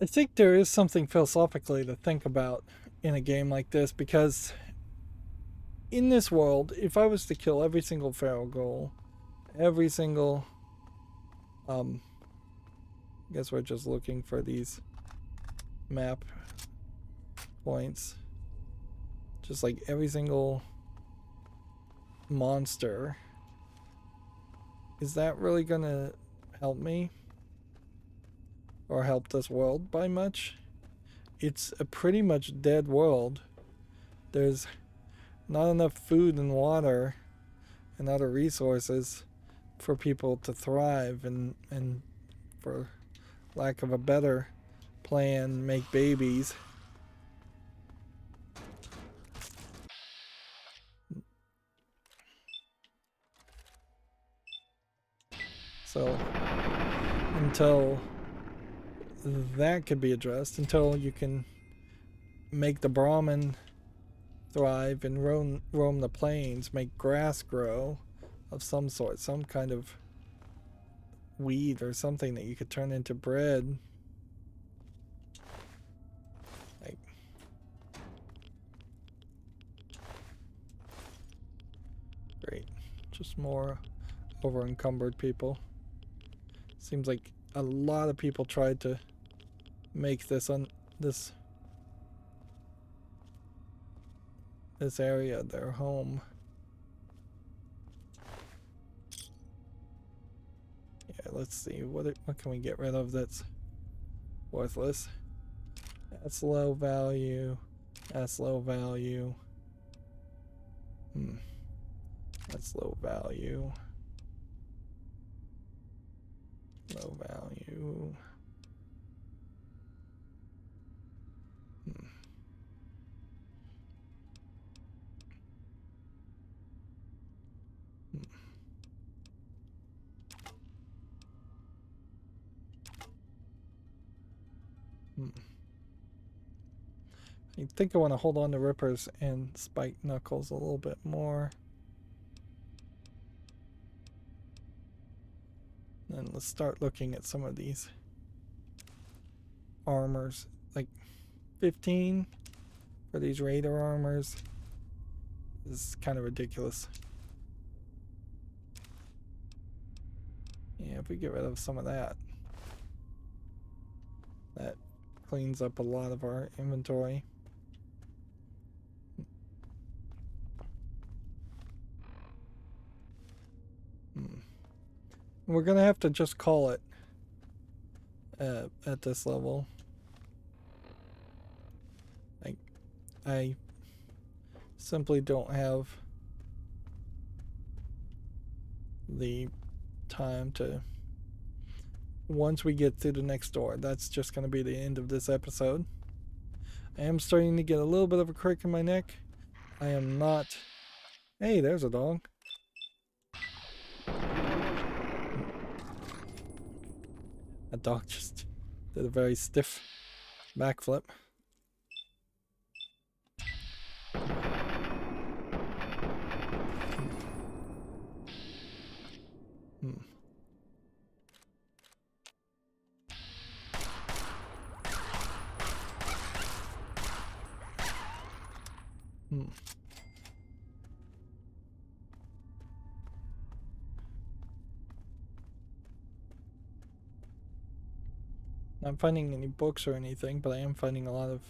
I think there is something philosophically to think about in a game like this, because in this world, if I was to kill every single feral ghoul, every single I guess we're just looking for these map points, just like every single monster, is that really gonna help me or help this world by much? It's a pretty much dead world. There's not enough food and water and other resources for people to thrive and for lack of a better plan, make babies. So until that could be addressed, until you can make the Brahmin thrive and roam the plains, make grass grow of some sort, some kind of weed or something that you could turn into bread. Like, great, just more over encumbered people. Seems like a lot of people tried to make this this area their home. Yeah, let's see, what can we get rid of that's worthless? That's low value. That's low value. That's low value. Low value. I think I want to hold on to Rippers and Spiked Knuckles a little bit more. And let's start looking at some of these armors. Like 15 for these Raider armors. This is kind of ridiculous. Yeah, if we get rid of some of that cleans up a lot of our inventory. We're gonna have to just call it at this level. I simply don't have the time to. Once we get through the next door, that's just going to be the end of this episode. I am starting to get a little bit of a crick in my neck. I am not. Hey, there's a dog. That dog just did a very stiff backflip. Not finding any books or anything, but I am finding a lot of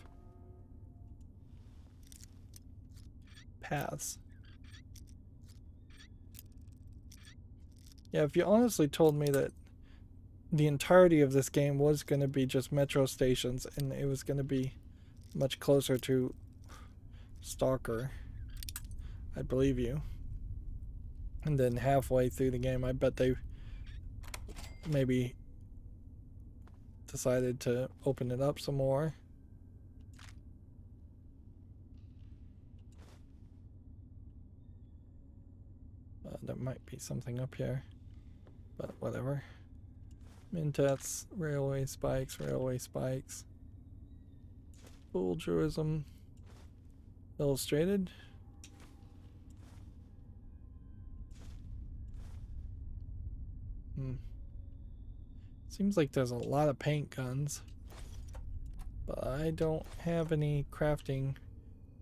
paths. Yeah, if you honestly told me that the entirety of this game was going to be just metro stations and it was going to be much closer to Stalker, I'd believe you. And then halfway through the game, I bet they maybe decided to open it up some more. There might be something up here, but whatever. Mintats, railway spikes, Bulgerism illustrated. Seems like there's a lot of paint guns, but I don't have any crafting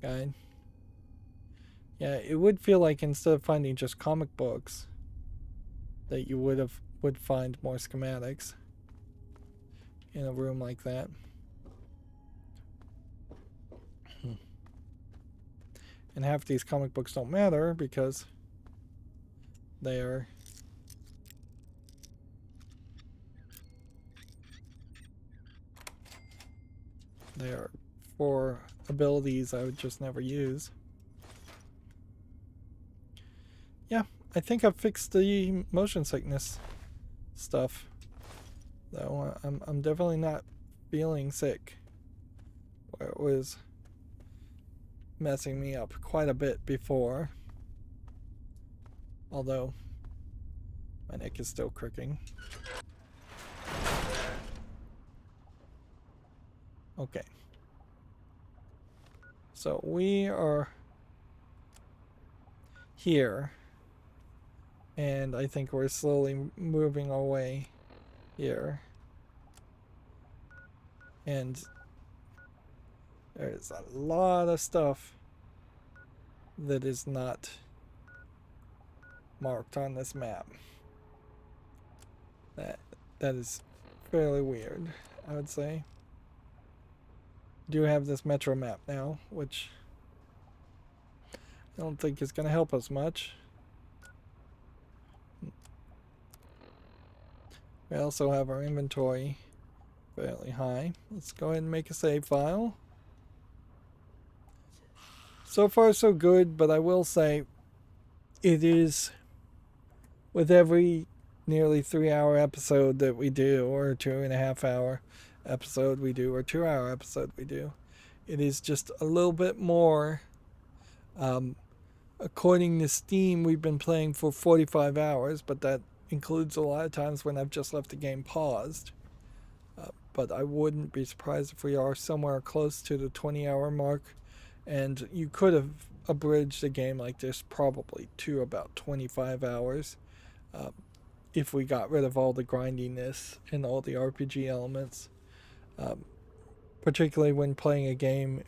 guide. Yeah, it would feel like instead of finding just comic books, that you would find more schematics in a room like that. And half these comic books don't matter because they are for abilities I would just never use. Yeah, I think I've fixed the motion sickness stuff, though. I'm definitely not feeling sick, where it was messing me up quite a bit before, although my neck is still cricking. Okay, so we are here, and I think we're slowly moving our way here, and there's a lot of stuff that is not marked on this map. That is fairly weird, I would say. Do have this metro map now, which I don't think is going to help us much. We also have our inventory fairly high. Let's go ahead and make a save file. So far so good, but I will say it is, with every nearly 3-hour episode that we do, or 2.5-hour episode we do, or 2-hour episode we do, it is just a little bit more. According to Steam, we've been playing for 45 hours, but that includes a lot of times when I've just left the game paused. But I wouldn't be surprised if we are somewhere close to the 20-hour mark, and you could have abridged a game like this probably to about 25 hours if we got rid of all the grindiness and all the RPG elements. Particularly when playing a game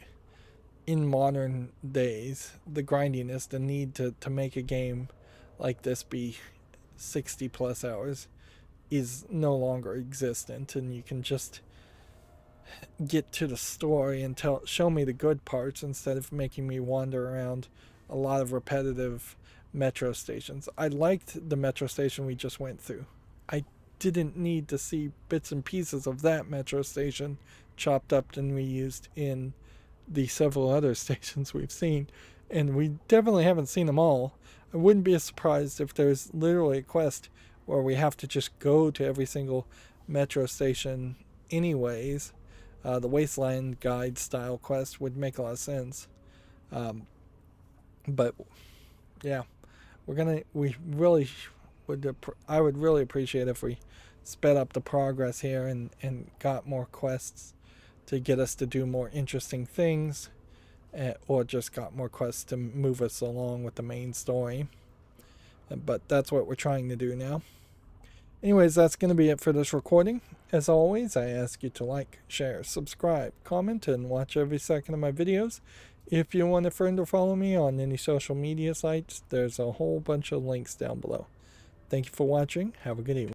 in modern days, the grindiness, the need to make a game like this be 60 plus hours is no longer existent, and you can just get to the story and show me the good parts instead of making me wander around a lot of repetitive metro stations. I liked the metro station we just went through. I didn't need to see bits and pieces of that metro station chopped up and reused in the several other stations we've seen, and we definitely haven't seen them all. I wouldn't be surprised if there's literally a quest where we have to just go to every single metro station anyways. The Wasteland Guide style quest would make a lot of sense. But yeah, I would really appreciate if we sped up the progress here and got more quests to get us to do more interesting things, or just got more quests to move us along with the main story. But that's what we're trying to do now. Anyways, that's going to be it for this recording. As always, I ask you to like, share, subscribe, comment, and watch every second of my videos. If you want a friend or follow me on any social media sites, there's a whole bunch of links down below. Thank you for watching. Have a good evening.